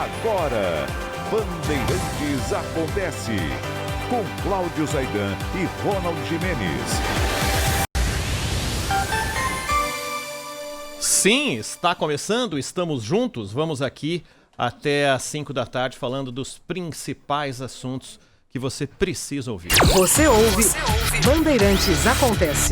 Agora, Bandeirantes Acontece, com Cláudio Zaidan e Ronald Gimenez. Sim, está começando, estamos juntos, vamos aqui até às 5 da tarde falando dos principais assuntos que você precisa ouvir. Você ouve Bandeirantes Acontece.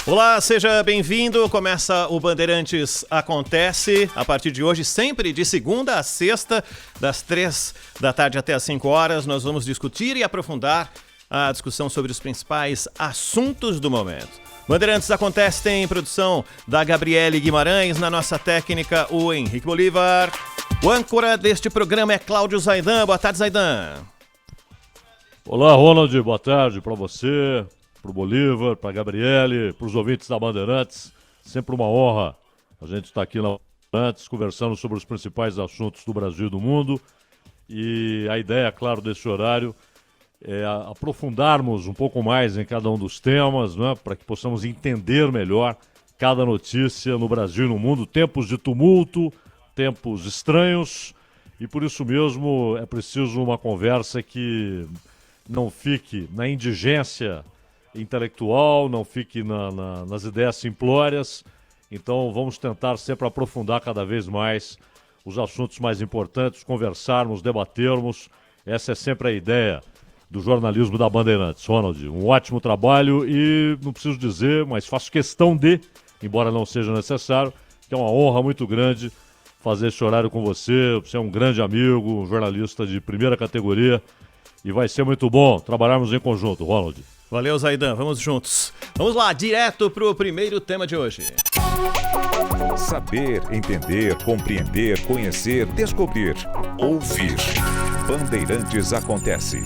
Olá, seja bem-vindo. Começa o Bandeirantes Acontece. A partir de hoje, sempre de segunda a sexta, das 3 da tarde até as 5 horas, nós vamos discutir e aprofundar a discussão sobre os principais assuntos do momento. Bandeirantes Acontece tem produção da Gabriele Guimarães, na nossa técnica, o Henrique Bolívar. O âncora deste programa é Cláudio Zaidan. Boa tarde, Zaidan. Olá, Ronald. Boa tarde para você, para o Bolívar, para a Gabriele, para os ouvintes da Bandeirantes. Sempre uma honra a gente estar aqui na Bandeirantes conversando sobre os principais assuntos do Brasil e do mundo. E a ideia, claro, desse horário é aprofundarmos um pouco mais em cada um dos temas, né, para que possamos entender melhor cada notícia no Brasil e no mundo. Tempos de tumulto, tempos estranhos, e por isso mesmo é preciso uma conversa que não fique na indigência intelectual, não fique nas ideias simplórias. Então vamos tentar sempre aprofundar cada vez mais os assuntos mais importantes, conversarmos, debatermos. Essa é sempre a ideia do jornalismo da Bandeirantes. Ronald, um ótimo trabalho e não preciso dizer, mas faço questão de, embora não seja necessário, que é uma honra muito grande fazer esse horário com você. Você é um grande amigo, um jornalista de primeira categoria e vai ser muito bom trabalharmos em conjunto, Ronald. Valeu, Zaidan. Vamos juntos. Vamos lá, direto para o primeiro tema de hoje. Saber, entender, compreender, conhecer, descobrir, ouvir. Bandeirantes Acontece.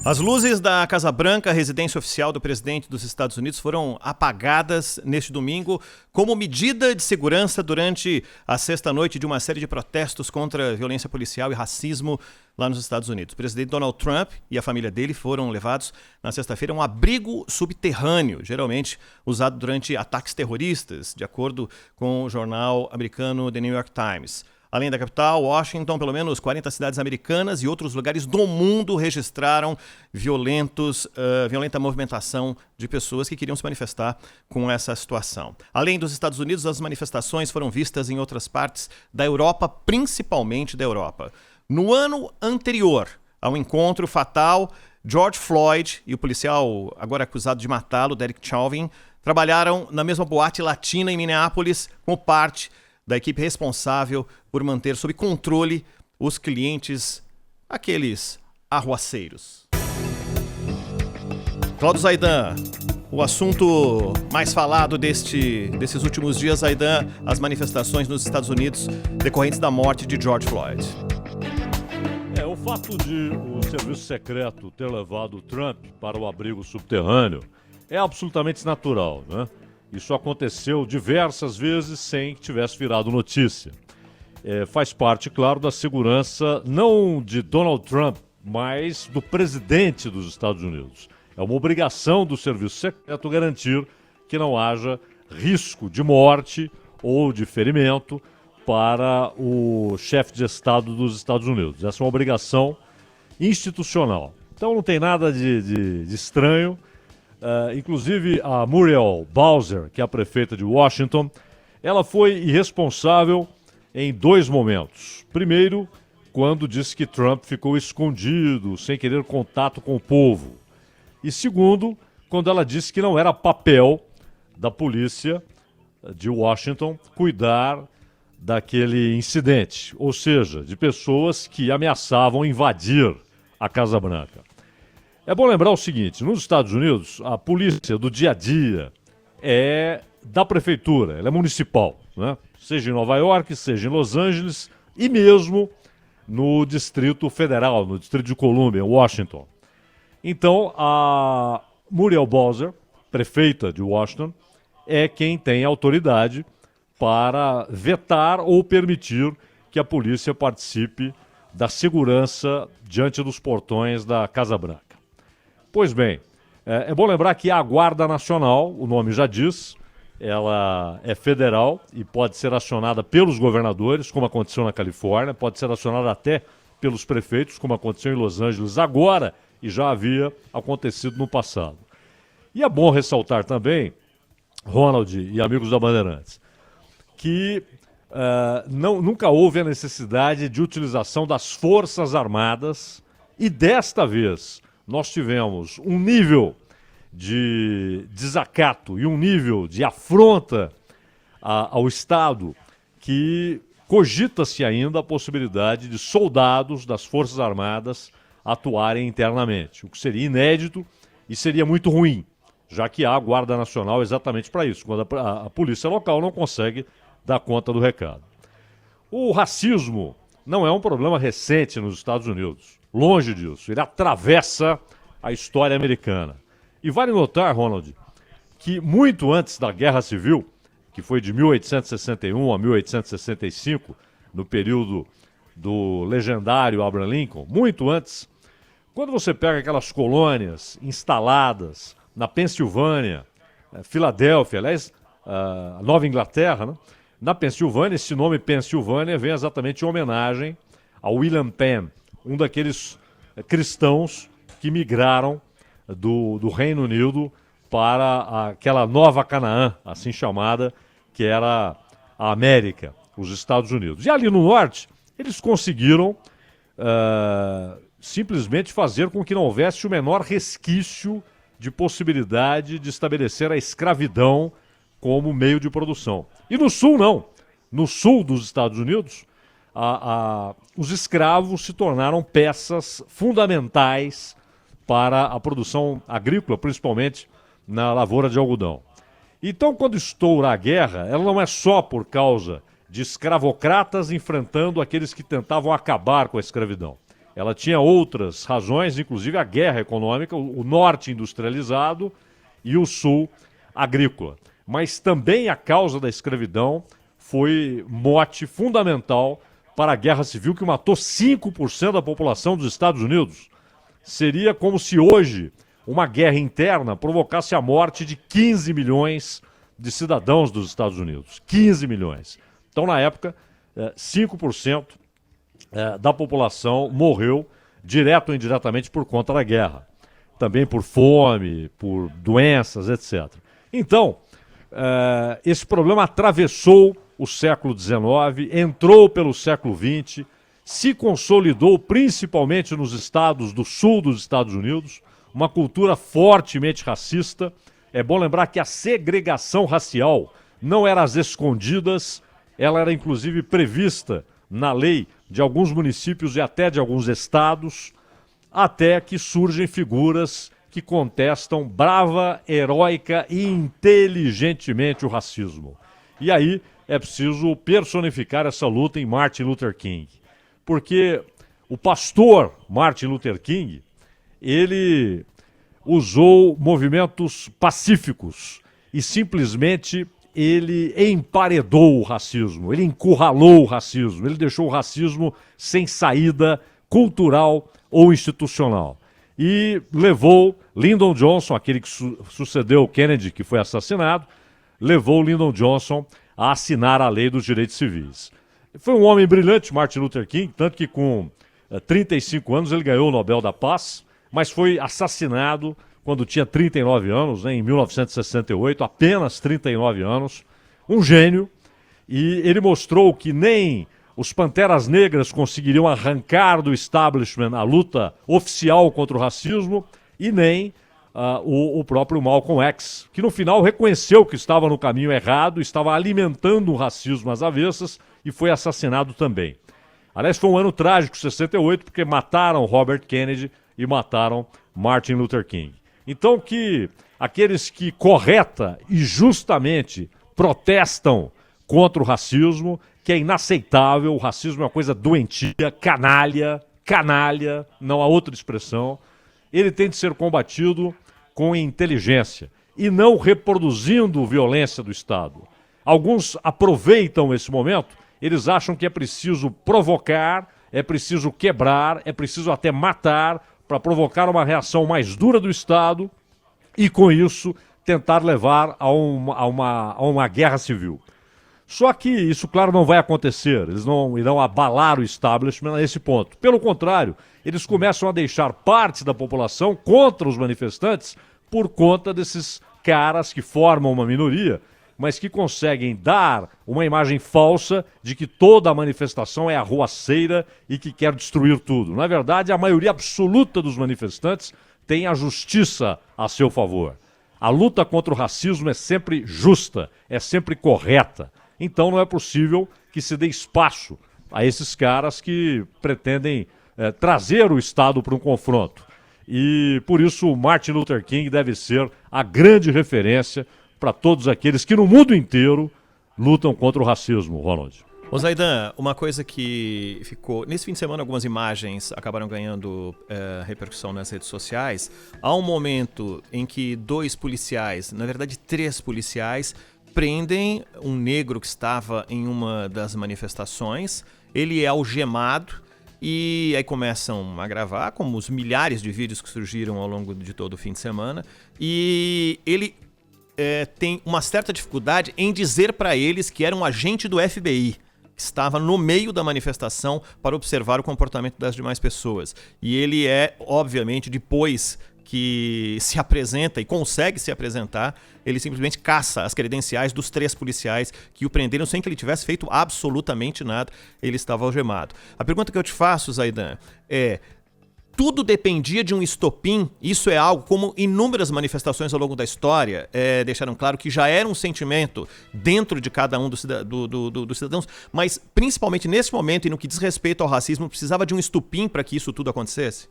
As luzes da Casa Branca, residência oficial do presidente dos Estados Unidos, foram apagadas neste domingo como medida de segurança durante a sexta-noite de uma série de protestos contra violência policial e racismo lá nos Estados Unidos. O presidente Donald Trump e a família dele foram levados na sexta-feira a um abrigo subterrâneo, geralmente usado durante ataques terroristas, de acordo com o jornal americano The New York Times. Além da capital, Washington, pelo menos 40 cidades americanas e outros lugares do mundo registraram violenta movimentação de pessoas que queriam se manifestar com essa situação. Além dos Estados Unidos, as manifestações foram vistas em outras partes da Europa, principalmente da Europa. No ano anterior ao encontro fatal, George Floyd e o policial agora acusado de matá-lo, Derek Chauvin, trabalharam na mesma boate latina em Minneapolis como parte da equipe responsável por manter sob controle os clientes, aqueles arruaceiros. Cláudio Zaidan, o assunto mais falado desses últimos dias, Zaidan, as manifestações nos Estados Unidos decorrentes da morte de George Floyd. O fato de o serviço secreto ter levado o Trump para o abrigo subterrâneo é absolutamente natural, né? Isso aconteceu diversas vezes sem que tivesse virado notícia. Faz parte, claro, da segurança não de Donald Trump, mas do presidente dos Estados Unidos. É uma obrigação do serviço secreto garantir que não haja risco de morte ou de ferimento para o chefe de Estado dos Estados Unidos. Essa é uma obrigação institucional. Então não tem nada de estranho. Inclusive a Muriel Bowser, que é a prefeita de Washington, ela foi irresponsável em dois momentos. Primeiro, quando disse que Trump ficou escondido, sem querer contato com o povo. E segundo, quando ela disse que não era papel da polícia de Washington cuidar daquele incidente, ou seja, de pessoas que ameaçavam invadir a Casa Branca. É bom lembrar o seguinte, nos Estados Unidos, a polícia do dia a dia é da prefeitura, ela é municipal, né? Seja em Nova York, seja em Los Angeles e mesmo no Distrito Federal, no Distrito de Colômbia, Washington. Então, a Muriel Bowser, prefeita de Washington, é quem tem autoridade para vetar ou permitir que a polícia participe da segurança diante dos portões da Casa Branca. Pois bem, é bom lembrar que a Guarda Nacional, o nome já diz, ela é federal e pode ser acionada pelos governadores, como aconteceu na Califórnia, pode ser acionada até pelos prefeitos, como aconteceu em Los Angeles agora e já havia acontecido no passado. E é bom ressaltar também, Ronald e amigos da Bandeirantes, que nunca houve a necessidade de utilização das Forças Armadas e desta vez nós tivemos um nível de desacato e um nível de afronta ao Estado que cogita-se ainda a possibilidade de soldados das Forças Armadas atuarem internamente, o que seria inédito e seria muito ruim, já que há a Guarda Nacional exatamente para isso, quando a polícia local não consegue dar conta do recado. O racismo não é um problema recente nos Estados Unidos, longe disso, ele atravessa a história americana. E vale notar, Ronald, que muito antes da Guerra Civil, que foi de 1861 a 1865, no período do legendário Abraham Lincoln, muito antes, quando você pega aquelas colônias instaladas na Pensilvânia, Filadélfia, aliás, Nova Inglaterra, né? Na Pensilvânia, esse nome Pensilvânia vem exatamente em homenagem a William Penn, um daqueles cristãos que migraram do Reino Unido para aquela nova Canaã, assim chamada, que era a América, os Estados Unidos. E ali no norte, eles conseguiram simplesmente fazer com que não houvesse o menor resquício de possibilidade de estabelecer a escravidão como meio de produção. E no sul, não. No sul dos Estados Unidos, os escravos se tornaram peças fundamentais para a produção agrícola, principalmente na lavoura de algodão. Então, quando estoura a guerra, ela não é só por causa de escravocratas enfrentando aqueles que tentavam acabar com a escravidão. Ela tinha outras razões, inclusive a guerra econômica, o norte industrializado e o sul agrícola. Mas também a causa da escravidão foi mote fundamental para a Guerra Civil, que matou 5% da população dos Estados Unidos. Seria como se hoje uma guerra interna provocasse a morte de 15 milhões de cidadãos dos Estados Unidos. 15 milhões. Então, na época, 5% da população morreu direto ou indiretamente por conta da guerra. Também por fome, por doenças, etc. Então, esse problema atravessou o século XIX, entrou pelo século XX, se consolidou principalmente nos estados do sul dos Estados Unidos, uma cultura fortemente racista. É bom lembrar que a segregação racial não era às escondidas, ela era inclusive prevista na lei de alguns municípios e até de alguns estados, até que surgem figuras que contestam brava, heróica e inteligentemente o racismo. E aí é preciso personificar essa luta em Martin Luther King. Porque o pastor Martin Luther King, ele usou movimentos pacíficos e simplesmente ele emparedou o racismo, ele encurralou o racismo, ele deixou o racismo sem saída cultural ou institucional. E levou Lyndon Johnson, aquele que sucedeu Kennedy, que foi assassinado, levou Lyndon Johnson a assinar a Lei dos Direitos Civis. Foi um homem brilhante, Martin Luther King, tanto que com 35 anos ele ganhou o Nobel da Paz, mas foi assassinado quando tinha 39 anos, né, em 1968, apenas 39 anos, um gênio, e ele mostrou que nem os Panteras Negras conseguiriam arrancar do establishment a luta oficial contra o racismo, e nem o próprio Malcolm X, que no final reconheceu que estava no caminho errado, estava alimentando o racismo às avessas e foi assassinado também. Aliás, foi um ano trágico, 68, porque mataram Robert Kennedy e mataram Martin Luther King. Então que aqueles que correta e justamente protestam contra o racismo, que é inaceitável, o racismo é uma coisa doentia, canalha, não há outra expressão, ele tem de ser combatido com inteligência e não reproduzindo violência do Estado. Alguns aproveitam esse momento, eles acham que é preciso provocar, é preciso quebrar, é preciso até matar para provocar uma reação mais dura do Estado e, com isso, tentar levar a uma guerra civil. Só que isso, claro, não vai acontecer. Eles não irão abalar o establishment a esse ponto. Pelo contrário, eles começam a deixar parte da população contra os manifestantes por conta desses caras que formam uma minoria, mas que conseguem dar uma imagem falsa de que toda a manifestação é arruaceira e que quer destruir tudo. Na verdade, a maioria absoluta dos manifestantes tem a justiça a seu favor. A luta contra o racismo é sempre justa, é sempre correta. Então não é possível que se dê espaço a esses caras que pretendem trazer o Estado para um confronto. E por isso o Martin Luther King deve ser a grande referência para todos aqueles que no mundo inteiro lutam contra o racismo, Ronald. Ô Zaidan, uma coisa que ficou... Nesse fim de semana, algumas imagens acabaram ganhando repercussão nas redes sociais. Há um momento em que 2 policiais, na verdade 3 policiais, prendem um negro que estava em uma das manifestações. Ele é algemado e aí começam a gravar, como os milhares de vídeos que surgiram ao longo de todo o fim de semana. E ele tem uma certa dificuldade em dizer para eles que era um agente do FBI, que estava no meio da manifestação para observar o comportamento das demais pessoas. E ele obviamente, depois que se apresenta e consegue se apresentar, ele simplesmente caça as credenciais dos 3 policiais que o prenderam sem que ele tivesse feito absolutamente nada. Ele estava algemado. A pergunta que eu te faço, Zaidan, tudo dependia de um estopim. Isso é algo como inúmeras manifestações ao longo da história deixaram claro que já era um sentimento dentro de cada um dos cidadãos, mas principalmente nesse momento e no que diz respeito ao racismo, precisava de um estopim para que isso tudo acontecesse?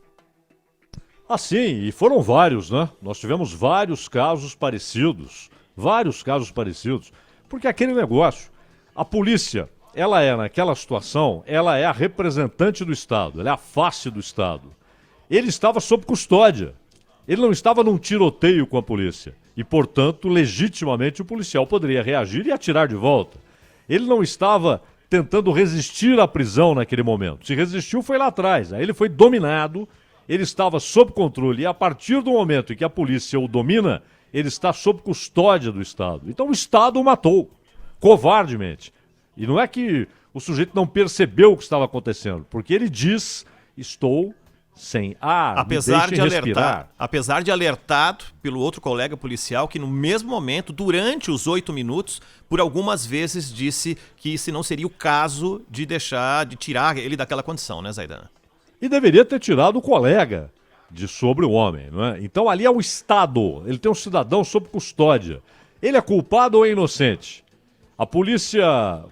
Ah, sim, e foram vários, né? Nós tivemos vários casos parecidos, porque aquele negócio, a polícia, ela naquela situação, ela é a representante do Estado, ela é a face do Estado. Ele estava sob custódia, ele não estava num tiroteio com a polícia e, portanto, legitimamente o policial poderia reagir e atirar de volta. Ele não estava tentando resistir à prisão naquele momento, se resistiu foi lá atrás, aí ele foi dominado. Ele estava sob controle e a partir do momento em que a polícia o domina, ele está sob custódia do Estado. Então o Estado o matou, covardemente. E não é que o sujeito não percebeu o que estava acontecendo, porque ele diz, estou sem ar, apesar me de deixem respirar. Apesar de alertado pelo outro colega policial que no mesmo momento, durante os 8 minutos, por algumas vezes disse que esse não seria o caso de tirar ele daquela condição, né, Zaidan? E deveria ter tirado o colega sobre o homem, não é? Então ali é o Estado, ele tem um cidadão sob custódia. Ele é culpado ou é inocente? A polícia,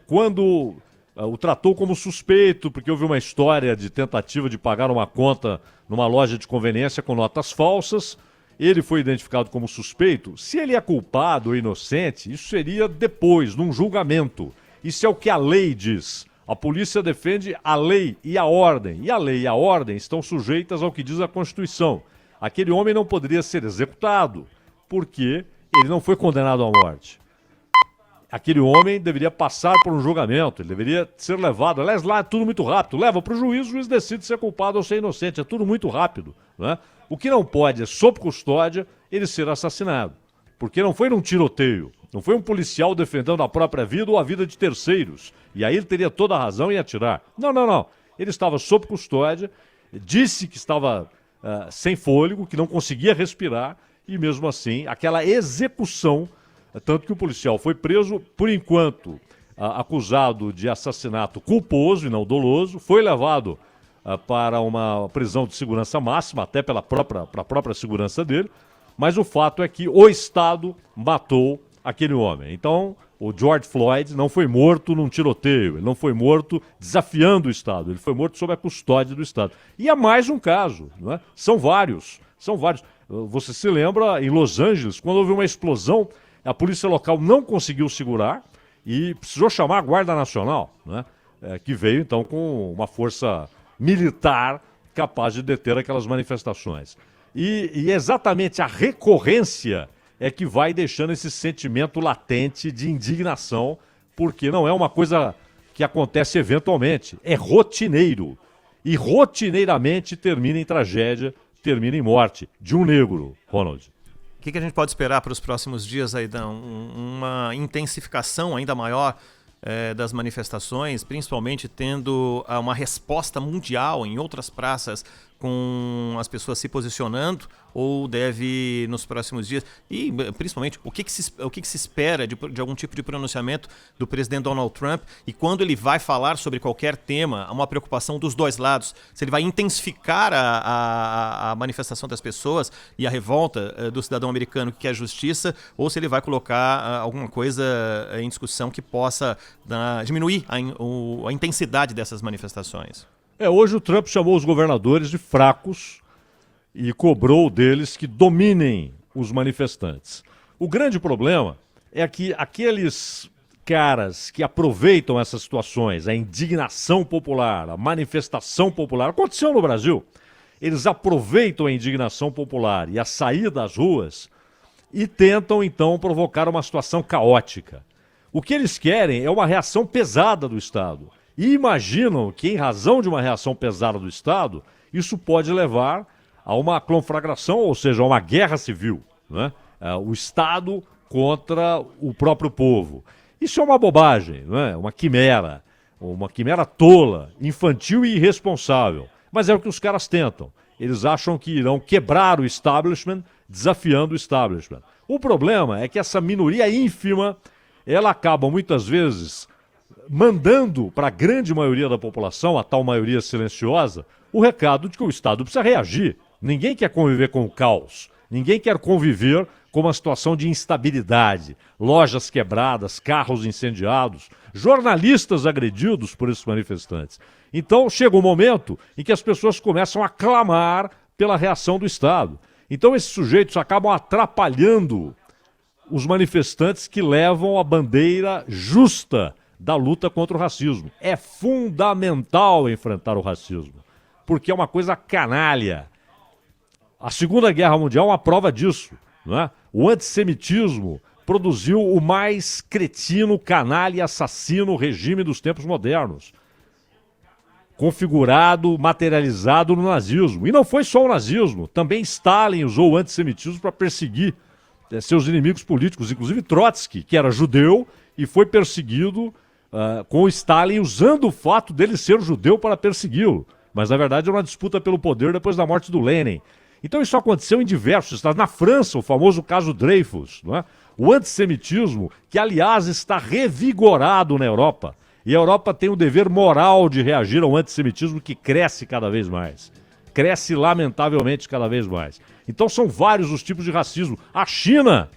quando o tratou como suspeito, porque houve uma história de tentativa de pagar uma conta numa loja de conveniência com notas falsas, ele foi identificado como suspeito. Se ele é culpado ou inocente, isso seria depois, num julgamento. Isso é o que a lei diz. A polícia defende a lei e a ordem. E a lei e a ordem estão sujeitas ao que diz a Constituição. Aquele homem não poderia ser executado, porque ele não foi condenado à morte. Aquele homem deveria passar por um julgamento, ele deveria ser levado. Aliás, lá é tudo muito rápido. Leva para o juiz decide se é culpado ou se é inocente. É tudo muito rápido, né? O que não pode é, sob custódia, ele ser assassinado. Porque não foi num tiroteio. Não foi um policial defendendo a própria vida ou a vida de terceiros. E aí ele teria toda a razão em atirar. Não. Ele estava sob custódia, disse que estava sem fôlego, que não conseguia respirar, e mesmo assim, aquela execução, tanto que o policial foi preso, por enquanto, acusado de assassinato culposo e não doloso, foi levado para uma prisão de segurança máxima, até pela própria segurança dele, mas o fato é que o Estado matou aquele homem. Então, o George Floyd não foi morto num tiroteio, ele não foi morto desafiando o Estado, ele foi morto sob a custódia do Estado. E há mais um caso, não é? São vários. Você se lembra, em Los Angeles, quando houve uma explosão, a polícia local não conseguiu segurar e precisou chamar a Guarda Nacional, né? Que veio então com uma força militar capaz de deter aquelas manifestações. E exatamente a recorrência é que vai deixando esse sentimento latente de indignação, porque não é uma coisa que acontece eventualmente, é rotineiro. E rotineiramente termina em tragédia, termina em morte de um negro, Ronald. O que a gente pode esperar para os próximos dias, Aidan? Uma intensificação ainda maior das manifestações, principalmente tendo uma resposta mundial em outras praças, com as pessoas se posicionando, ou deve nos próximos dias, e principalmente o que se espera de algum tipo de pronunciamento do presidente Donald Trump, e quando ele vai falar sobre qualquer tema, há uma preocupação dos dois lados, se ele vai intensificar a manifestação das pessoas e a revolta do cidadão americano que quer justiça, ou se ele vai colocar alguma coisa em discussão que possa diminuir a intensidade dessas manifestações. Hoje o Trump chamou os governadores de fracos e cobrou deles que dominem os manifestantes. O grande problema é que aqueles caras que aproveitam essas situações, a indignação popular, a manifestação popular, aconteceu no Brasil, eles aproveitam a indignação popular e a saída das ruas e tentam então provocar uma situação caótica. O que eles querem é uma reação pesada do Estado. E imaginam que, em razão de uma reação pesada do Estado, isso pode levar a uma conflagração, ou seja, a uma guerra civil, né? O Estado contra o próprio povo. Isso é uma bobagem, né? Uma quimera tola, infantil e irresponsável. Mas é o que os caras tentam. Eles acham que irão quebrar o establishment, desafiando o establishment. O problema é que essa minoria ínfima, ela acaba muitas vezes mandando para a grande maioria da população, a tal maioria silenciosa, o recado de que o Estado precisa reagir. Ninguém quer conviver com o caos, ninguém quer conviver com uma situação de instabilidade, lojas quebradas, carros incendiados, jornalistas agredidos por esses manifestantes. Então chega um momento em que as pessoas começam a clamar pela reação do Estado. Então esses sujeitos acabam atrapalhando os manifestantes que levam a bandeira justa da luta contra o racismo. É fundamental enfrentar o racismo, porque é uma coisa canalha. A Segunda Guerra Mundial é uma prova disso, não é? O antissemitismo produziu o mais cretino, canalha e assassino regime dos tempos modernos, configurado, materializado no nazismo. E não foi só o nazismo, também Stalin usou o antissemitismo para perseguir seus inimigos políticos, inclusive Trotsky, que era judeu e foi perseguido com o Stalin usando o fato dele ser judeu para persegui-lo. Mas, na verdade, era uma disputa pelo poder depois da morte do Lenin. Então isso aconteceu em diversos estados. Na França, o famoso caso Dreyfus, não é? O antissemitismo, que, aliás, está revigorado na Europa. E a Europa tem o dever moral de reagir ao antissemitismo que cresce cada vez mais. Cresce, lamentavelmente, cada vez mais. Então são vários os tipos de racismo. A China,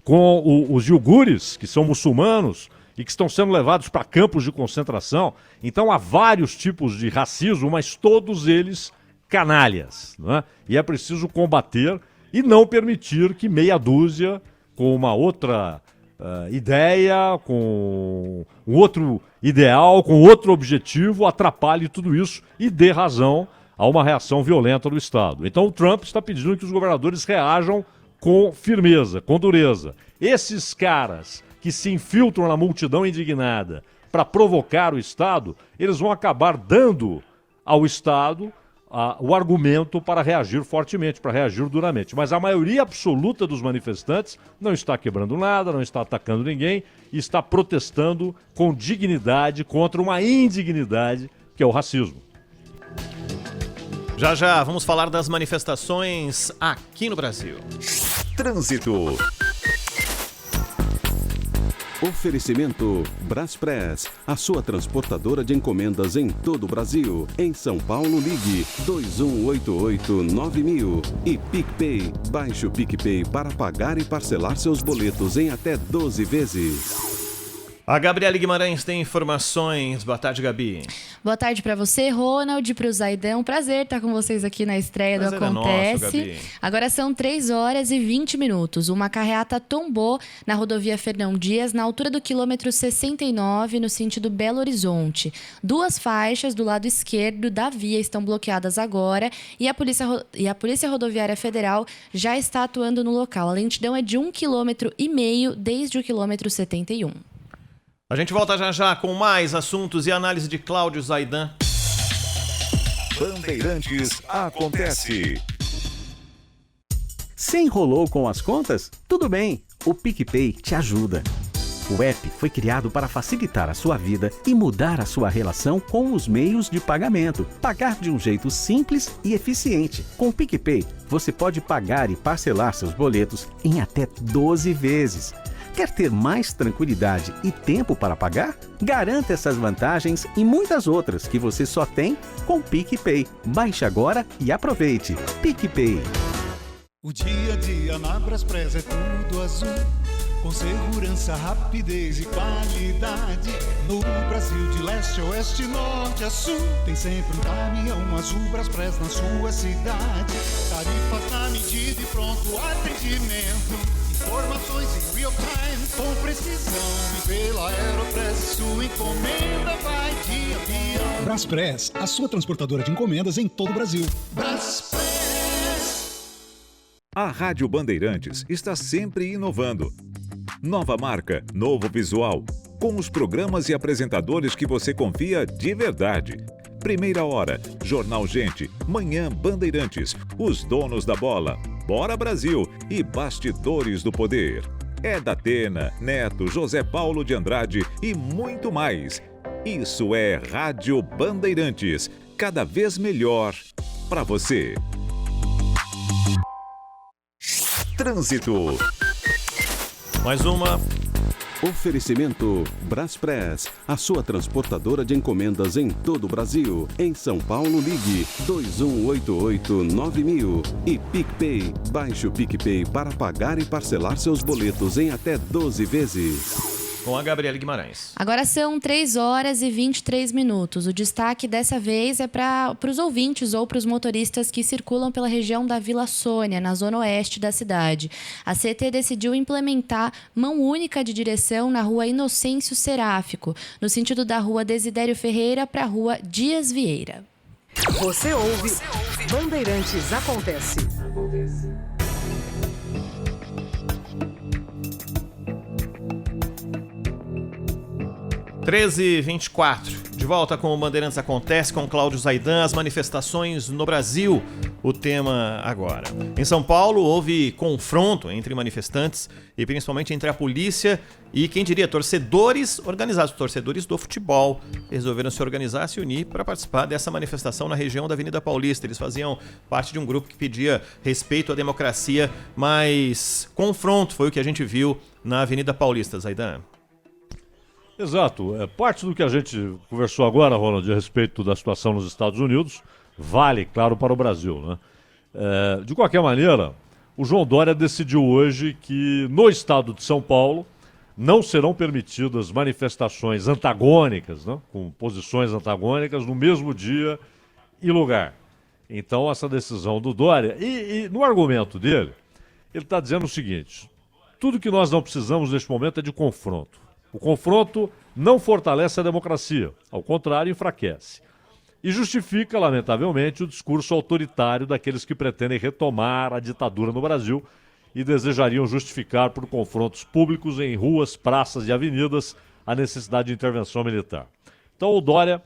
com os iugures, que são muçulmanos e que estão sendo levados para campos de concentração. Então há vários tipos de racismo, mas todos eles canalhas, não é? E é preciso combater e não permitir que meia dúzia, com uma outra ideia, com um outro ideal, com outro objetivo, atrapalhe tudo isso e dê razão a uma reação violenta do Estado. Então o Trump está pedindo que os governadores reajam com firmeza, com dureza. Esses caras que se infiltram na multidão indignada para provocar o Estado, eles vão acabar dando ao Estado o argumento para reagir fortemente, para reagir duramente. Mas a maioria absoluta dos manifestantes não está quebrando nada, não está atacando ninguém e está protestando com dignidade contra uma indignidade que é o racismo. Já já vamos falar das manifestações aqui no Brasil. Trânsito. Oferecimento Braspress, a sua transportadora de encomendas em todo o Brasil. Em São Paulo, ligue 2188-9000. E PicPay, baixe o PicPay para pagar e parcelar seus boletos em até 12 vezes. A Gabriela Guimarães tem informações. Boa tarde, Gabi. Boa tarde para você, Ronald, e para o Zaidan. Prazer estar com vocês aqui na estreia do Acontece. É nosso, agora são 3h20. Uma carreata tombou na rodovia Fernão Dias, na altura do quilômetro 69, no sentido Belo Horizonte. 2 faixas do lado esquerdo da via estão bloqueadas agora e a Polícia Rodoviária Federal já está atuando no local. A lentidão é de 1,5 km desde o quilômetro 71. A gente volta já com mais assuntos e análise de Cláudio Zaidan. Bandeirantes Acontece. Se enrolou com as contas? Tudo bem, o PicPay te ajuda. O app foi criado para facilitar a sua vida e mudar a sua relação com os meios de pagamento. Pagar de um jeito simples e eficiente. Com o PicPay, você pode pagar e parcelar seus boletos em até 12 vezes. Quer ter mais tranquilidade e tempo para pagar? Garanta essas vantagens e muitas outras que você só tem com o PicPay. Baixe agora e aproveite. PicPay. O dia a dia na Braspress é tudo azul, com segurança, rapidez e qualidade. No Brasil de leste a oeste, norte a sul, tem sempre um caminhão azul Braspress na sua cidade. Tarifas na medida e pronto atendimento. Informações em real time, com precisão. E pela Aeropress, sua encomenda vai de avião. Braspress, a sua transportadora de encomendas em todo o Brasil. Braspress. A Rádio Bandeirantes está sempre inovando. Nova marca, novo visual, com os programas e apresentadores que você confia de verdade. Primeira Hora, Jornal Gente, Manhã Bandeirantes, Os Donos da Bola, Bora Brasil e Bastidores do Poder. É da Atena, Neto, José Paulo de Andrade e muito mais. Isso é Rádio Bandeirantes, cada vez melhor para você. Trânsito. Mais uma. Oferecimento Braspress, a sua transportadora de encomendas em todo o Brasil. Em São Paulo, ligue 2188-9000. E PicPay, baixe o PicPay para pagar e parcelar seus boletos em até 12 vezes. Com a Gabriela Guimarães. Agora são 3h23. O destaque dessa vez é para os ouvintes ou para os motoristas que circulam pela região da Vila Sônia, na zona oeste da cidade. A CT decidiu implementar mão única de direção na rua Inocêncio Seráfico, no sentido da rua Desidério Ferreira para a rua Dias Vieira. Você ouve Bandeirantes Acontece. 13h24. De volta com o Bandeirantes Acontece com Cláudio Zaidan, as manifestações no Brasil. O tema agora. Em São Paulo, houve confronto entre manifestantes e principalmente entre a polícia e, quem diria, torcedores organizados, torcedores do futebol. Resolveram se organizar, se unir para participar dessa manifestação na região da Avenida Paulista. Eles faziam parte de um grupo que pedia respeito à democracia, mas confronto foi o que a gente viu na Avenida Paulista, Zaidan. Exato. Parte do que a gente conversou agora, Ronald, a respeito da situação nos Estados Unidos, vale, claro, para o Brasil, né? De qualquer maneira, o João Dória decidiu hoje que no estado de São Paulo não serão permitidas manifestações antagônicas, né? Com posições antagônicas no mesmo dia e lugar. Então, essa decisão do Dória, e no argumento dele, ele está dizendo o seguinte: tudo que nós não precisamos neste momento é de confronto. O confronto não fortalece a democracia, ao contrário, enfraquece. E justifica, lamentavelmente, o discurso autoritário daqueles que pretendem retomar a ditadura no Brasil e desejariam justificar por confrontos públicos em ruas, praças e avenidas a necessidade de intervenção militar. Então o Dória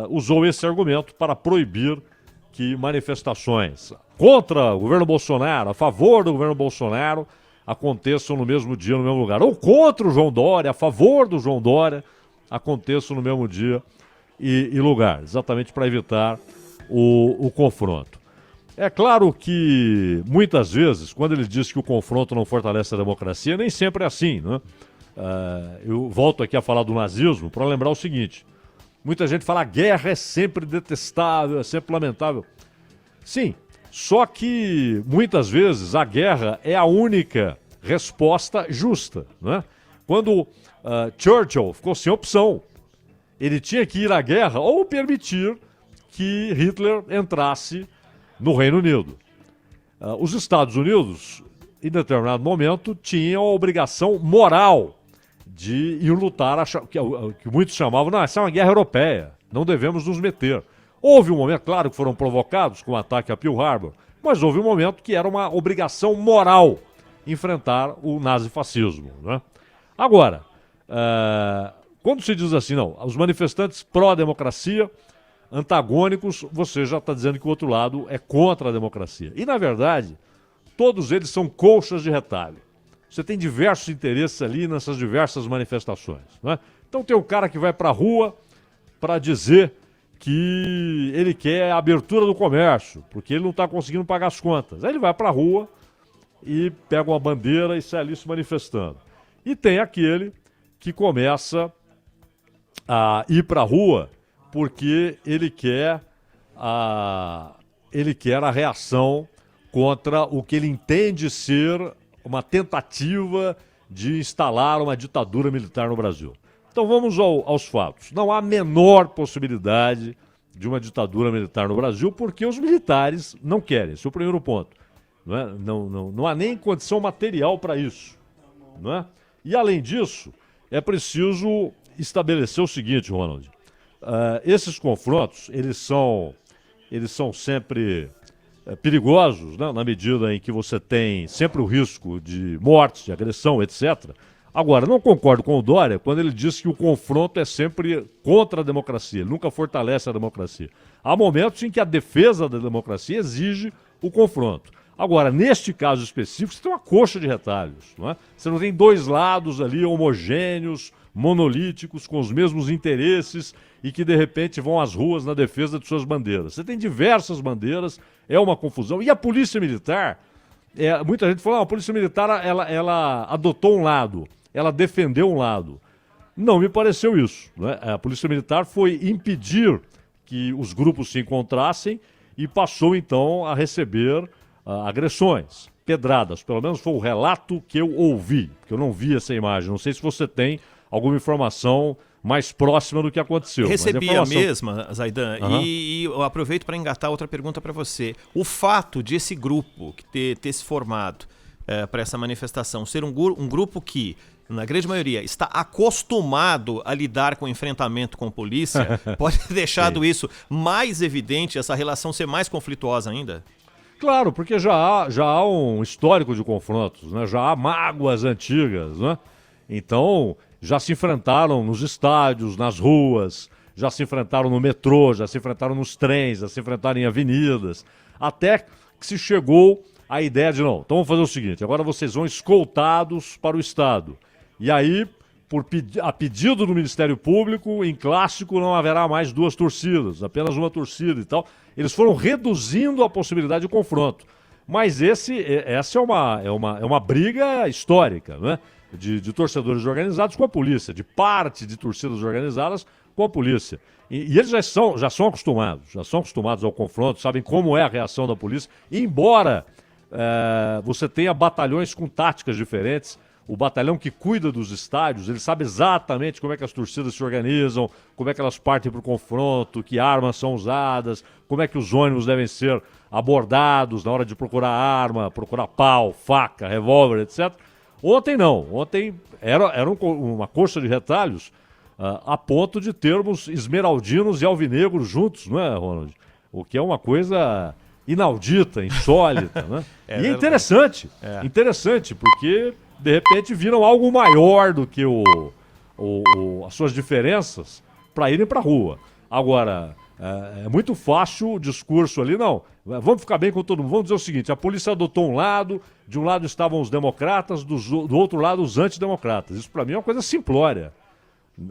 usou esse argumento para proibir que manifestações contra o governo Bolsonaro, a favor do governo Bolsonaro, aconteçam no mesmo dia, no mesmo lugar. Ou contra o João Dória, a favor do João Dória, aconteçam no mesmo dia e lugar, exatamente para evitar o confronto. É claro que, muitas vezes, quando ele diz que o confronto não fortalece a democracia, nem sempre é assim, né? Eu volto aqui a falar do nazismo para lembrar o seguinte: muita gente fala que a guerra é sempre detestável, é sempre lamentável. Sim, só que, muitas vezes, a guerra é a única resposta justa, né? quando Churchill ficou sem opção. Ele tinha que ir à guerra ou permitir que Hitler entrasse no Reino Unido. Os Estados Unidos, em determinado momento, tinham a obrigação moral de ir lutar, que muitos chamavam, não, essa é uma guerra europeia, não devemos nos meter. Houve um momento, claro que foram provocados com o ataque a Pearl Harbor, mas houve um momento que era uma obrigação moral enfrentar o nazifascismo, né? Agora, quando se diz assim, não, os manifestantes pró-democracia, antagônicos, você já está dizendo que o outro lado é contra a democracia. E, na verdade, todos eles são colchas de retalho. Você tem diversos interesses ali nessas diversas manifestações, né? Então tem um cara que vai para a rua para dizer que ele quer a abertura do comércio, porque ele não está conseguindo pagar as contas. Aí ele vai para a rua e pega uma bandeira e sai ali se manifestando. E tem aquele que começa a ir para a rua porque ele quer a reação contra o que ele entende ser uma tentativa de instalar uma ditadura militar no Brasil. Então vamos aos fatos. Não há a menor possibilidade de uma ditadura militar no Brasil porque os militares não querem. Esse é o primeiro ponto. Não há nem condição material para isso, não é? E além disso, é preciso estabelecer o seguinte, Ronald. Esses confrontos, eles são sempre perigosos, né? Na medida em que você tem sempre o risco de mortes, de agressão, etc. Agora, não concordo com o Dória quando ele diz que o confronto é sempre contra a democracia, ele nunca fortalece a democracia. Há momentos em que a defesa da democracia exige o confronto. Agora, neste caso específico, você tem uma coxa de retalhos, não é? Você não tem dois lados ali homogêneos, monolíticos, com os mesmos interesses e que, de repente, vão às ruas na defesa de suas bandeiras. Você tem diversas bandeiras, é uma confusão. E a Polícia Militar, muita gente fala, a Polícia Militar, ela adotou um lado, ela defendeu um lado. Não me pareceu isso, né? A Polícia Militar foi impedir que os grupos se encontrassem e passou, então, a receber agressões, pedradas. Pelo menos foi o relato que eu ouvi, porque eu não vi essa imagem. Não sei se você tem alguma informação mais próxima do que aconteceu. Recebi a mesma, Zaidan, e eu aproveito para engatar outra pergunta para você. O fato de esse grupo ter se formado para essa manifestação ser um grupo que, na grande maioria, está acostumado a lidar com enfrentamento com polícia, pode ter deixado isso mais evidente, essa relação ser mais conflituosa ainda? Claro, porque já há um histórico de confrontos, né? Já há mágoas antigas, né? Então, já se enfrentaram nos estádios, nas ruas, já se enfrentaram no metrô, já se enfrentaram nos trens, já se enfrentaram em avenidas, até que se chegou à ideia de, não, então vamos fazer o seguinte, agora vocês vão escoltados para o Estado. E aí, a pedido do Ministério Público, em clássico não haverá mais duas torcidas, apenas uma torcida e tal. Eles foram reduzindo a possibilidade de confronto. Mas essa é uma briga histórica, né? De torcedores organizados com a polícia, de parte de torcidas organizadas com a polícia. E eles já são acostumados ao confronto, sabem como é a reação da polícia, embora você tenha batalhões com táticas diferentes. O batalhão que cuida dos estádios, ele sabe exatamente como é que as torcidas se organizam, como é que elas partem para o confronto, que armas são usadas, como é que os ônibus devem ser abordados na hora de procurar arma, procurar pau, faca, revólver, etc. Ontem não, ontem era uma coxa de retalhos a ponto de termos esmeraldinos e alvinegros juntos, não é, Ronald? O que é uma coisa inaudita, insólita, né? E é interessante, interessante, porque de repente viram algo maior do que as suas diferenças para irem para a rua. Agora, é muito fácil o discurso ali, não, vamos ficar bem com todo mundo, vamos dizer o seguinte, a polícia adotou um lado, de um lado estavam os democratas, do outro lado os antidemocratas. Isso para mim é uma coisa simplória.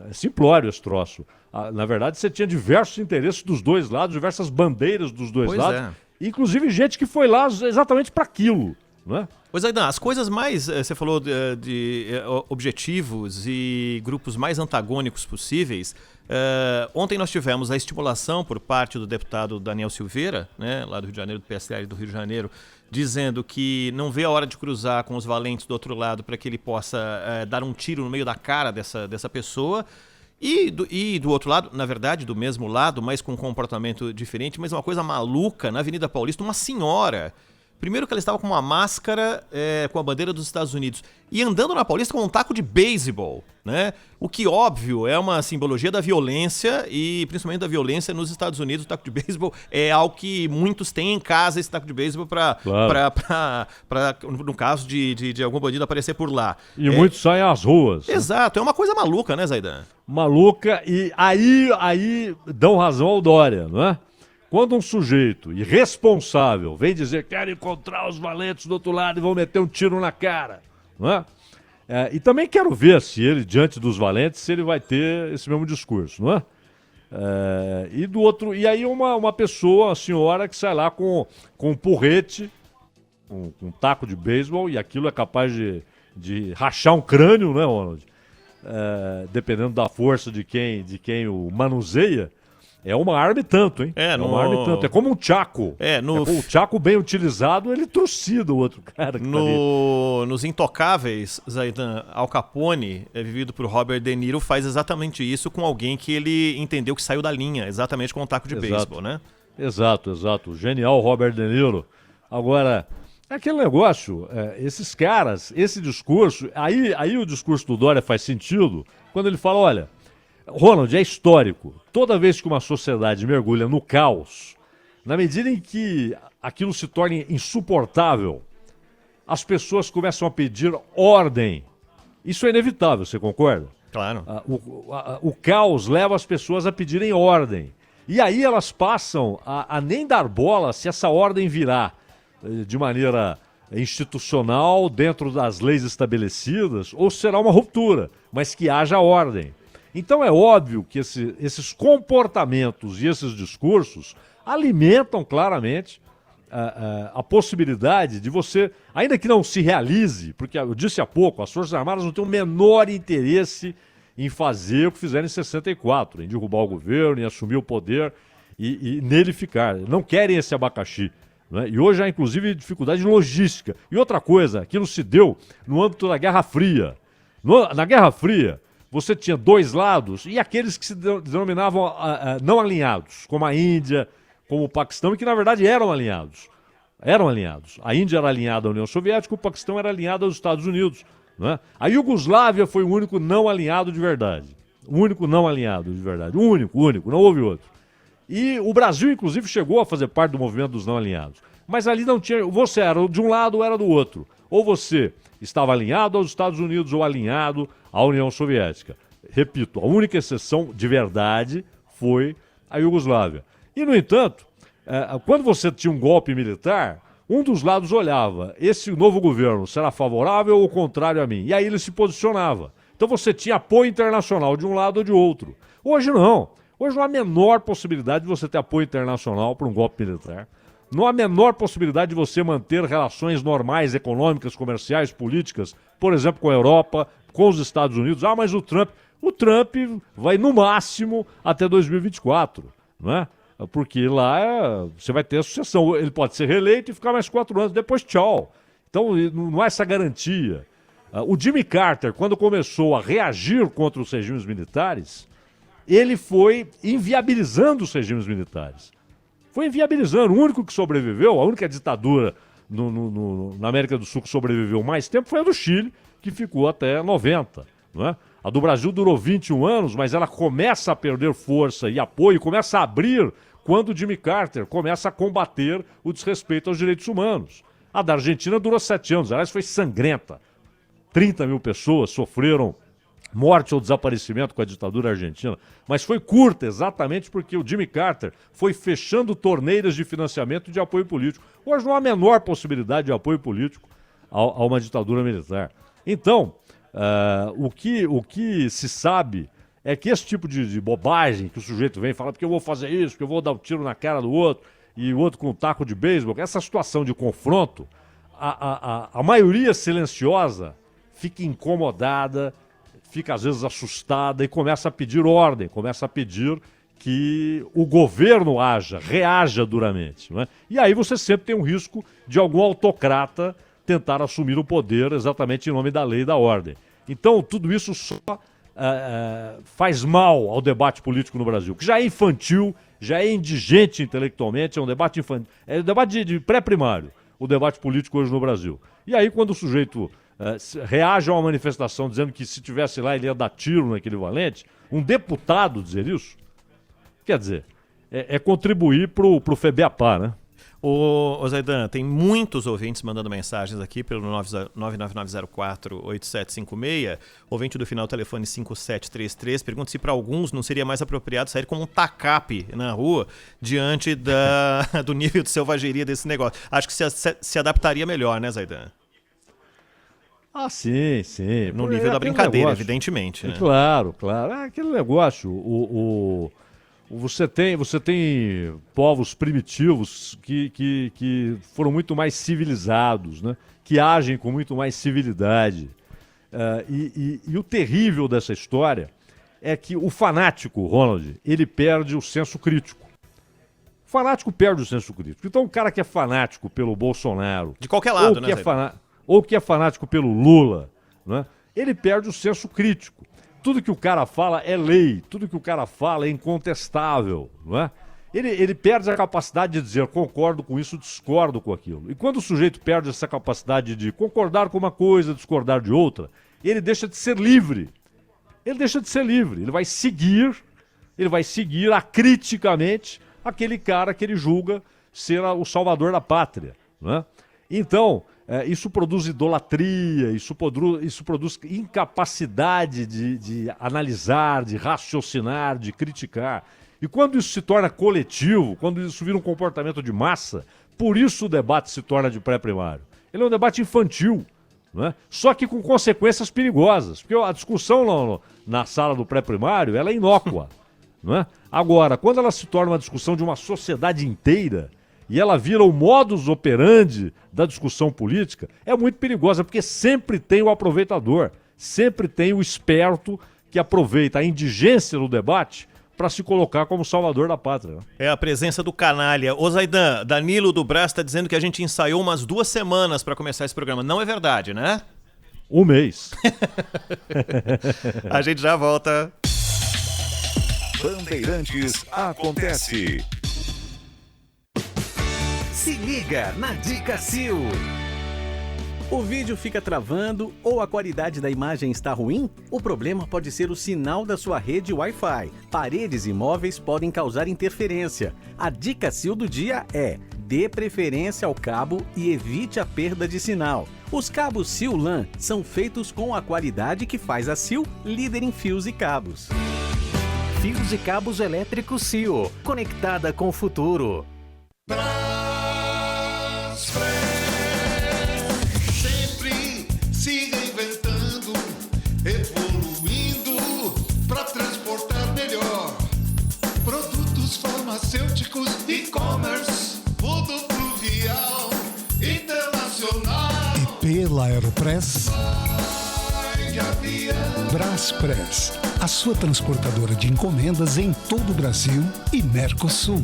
É simplório esse troço. Na verdade, você tinha diversos interesses dos dois lados, diversas bandeiras dos dois lados, inclusive gente que foi lá exatamente para aquilo. Pois é, as coisas mais, você falou de objetivos e grupos mais antagônicos possíveis. Ontem nós tivemos a estimulação por parte do deputado Daniel Silveira, né, lá do Rio de Janeiro, do PSL do Rio de Janeiro, dizendo que não vê a hora de cruzar com os valentes do outro lado para que ele possa dar um tiro no meio da cara dessa pessoa. E do outro lado, na verdade, do mesmo lado, mas com um comportamento diferente, mas uma coisa maluca, na Avenida Paulista, uma senhora. Primeiro que ela estava com uma máscara com a bandeira dos Estados Unidos e andando na Paulista com um taco de beisebol, né? O que, óbvio, é uma simbologia da violência e principalmente da violência nos Estados Unidos. O taco de beisebol é algo que muitos têm em casa, esse taco de beisebol, no caso de algum bandido aparecer por lá. E muitos saem às ruas. Exato, é uma coisa maluca, né, Zaidan? Maluca, e aí dão razão ao Dória, não é? Quando um sujeito irresponsável vem dizer que quer encontrar os valentes do outro lado e vão meter um tiro na cara, não é? E também quero ver se ele, diante dos valentes, se ele vai ter esse mesmo discurso, não é? E do outro, e aí uma pessoa, uma senhora que sai lá com um porrete, um taco de beisebol, e aquilo é capaz de rachar um crânio, né, Ronald? Dependendo da força de quem o manuseia. É uma arma e tanto, hein? Uma arma e tanto. É como um tchaco. O tchaco bem utilizado, ele trucida o outro cara. Nos Intocáveis, Zaidan, Al Capone, vivido por Robert De Niro, faz exatamente isso com alguém que ele entendeu que saiu da linha, exatamente com um taco de beisebol, né? Exato. O genial Robert De Niro. Agora, aquele negócio, esses caras, esse discurso, aí o discurso do Dória faz sentido quando ele fala, olha, Ronald, é histórico. Toda vez que uma sociedade mergulha no caos, na medida em que aquilo se torna insuportável, as pessoas começam a pedir ordem. Isso é inevitável, você concorda? Claro. O caos leva as pessoas a pedirem ordem. E aí elas passam a nem dar bola se essa ordem virá de maneira institucional, dentro das leis estabelecidas, ou será uma ruptura, mas que haja ordem. Então é óbvio que esses comportamentos e esses discursos alimentam claramente a possibilidade de você, ainda que não se realize, porque eu disse há pouco, as Forças Armadas não têm o menor interesse em fazer o que fizeram em 64, em derrubar o governo, em assumir o poder e nele ficar. Não querem esse abacaxi. Né? E hoje há, inclusive, dificuldade logística. E outra coisa, aquilo se deu no âmbito da Guerra Fria. Na Guerra Fria, você tinha dois lados e aqueles que se denominavam não alinhados, como a Índia, como o Paquistão, e que na verdade eram alinhados. A Índia era alinhada à União Soviética, o Paquistão era alinhado aos Estados Unidos. Né? A Iugoslávia foi o único não alinhado de verdade. O único, não houve outro. E o Brasil, inclusive, chegou a fazer parte do movimento dos não alinhados. Mas ali não tinha. Você era de um lado ou era do outro. Ou você estava alinhado aos Estados Unidos ou alinhado à União Soviética. Repito, a única exceção de verdade foi a Iugoslávia. E, no entanto, quando você tinha um golpe militar, um dos lados olhava, esse novo governo será favorável ou contrário a mim? E aí ele se posicionava. Então você tinha apoio internacional de um lado ou de outro. Hoje não. Hoje não há a menor possibilidade de você ter apoio internacional para um golpe militar. Não há a menor possibilidade de você manter relações normais, econômicas, comerciais, políticas, por exemplo, com a Europa, com os Estados Unidos. Ah, mas o Trump vai no máximo até 2024, não é? Porque lá você vai ter a sucessão. Ele pode ser reeleito e ficar mais 4 anos, depois tchau. Então não há essa garantia. O Jimmy Carter, quando começou a reagir contra os regimes militares, ele foi inviabilizando os regimes militares. Foi inviabilizando. O único que sobreviveu, a única ditadura na América do Sul que sobreviveu mais tempo foi a do Chile, que ficou até 90. Não é? A do Brasil durou 21 anos, mas ela começa a perder força e apoio, começa a abrir quando o Jimmy Carter começa a combater o desrespeito aos direitos humanos. A da Argentina durou 7 anos, aliás, foi sangrenta. 30 mil pessoas sofreram morte ou desaparecimento com a ditadura argentina, mas foi curta exatamente porque o Jimmy Carter foi fechando torneiras de financiamento e de apoio político. Hoje não há a menor possibilidade de apoio político a uma ditadura militar. Então, o que se sabe é que esse tipo de bobagem que o sujeito vem falar, porque eu vou fazer isso, porque eu vou dar um tiro na cara do outro, e o outro com um taco de beisebol, essa situação de confronto, a maioria silenciosa fica incomodada, fica às vezes assustada e começa a pedir ordem, começa a pedir que o governo reaja duramente. Não é? E aí você sempre tem um risco de algum autocrata tentar assumir o poder exatamente em nome da lei e da ordem. Então, tudo isso só faz mal ao debate político no Brasil, que já é infantil, já é indigente intelectualmente, é um debate infantil, é um debate de pré-primário, o debate político hoje no Brasil. E aí, quando o sujeito reage a uma manifestação dizendo que se tivesse lá ele ia dar tiro naquele valente, um deputado dizer isso, quer dizer, é contribuir pro FEBEAPA, né? Ô Zaidan, tem muitos ouvintes mandando mensagens aqui pelo 999048756, ouvinte do final telefone 5733, pergunta se para alguns não seria mais apropriado sair como um tacape na rua diante do nível de selvageria desse negócio. Acho que se adaptaria melhor, né, Zaidan? Ah, sim. No nível da brincadeira, evidentemente. Né? Claro. Aquele negócio, Você tem povos primitivos que foram muito mais civilizados, né? Que agem com muito mais civilidade. E o terrível dessa história é que o fanático, Ronald, ele perde o senso crítico. O fanático perde o senso crítico. Então o cara que é fanático pelo Bolsonaro... De qualquer lado, né? Ou que é fanático pelo Lula, né? Ele perde o senso crítico. Tudo que o cara fala é lei, tudo que o cara fala é incontestável, não é? Ele perde a capacidade de dizer concordo com isso, discordo com aquilo. E quando o sujeito perde essa capacidade de concordar com uma coisa, discordar de outra, ele deixa de ser livre. Ele vai seguir acriticamente aquele cara que ele julga ser o salvador da pátria, não é? Então, isso produz idolatria, isso produz incapacidade de analisar, de raciocinar, de criticar. E quando isso se torna coletivo, quando isso vira um comportamento de massa, por isso o debate se torna de pré-primário. Ele é um debate infantil, não é? Só que com consequências perigosas, porque a discussão na sala do pré-primário ela é inócua. Não é? Agora, quando ela se torna uma discussão de uma sociedade inteira, e ela vira o modus operandi da discussão política, é muito perigosa, porque sempre tem o aproveitador, sempre tem o esperto que aproveita a indigência do debate para se colocar como salvador da pátria. É a presença do canalha. Ô Zaidan, Danilo do Brás está dizendo que a gente ensaiou umas 2 semanas para começar esse programa. Não é verdade, né? 1 mês. A gente já volta. Bandeirantes acontece. Se liga na Dica Sil. O vídeo fica travando ou a qualidade da imagem está ruim? O problema pode ser o sinal da sua rede Wi-Fi. Paredes e móveis podem causar interferência. A Dica Sil do dia é: dê preferência ao cabo e evite a perda de sinal. Os cabos Sil LAN são feitos com a qualidade que faz a Sil líder em fios e cabos. Fios e cabos elétricos Sil, conectada com o futuro. Sempre se reinventando, evoluindo para transportar melhor. Produtos farmacêuticos, e-commerce, rodopluvial, internacional. E pela Aeropress, Vai de avião. Braspress, a sua transportadora de encomendas em todo o Brasil e Mercosul.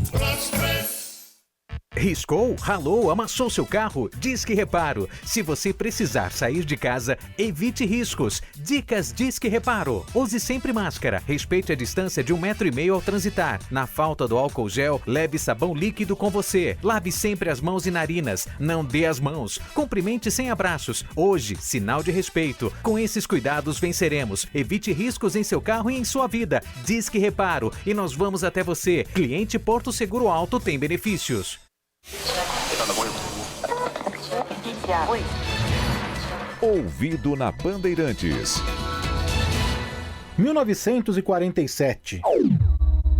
Riscou, ralou, amassou seu carro? Disque Reparo. Se você precisar sair de casa, evite riscos. Dicas Disque Reparo. Use sempre máscara. Respeite a distância de 1,5 m ao transitar. Na falta do álcool gel, leve sabão líquido com você. Lave sempre as mãos e narinas. Não dê as mãos. Cumprimente sem abraços. Hoje, sinal de respeito. Com esses cuidados, venceremos. Evite riscos em seu carro e em sua vida. Disque Reparo. E nós vamos até você. Cliente Porto Seguro Alto tem benefícios. Ouvido na Bandeirantes. 1947.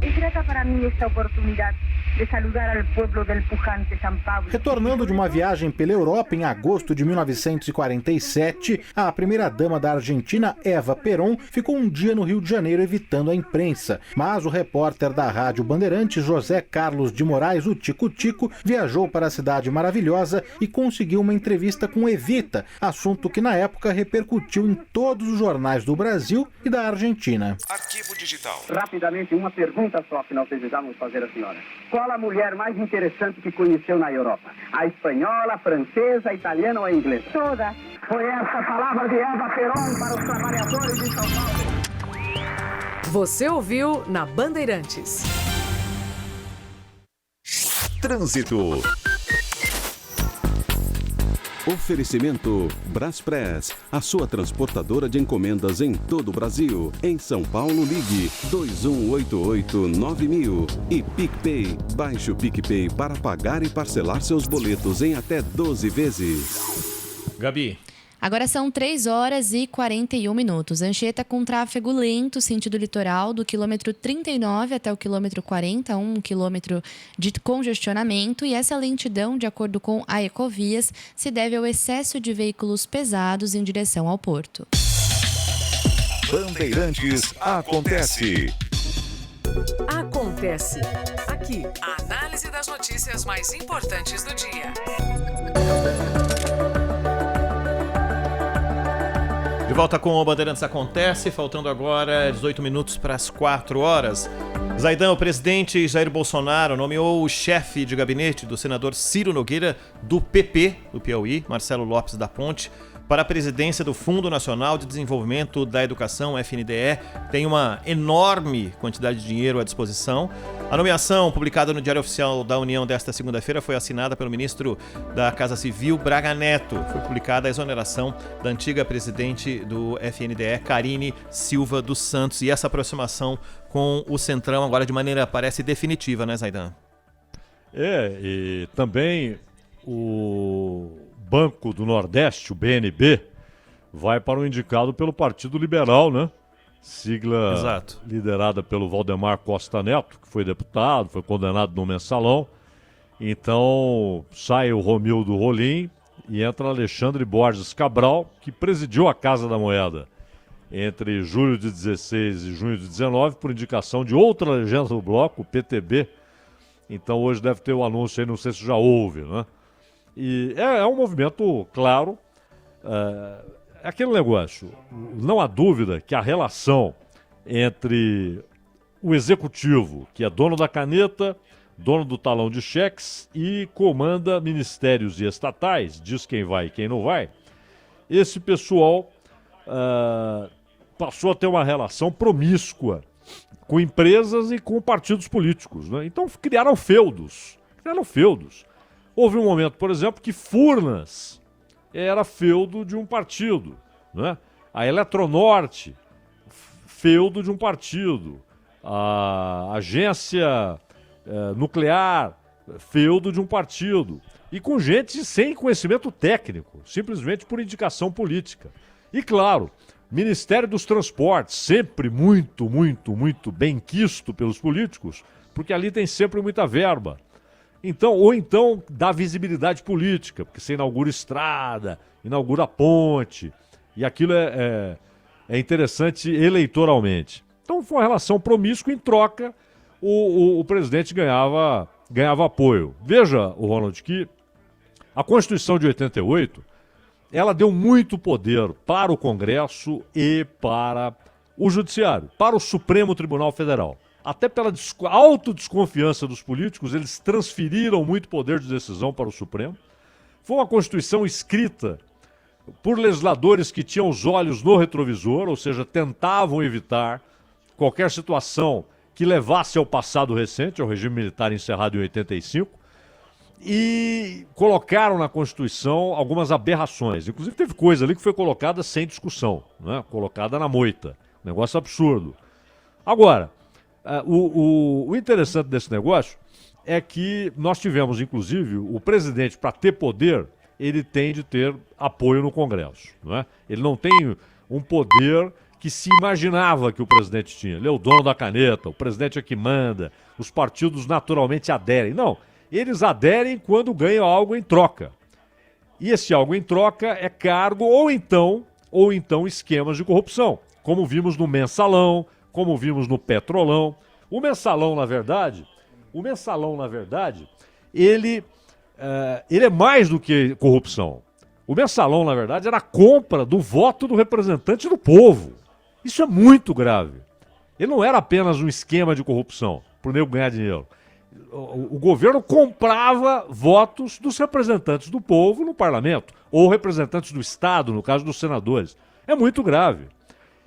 E trata para mí esta oportunidad de saludar al pueblo del pujante San Pablo. Retornando de uma viagem pela Europa em agosto de 1947, a primeira-dama da Argentina, Eva Perón, ficou um dia no Rio de Janeiro evitando a imprensa. Mas o repórter da Rádio Bandeirantes, José Carlos de Moraes, o Tico Tico, viajou para a Cidade Maravilhosa e conseguiu uma entrevista com Evita, assunto que na época repercutiu em todos os jornais do Brasil e da Argentina. Arquivo digital. Rapidamente, uma pergunta só que nós desejamos fazer à senhora. Qual a mulher mais interessante que conheceu na Europa? A espanhola, a francesa, a italiana ou a inglesa? Todas. Foi essa palavra de Eva Perón para os trabalhadores de São Paulo. Você ouviu na Bandeirantes. Trânsito. Oferecimento Braspress, a sua transportadora de encomendas em todo o Brasil. Em São Paulo, ligue 2188-9000. E PicPay, baixe o PicPay para pagar e parcelar seus boletos em até 12 vezes. Gabi. Agora são 3 horas e 41 minutos. Anchieta com tráfego lento, sentido litoral, do quilômetro 39 até o quilômetro 40, 1 quilômetro de congestionamento. E essa lentidão, de acordo com a Ecovias, se deve ao excesso de veículos pesados em direção ao porto. Bandeirantes acontece. Acontece. Aqui, a análise das notícias mais importantes do dia. De volta com o Bandeirantes Acontece, faltando agora 18 minutos para as 4 horas. Zaidan, o presidente Jair Bolsonaro nomeou o chefe de gabinete do senador Ciro Nogueira, do PP, do Piauí, Marcelo Lopes da Ponte, para a presidência do Fundo Nacional de Desenvolvimento da Educação, FNDE. Tem uma enorme quantidade de dinheiro à disposição. A nomeação, publicada no Diário Oficial da União desta segunda-feira, foi assinada pelo ministro da Casa Civil, Braga Neto. Foi publicada a exoneração da antiga presidente do FNDE, Carine Silva dos Santos. E essa aproximação com o Centrão agora de maneira, parece, definitiva, né, Zaidan? E também o Banco do Nordeste, o BNB, vai para o indicado pelo Partido Liberal, né? Sigla Exato. Liderada pelo Valdemar Costa Neto, que foi deputado, foi condenado no Mensalão. Então sai o Romildo Rolim e entra Alexandre Borges Cabral, que presidiu a Casa da Moeda entre julho de 16 e junho de 19, por indicação de outra legenda do bloco, o PTB. Então hoje deve ter o anúncio aí, não sei se já houve, né? E é um movimento, claro, é aquele negócio. Não há dúvida que a relação entre o executivo, que é dono da caneta, dono do talão de cheques e comanda ministérios e estatais, diz quem vai e quem não vai, esse pessoal passou a ter uma relação promíscua com empresas e com partidos políticos, né? Então criaram feudos. Houve um momento, por exemplo, que Furnas era feudo de um partido, né? A Eletronorte, feudo de um partido. A agência nuclear, feudo de um partido. E com gente sem conhecimento técnico, simplesmente por indicação política. E claro, Ministério dos Transportes, sempre muito, muito, muito bem quisto pelos políticos, porque ali tem sempre muita verba. Ou então dá visibilidade política, porque você inaugura estrada, inaugura ponte, e aquilo é interessante eleitoralmente. Então foi uma relação promíscua, em troca o presidente ganhava apoio. Veja, Ronald, que a Constituição de 88, ela deu muito poder para o Congresso e para o Judiciário, para o Supremo Tribunal Federal. Até pela autodesconfiança dos políticos, eles transferiram muito poder de decisão para o Supremo. Foi uma Constituição escrita por legisladores que tinham os olhos no retrovisor, ou seja, tentavam evitar qualquer situação que levasse ao passado recente, ao regime militar encerrado em 85, e colocaram na Constituição algumas aberrações. Inclusive teve coisa ali que foi colocada sem discussão, né? Colocada na moita. Negócio absurdo. Agora, o interessante desse negócio é que nós tivemos, inclusive, o presidente, para ter poder, ele tem de ter apoio no Congresso, não é? Ele não tem um poder que se imaginava que o presidente tinha. Ele é o dono da caneta, o presidente é que manda, os partidos naturalmente aderem. Não, eles aderem quando ganham algo em troca. E esse algo em troca é cargo ou então esquemas de corrupção, como vimos no Mensalão, como vimos no Petrolão. O Mensalão, na verdade, ele é mais do que corrupção. O Mensalão, na verdade, era a compra do voto do representante do povo. Isso é muito grave. Ele não era apenas um esquema de corrupção, para o nego ganhar dinheiro. O governo comprava votos dos representantes do povo no parlamento, ou representantes do Estado, no caso dos senadores. É muito grave.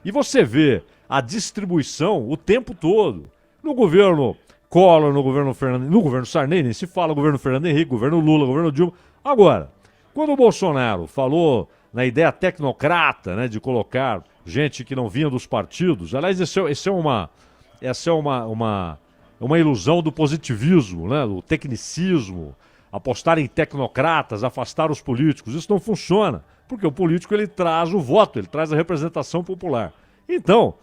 E você vê a distribuição o tempo todo. No governo Collor, no governo Sarney, nem se fala, governo Fernando Henrique, governo Lula, governo Dilma. Agora, quando o Bolsonaro falou na ideia tecnocrata, né, de colocar gente que não vinha dos partidos, aliás, essa é uma ilusão do positivismo, né, do tecnicismo, apostar em tecnocratas, afastar os políticos. Isso não funciona, porque o político ele traz o voto, ele traz a representação popular. Então,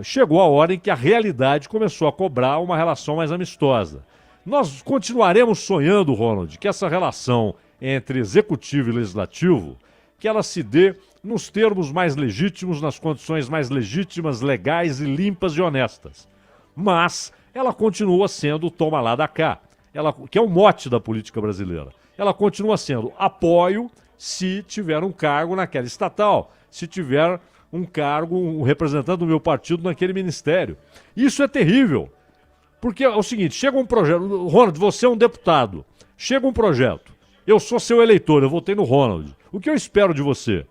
chegou a hora em que a realidade começou a cobrar uma relação mais amistosa. Nós continuaremos sonhando, Ronald, que essa relação entre executivo e legislativo, que ela se dê nos termos mais legítimos, nas condições mais legítimas, legais e limpas e honestas. Mas ela continua sendo o toma lá da cá, que é o mote da política brasileira. Ela continua sendo apoio se tiver um cargo naquela estatal, se tiver um cargo, um representante do meu partido naquele ministério. Isso é terrível, porque é o seguinte, chega um projeto, Ronald, você é um deputado, chega um projeto, eu sou seu eleitor, eu votei no Ronald. O que eu espero de você?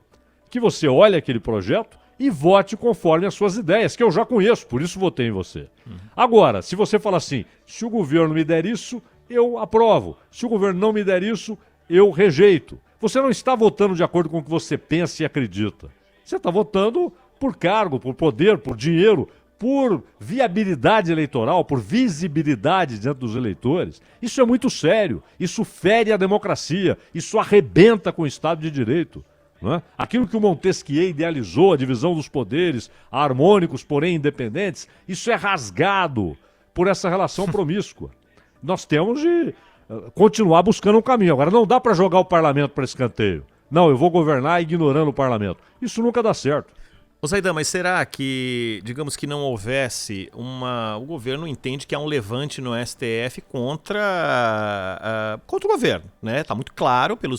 Que você olhe aquele projeto e vote conforme as suas ideias, que eu já conheço, por isso votei em você. Agora, se você fala assim, se o governo me der isso, eu aprovo. Se o governo não me der isso, eu rejeito. Você não está votando de acordo com o que você pensa e acredita. Você está votando por cargo, por poder, por dinheiro, por viabilidade eleitoral, por visibilidade diante dos eleitores. Isso é muito sério, isso fere a democracia, isso arrebenta com o Estado de Direito. Não é? Aquilo que o Montesquieu idealizou, a divisão dos poderes, harmônicos, porém independentes, isso é rasgado por essa relação promíscua. Nós temos de continuar buscando um caminho. Agora, não dá para jogar o parlamento para escanteio. Não, eu vou governar ignorando o parlamento. Isso nunca dá certo. Ô Zaidan, mas será que, digamos que não houvesse o governo entende que há um levante no STF contra o governo, né? Está muito claro pelo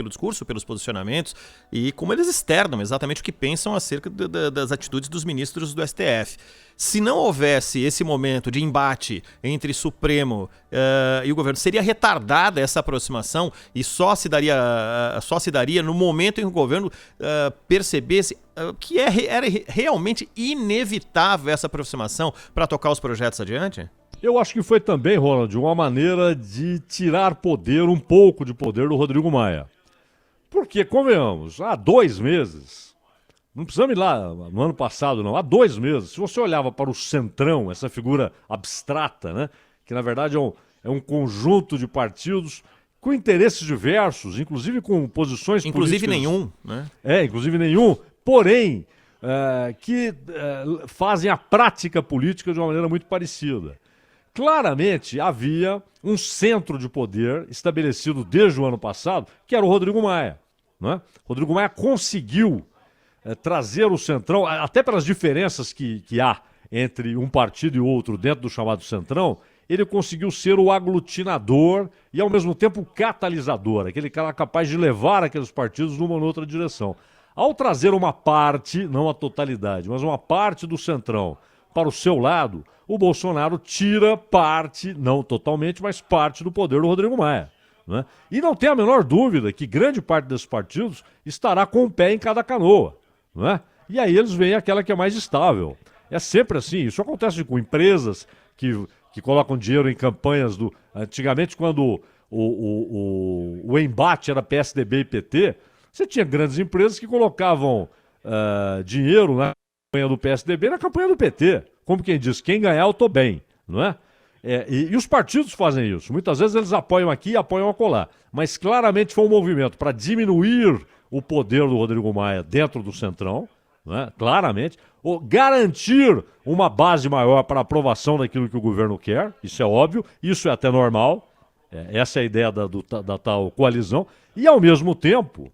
discurso, pelos posicionamentos e como eles externam exatamente o que pensam acerca das atitudes dos ministros do STF. Se não houvesse esse momento de embate entre Supremo e o governo, seria retardada essa aproximação e só se daria no momento em que o governo percebesse que era realmente inevitável essa aproximação para tocar os projetos adiante? Eu acho que foi também, Ronald, uma maneira de tirar um pouco de poder do Rodrigo Maia. Porque, convenhamos, há 2 meses... Não precisamos ir lá no ano passado, não. Há 2 meses, se você olhava para o Centrão, essa figura abstrata, né, que na verdade é um conjunto de partidos com interesses diversos, inclusive com posições inclusive políticas... nenhum, né? Inclusive nenhum, porém, que fazem a prática política de uma maneira muito parecida. Claramente havia um centro de poder estabelecido desde o ano passado, que era o Rodrigo Maia. Né? Rodrigo Maia conseguiu trazer o Centrão, até pelas diferenças que há entre um partido e outro dentro do chamado Centrão, ele conseguiu ser o aglutinador e ao mesmo tempo o catalisador, aquele cara capaz de levar aqueles partidos numa ou outra direção. Ao trazer uma parte, não a totalidade, mas uma parte do Centrão para o seu lado, o Bolsonaro tira parte, não totalmente, mas parte do poder do Rodrigo Maia. Né? E não tem a menor dúvida que grande parte desses partidos estará com o pé em cada canoa. Não é? E aí eles veem aquela que é mais estável. É sempre assim. Isso acontece com empresas que colocam dinheiro em campanhas do... Antigamente, quando o embate era PSDB e PT, você tinha grandes empresas que colocavam dinheiro na campanha do PSDB e na campanha do PT. Como quem diz, quem ganhar eu tô bem. Não é? E os partidos fazem isso. Muitas vezes eles apoiam aqui e apoiam acolá. Mas claramente foi um movimento para diminuir o poder do Rodrigo Maia dentro do Centrão, né? Claramente, ou garantir uma base maior para a aprovação daquilo que o governo quer, isso é óbvio, isso é até normal, essa é a ideia da tal coalizão, e ao mesmo tempo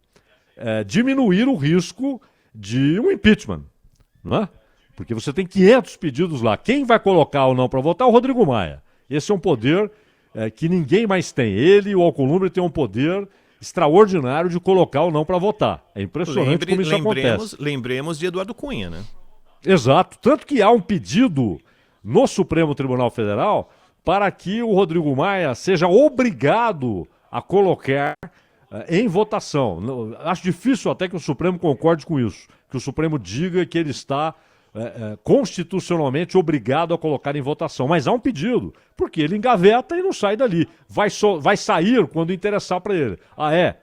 diminuir o risco de um impeachment, não é? Porque você tem 500 pedidos lá, quem vai colocar ou não para votar é o Rodrigo Maia. Esse é um poder que ninguém mais tem, ele e o Alcolumbre têm um poder extraordinário de colocar ou não para votar. É impressionante como isso acontece. Lembremos de Eduardo Cunha, né? Exato. Tanto que há um pedido no Supremo Tribunal Federal para que o Rodrigo Maia seja obrigado a colocar em votação. Acho difícil até que o Supremo concorde com isso. Que o Supremo diga que ele está constitucionalmente obrigado a colocar em votação. Mas há um pedido, porque ele engaveta e não sai dali. Vai sair quando interessar para ele.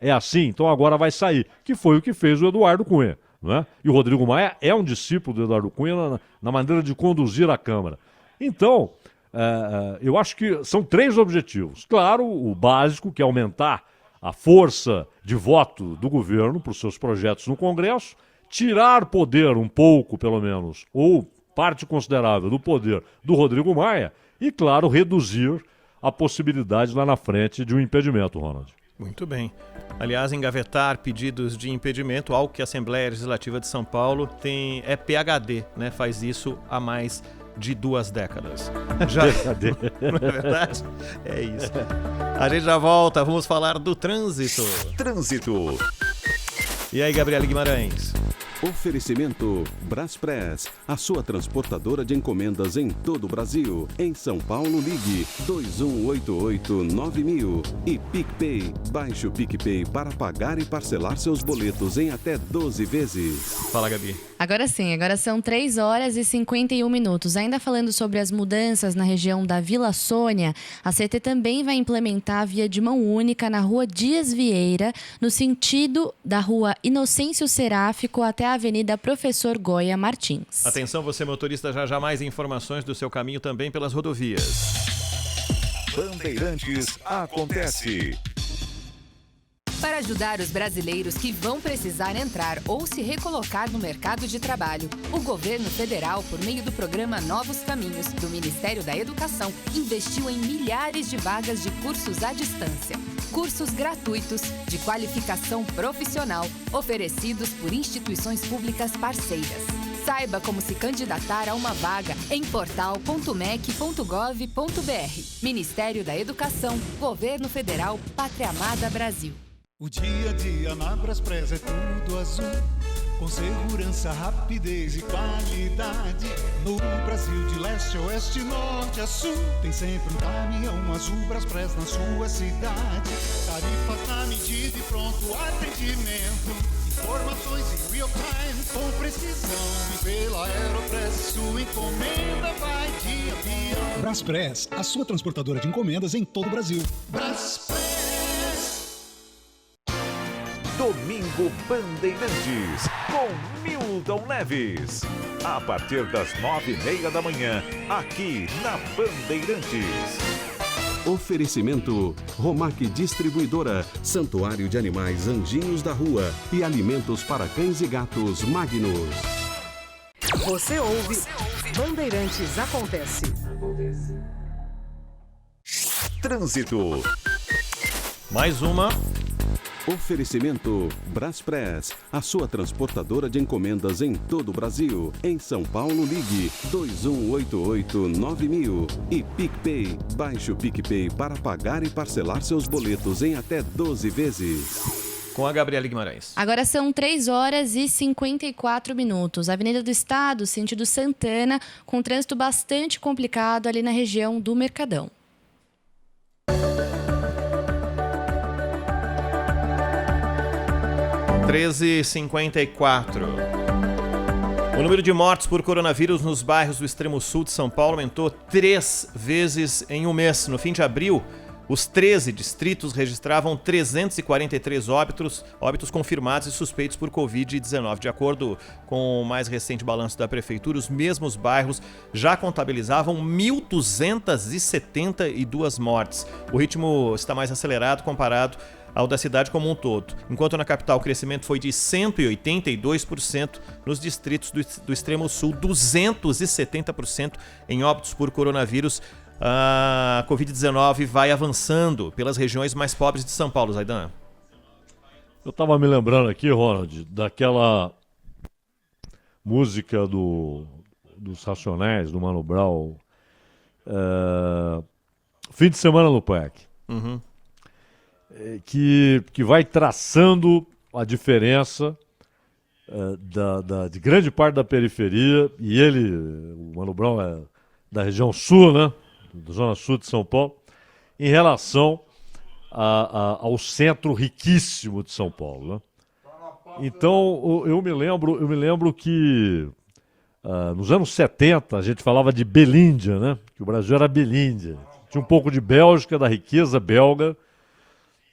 É assim, então agora vai sair. Que foi o que fez o Eduardo Cunha. Né? E o Rodrigo Maia é um discípulo do Eduardo Cunha na maneira de conduzir a Câmara. Então, eu acho que são 3 objetivos. Claro, o básico, que é aumentar a força de voto do governo para os seus projetos no Congresso, tirar poder um pouco, pelo menos, ou parte considerável do poder do Rodrigo Maia e, claro, reduzir a possibilidade lá na frente de um impedimento, Ronald. Muito bem. Aliás, engavetar pedidos de impedimento, algo que a Assembleia Legislativa de São Paulo é PhD, né? Faz isso há mais de 2 décadas. PhD. Não é verdade? É isso. A gente já volta, vamos falar do trânsito. Trânsito. E aí, Gabriela Guimarães? Oferecimento Braspress, a sua transportadora de encomendas em todo o Brasil. Em São Paulo, ligue 2188-9000. E PicPay, baixe o PicPay para pagar e parcelar seus boletos em até 12 vezes. Fala, Gabi. Agora sim, agora são 3 horas e 51 minutos. Ainda falando sobre as mudanças na região da Vila Sônia, a CT também vai implementar a via de mão única na rua Dias Vieira, no sentido da rua Inocêncio Seráfico até a Avenida Professor Goya Martins. Atenção, você motorista, já mais informações do seu caminho também pelas rodovias. Bandeirantes acontece. Para ajudar os brasileiros que vão precisar entrar ou se recolocar no mercado de trabalho, o governo federal, por meio do programa Novos Caminhos, do Ministério da Educação, investiu em milhares de vagas de cursos à distância. Cursos gratuitos, de qualificação profissional, oferecidos por instituições públicas parceiras. Saiba como se candidatar a uma vaga em portal.mec.gov.br. Ministério da Educação, Governo Federal, Pátria Amada Brasil. O dia a dia na Braspress é tudo azul, com segurança, rapidez e qualidade. No Brasil de leste a oeste, norte a sul, tem sempre um caminhão azul Braspress na sua cidade. Tarifas na medida e pronto atendimento, informações em real time com precisão. E pela Aeropress sua encomenda vai de avião. Braspress, a sua transportadora de encomendas em todo o Brasil. Braspress. Domingo Bandeirantes, com Milton Neves. A partir das 9h30 da manhã, aqui na Bandeirantes. Oferecimento Romac Distribuidora, Santuário de Animais Anjinhos da Rua e Alimentos para Cães e Gatos Magnus. Você ouve Bandeirantes Acontece. Trânsito. Mais uma. Oferecimento Braspress, a sua transportadora de encomendas em todo o Brasil. Em São Paulo, ligue 2188-9000. E PicPay, baixe o PicPay para pagar e parcelar seus boletos em até 12 vezes. Com a Gabriela Guimarães. Agora são 3 horas e 54 minutos. Avenida do Estado, sentido Santana, com trânsito bastante complicado ali na região do Mercadão. (13h54). O número de mortes por coronavírus nos bairros do extremo sul de São Paulo aumentou 3 vezes em um mês. No fim de abril, os 13 distritos registravam 343 óbitos confirmados e suspeitos por Covid-19. De acordo com o mais recente balanço da Prefeitura, os mesmos bairros já contabilizavam 1.272 mortes. O ritmo está mais acelerado comparado ao da cidade como um todo. Enquanto na capital o crescimento foi de 182%, nos distritos do extremo sul, 270% em óbitos por coronavírus. A Covid-19 vai avançando pelas regiões mais pobres de São Paulo, Zaidan. Eu estava me lembrando aqui, Ronald, daquela música dos Racionais, do Mano Brown, Fim de Semana no Parque, que vai traçando a diferença de grande parte da periferia, e o Mano Brown é da região sul, né, da zona sul de São Paulo, em relação ao centro riquíssimo de São Paulo, né? Então, eu me lembro que nos anos 70 a gente falava de Belíndia, né? Que o Brasil era Belíndia. Tinha um pouco de Bélgica, da riqueza belga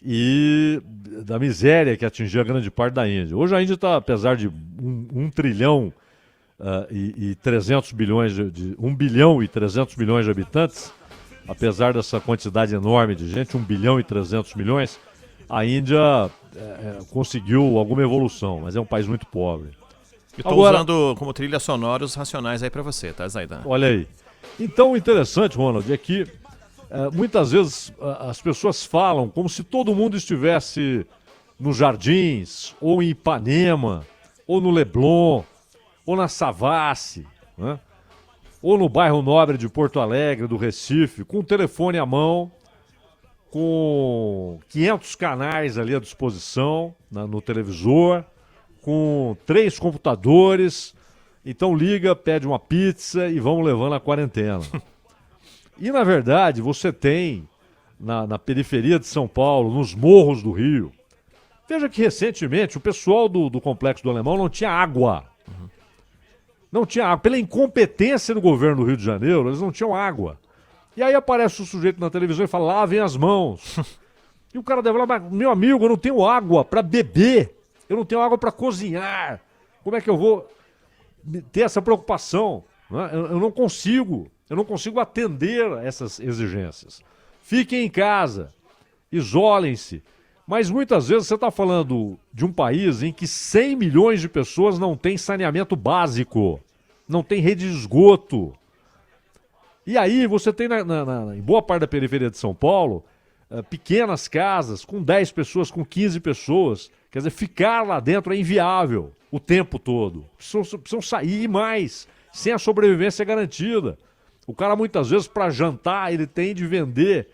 e da miséria que atingia grande parte da Índia. Hoje a Índia está, apesar de 1 trilhão e 300 bilhões, 1 bilhão e 300 milhões de habitantes, apesar dessa quantidade enorme de gente, 1 bilhão e 300 milhões, a Índia conseguiu alguma evolução, mas é um país muito pobre. Eu estou usando como trilha sonora os Racionais aí para você, tá, Zaidan? Olha aí. Então, o interessante, Ronald, é que muitas vezes as pessoas falam como se todo mundo estivesse nos Jardins, ou em Ipanema, ou no Leblon, ou na Savassi, né? Ou no bairro nobre de Porto Alegre, do Recife, com o telefone à mão, com 500 canais ali à disposição no televisor, com 3 computadores. Então liga, pede uma pizza e vamos levando a quarentena. E na verdade você tem na periferia de São Paulo, nos morros do Rio. Veja que recentemente o pessoal do Complexo do Alemão não tinha água. Não tinha água. Pela incompetência do governo do Rio de Janeiro, eles não tinham água. E aí aparece o sujeito na televisão e fala, lavem as mãos. E o cara deve falar, mas meu amigo, eu não tenho água para beber. Eu não tenho água para cozinhar. Como é que eu vou ter essa preocupação? Eu não consigo atender essas exigências. Fiquem em casa, isolem-se. Mas muitas vezes você está falando de um país em que 100 milhões de pessoas não têm saneamento básico, não tem rede de esgoto. E aí você tem em boa parte da periferia de São Paulo, pequenas casas com 10 pessoas, com 15 pessoas. Quer dizer, ficar lá dentro é inviável o tempo todo. Precisam sair mais, sem a sobrevivência garantida. O cara muitas vezes para jantar ele tem de vender,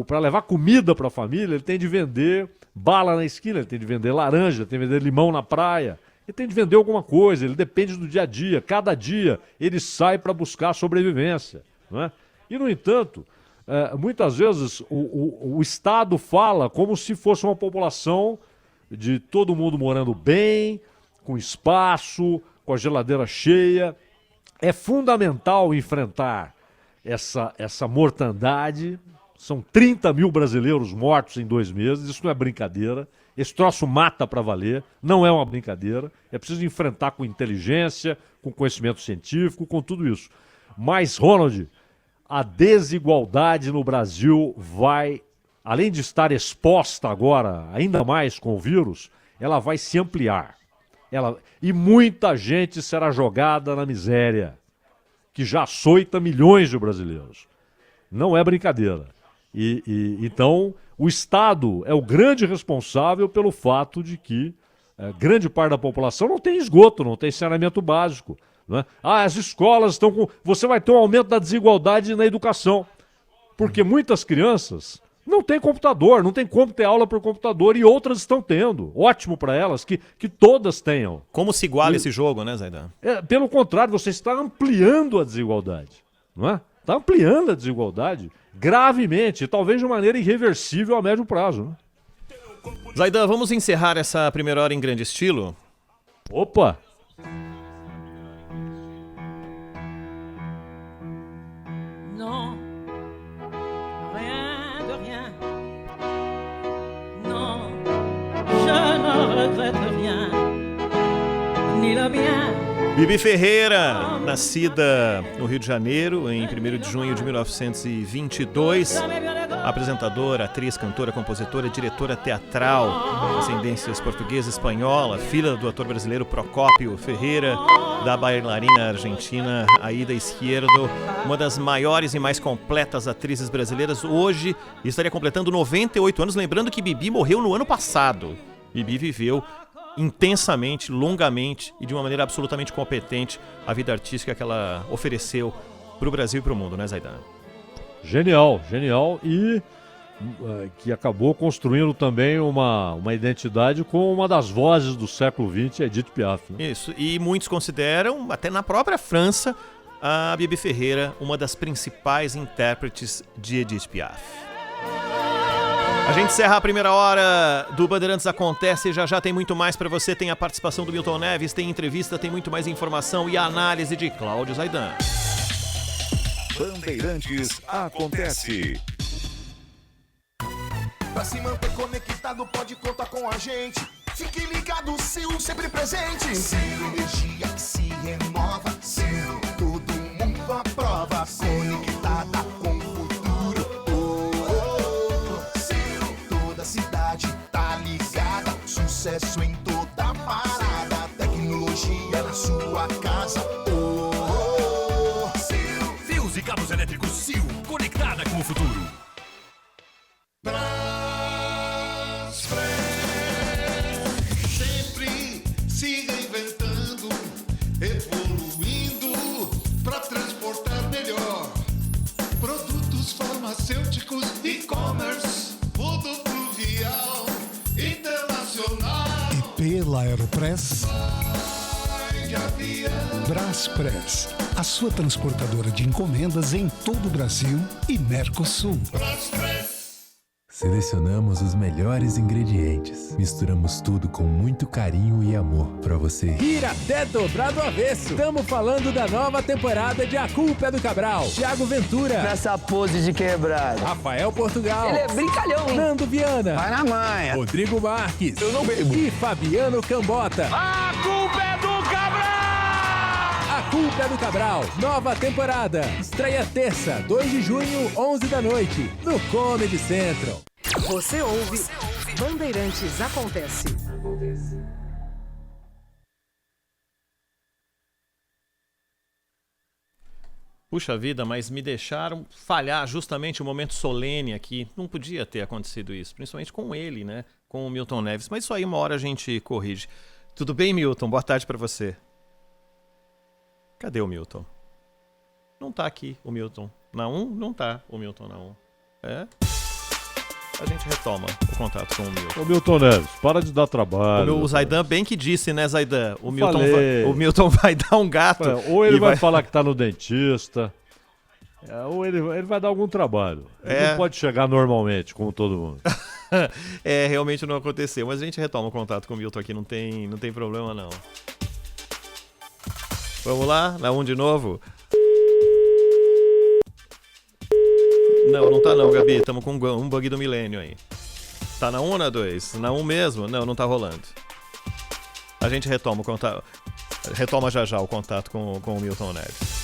para levar comida para a família, ele tem de vender bala na esquina, ele tem de vender laranja, ele tem de vender limão na praia, ele tem de vender alguma coisa, ele depende do dia a dia, cada dia ele sai para buscar a sobrevivência, não é? E no entanto, muitas vezes o Estado fala como se fosse uma população de todo mundo morando bem, com espaço, com a geladeira cheia. É fundamental enfrentar essa mortandade. São 30 mil brasileiros mortos em 2 meses, isso não é brincadeira. Esse troço mata para valer, não é uma brincadeira. É preciso enfrentar com inteligência, com conhecimento científico, com tudo isso. Mas, Ronald, a desigualdade no Brasil vai, além de estar exposta agora, ainda mais com o vírus, ela vai se ampliar. E muita gente será jogada na miséria, que já açoita milhões de brasileiros. Não é brincadeira. Então, o Estado é o grande responsável pelo fato de que grande parte da população não tem esgoto, não tem saneamento básico. Não é? As escolas estão com... Você vai ter um aumento da desigualdade na educação, porque muitas crianças não têm computador, não tem como ter aula por computador, e outras estão tendo. Ótimo para elas que todas tenham. Como se iguala esse jogo, né, Zaidan? Pelo contrário, você está ampliando a desigualdade, não é? Está ampliando a desigualdade gravemente, talvez de maneira irreversível a médio prazo. Né? Zaidan, vamos encerrar essa primeira hora em grande estilo? Opa! Non, rien de rien. Non, je ne regrette rien, ni le bien. Bibi Ferreira, nascida no Rio de Janeiro em 1º de junho de 1922, apresentadora, atriz, cantora, compositora, diretora teatral, ascendências portuguesa e espanhola, filha do ator brasileiro Procópio Ferreira, da bailarina argentina Aida Izquierdo, uma das maiores e mais completas atrizes brasileiras, hoje estaria completando 98 anos, lembrando que Bibi morreu no ano passado. Bibi viveu intensamente, longamente e de uma maneira absolutamente competente a vida artística que ela ofereceu para o Brasil e para o mundo, né, Zaidan? Genial e que acabou construindo também uma identidade com uma das vozes do século XX, Edith Piaf. Né? Isso, e muitos consideram, até na própria França, a Bibi Ferreira uma das principais intérpretes de Edith Piaf. A gente encerra a primeira hora do Bandeirantes Acontece e já tem muito mais para você. Tem a participação do Milton Neves, tem entrevista, tem muito mais informação e a análise de Cláudio Zaidan. Bandeirantes Acontece. Pra se manter conectado, pode contar com a gente. Fique ligado, Sil, sempre presente. Sil, energia que se renova. Sil, todo mundo aprova. Conectada com o futuro. Sil, toda cidade tá ligada. Sucesso em toda parada. Tecnologia na sua casa. Sil, fios e cabos elétricos Sil, conectada com o futuro. Sempre se reinventando, evoluindo para transportar melhor. Produtos farmacêuticos, e-commerce, rodoviário, internacional. E pela Aeropress, De avião. Braspress, a sua transportadora de encomendas em todo o Brasil e Mercosul. Selecionamos os melhores ingredientes. Misturamos tudo com muito carinho e amor pra você rir até dobrar do avesso. Estamos falando da nova temporada de A Culpa é do Cabral. Thiago Ventura. Nessa pose de quebrado. Rafael Portugal. Ele é brincalhão, hein? Nando Viana. Vai na manha. Rodrigo Marques. Eu não bebo. E Fabiano Cambota. A culpa é do Cabral! A Culpa é do Cabral. Nova temporada. Estreia terça, 2 de junho, 11 da noite. No Comedy Central. Você ouve Bandeirantes Acontece. Puxa vida, mas me deixaram falhar justamente o momento solene aqui. Não podia ter acontecido isso, principalmente com ele, né? Com o Milton Neves. Mas isso aí uma hora a gente corrige. Tudo bem, Milton? Boa tarde pra você. Cadê o Milton? Não tá aqui o Milton. Na 1? Não tá o Milton na 1. É? A gente retoma o contato com o Milton. Ô Milton Neves, para de dar trabalho. O Zaidan bem que disse, né, Zaidan? O Milton vai dar um gato. Ou ele vai falar que tá no dentista, ou ele vai dar algum trabalho. Ele não pode chegar normalmente, como todo mundo. Realmente não aconteceu. Mas a gente retoma o contato com o Milton aqui, não tem problema não. Vamos lá? Na 1 de novo? Não tá não, Gabi. Estamos com um bug do milênio aí. Tá na 1 ou na 2? Na 1 mesmo? Não tá rolando. A gente retoma o contato. Retoma já o contato com o Milton Neves.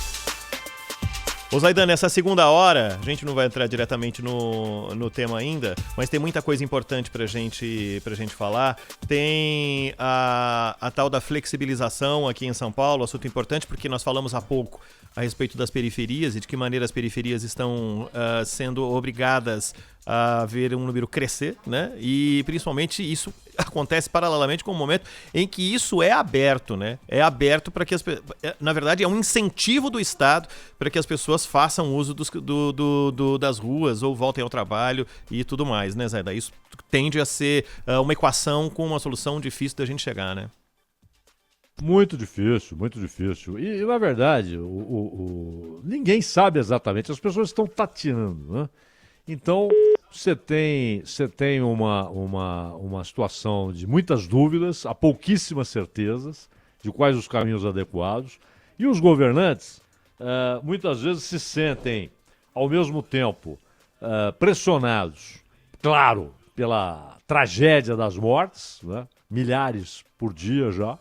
Ô Zaidan, nessa segunda hora, a gente não vai entrar diretamente no tema ainda, mas tem muita coisa importante pra gente falar. Tem a tal da flexibilização aqui em São Paulo, assunto importante porque nós falamos há pouco a respeito das periferias e de que maneira as periferias estão sendo obrigadas a ver um número crescer, né? E principalmente isso acontece paralelamente com o momento em que isso é aberto, né? É aberto para que na verdade é um incentivo do Estado para que as pessoas façam uso das ruas ou voltem ao trabalho e tudo mais, né, Zé? Isso tende a ser uma equação com uma solução difícil da gente chegar, né? Muito difícil, muito difícil. E na verdade, ninguém sabe exatamente, as pessoas estão tateando, né? Então, você tem uma situação de muitas dúvidas, há pouquíssimas certezas de quais os caminhos adequados, e os governantes muitas vezes se sentem, ao mesmo tempo, pressionados, claro, pela tragédia das mortes, né? Milhares por dia já,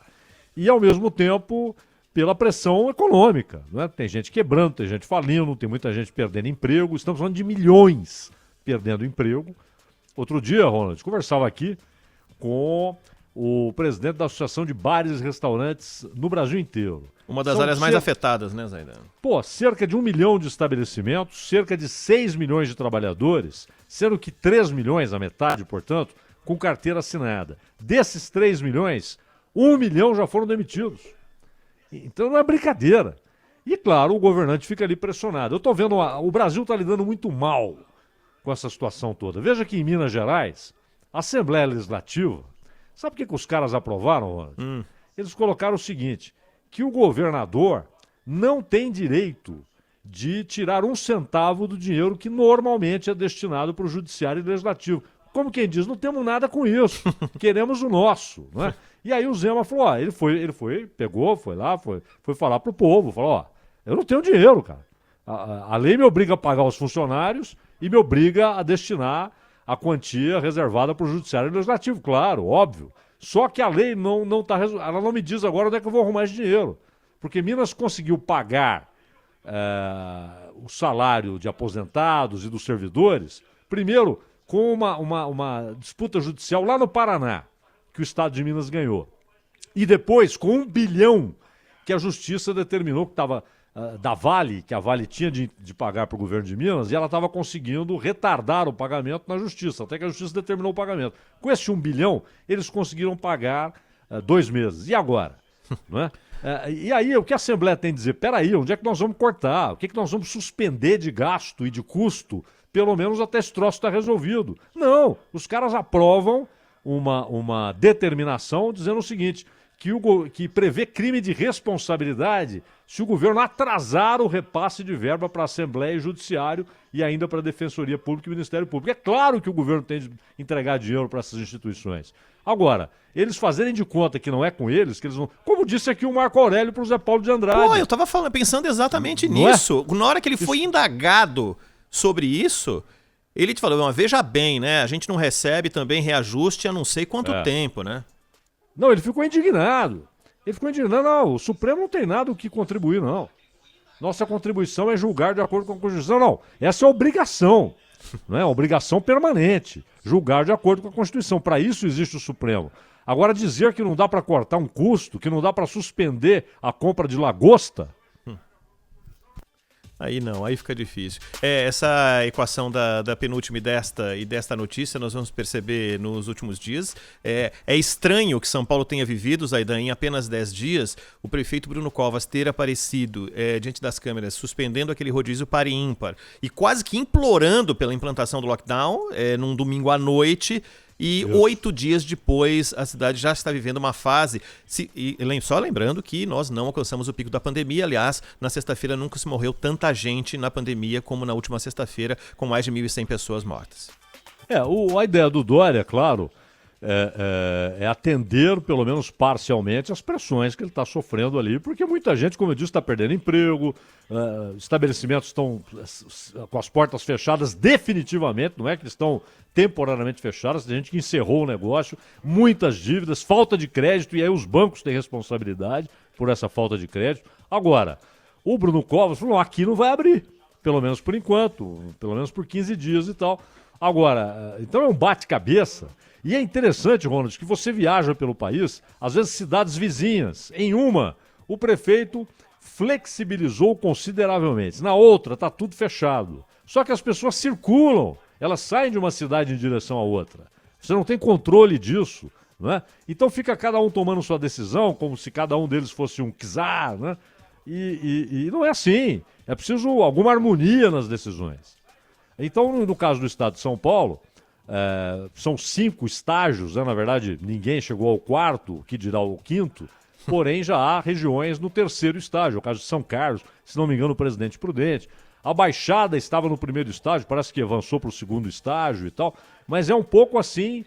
e ao mesmo tempo pela pressão econômica. Né? Tem gente quebrando, tem gente falindo, tem muita gente perdendo emprego. Estamos falando de milhões perdendo emprego. Outro dia, Ronald, conversava aqui com o presidente da Associação de Bares e Restaurantes no Brasil inteiro. Uma das áreas mais afetadas, né, Zaidan? Pô, cerca de 1 milhão de estabelecimentos, cerca de 6 milhões de trabalhadores, sendo que 3 milhões, a metade, portanto, com carteira assinada. Desses 3 milhões, 1 milhão já foram demitidos. Então não é brincadeira. E, claro, o governante fica ali pressionado. Eu estou vendo, o Brasil está lidando muito mal com essa situação toda. Veja que em Minas Gerais, a Assembleia Legislativa, sabe o que os caras aprovaram, Ronald? Eles colocaram o seguinte, que o governador não tem direito de tirar 1 centavo do dinheiro que normalmente é destinado para o judiciário e legislativo. Como quem diz, não temos nada com isso, queremos o nosso, né? E aí o Zema falou, ele foi falar pro povo, falou, eu não tenho dinheiro, cara. A lei me obriga a pagar os funcionários e me obriga a destinar a quantia reservada para o judiciário e legislativo, claro, óbvio. Só que a lei ela não me diz agora onde é que eu vou arrumar esse dinheiro. Porque Minas conseguiu pagar o salário de aposentados e dos servidores, primeiro com uma disputa judicial lá no Paraná, que o Estado de Minas ganhou. E depois com 1 bilhão que a Justiça determinou que estava da Vale, que a Vale tinha de pagar para o governo de Minas, e ela estava conseguindo retardar o pagamento na Justiça, até que a Justiça determinou o pagamento. Com esse 1 bilhão, eles conseguiram pagar 2 meses. E agora? Não é? E aí, o que a Assembleia tem a dizer? Peraí, onde é que nós vamos cortar? O que nós vamos suspender de gasto e de custo, pelo menos até esse troço estar resolvido? Não, os caras aprovam uma determinação dizendo o seguinte, que prevê crime de responsabilidade se o governo atrasar o repasse de verba para a Assembleia e Judiciário e ainda para a Defensoria Pública e Ministério Público. É claro que o governo tem de entregar dinheiro para essas instituições. Agora, eles fazerem de conta que não é com eles, que eles vão... Como disse aqui o Marco Aurélio para o Zé Paulo de Andrade. Pô, eu estava pensando exatamente nisso. Na hora que ele foi indagado sobre isso, ele te falou, veja bem, né? A gente não recebe também reajuste há não sei quanto tempo, né? Não, ele ficou indignado. Não, o Supremo não tem nada o que contribuir, não. Nossa contribuição é julgar de acordo com a Constituição. Não, essa é obrigação, não é? Obrigação permanente, julgar de acordo com a Constituição. Para isso existe o Supremo. Agora, dizer que não dá para cortar um custo, que não dá para suspender a compra de lagosta... Aí não, aí fica difícil. Essa equação da penúltima e desta notícia nós vamos perceber nos últimos dias. É estranho que São Paulo tenha vivido, Zaidan, em apenas 10 dias, o prefeito Bruno Covas ter aparecido diante das câmeras, suspendendo aquele rodízio par e ímpar e quase que implorando pela implantação do lockdown num domingo à noite. E 8 dias depois, a cidade já está vivendo uma fase... Só lembrando que nós não alcançamos o pico da pandemia. Aliás, na sexta-feira nunca se morreu tanta gente na pandemia como na última sexta-feira, com mais de 1.100 pessoas mortas. A ideia do Dória, claro, é atender, pelo menos parcialmente, as pressões que ele está sofrendo ali, porque muita gente, como eu disse, está perdendo emprego, estabelecimentos estão com as portas fechadas definitivamente, não é que estão temporariamente fechadas, tem gente que encerrou o negócio, muitas dívidas, falta de crédito, e aí os bancos têm responsabilidade por essa falta de crédito. Agora, o Bruno Covas falou, aqui não vai abrir, pelo menos por enquanto, pelo menos por 15 dias e tal. Agora, então é um bate-cabeça. E é interessante, Ronald, que você viaja pelo país, às vezes cidades vizinhas. Em uma, o prefeito flexibilizou consideravelmente. Na outra, está tudo fechado. Só que as pessoas circulam, elas saem de uma cidade em direção à outra. Você não tem controle disso, né? Então fica cada um tomando sua decisão, como se cada um deles fosse um czar, né? E não é assim. É preciso alguma harmonia nas decisões. Então, no caso do estado de São Paulo, são 5 estágios, né? Na verdade, ninguém chegou ao 4º, que dirá o 5º, porém já há regiões no 3º estágio, o caso de São Carlos, se não me engano, o Presidente Prudente. A Baixada estava no 1º estágio, parece que avançou para o 2º estágio e tal, mas é um pouco assim,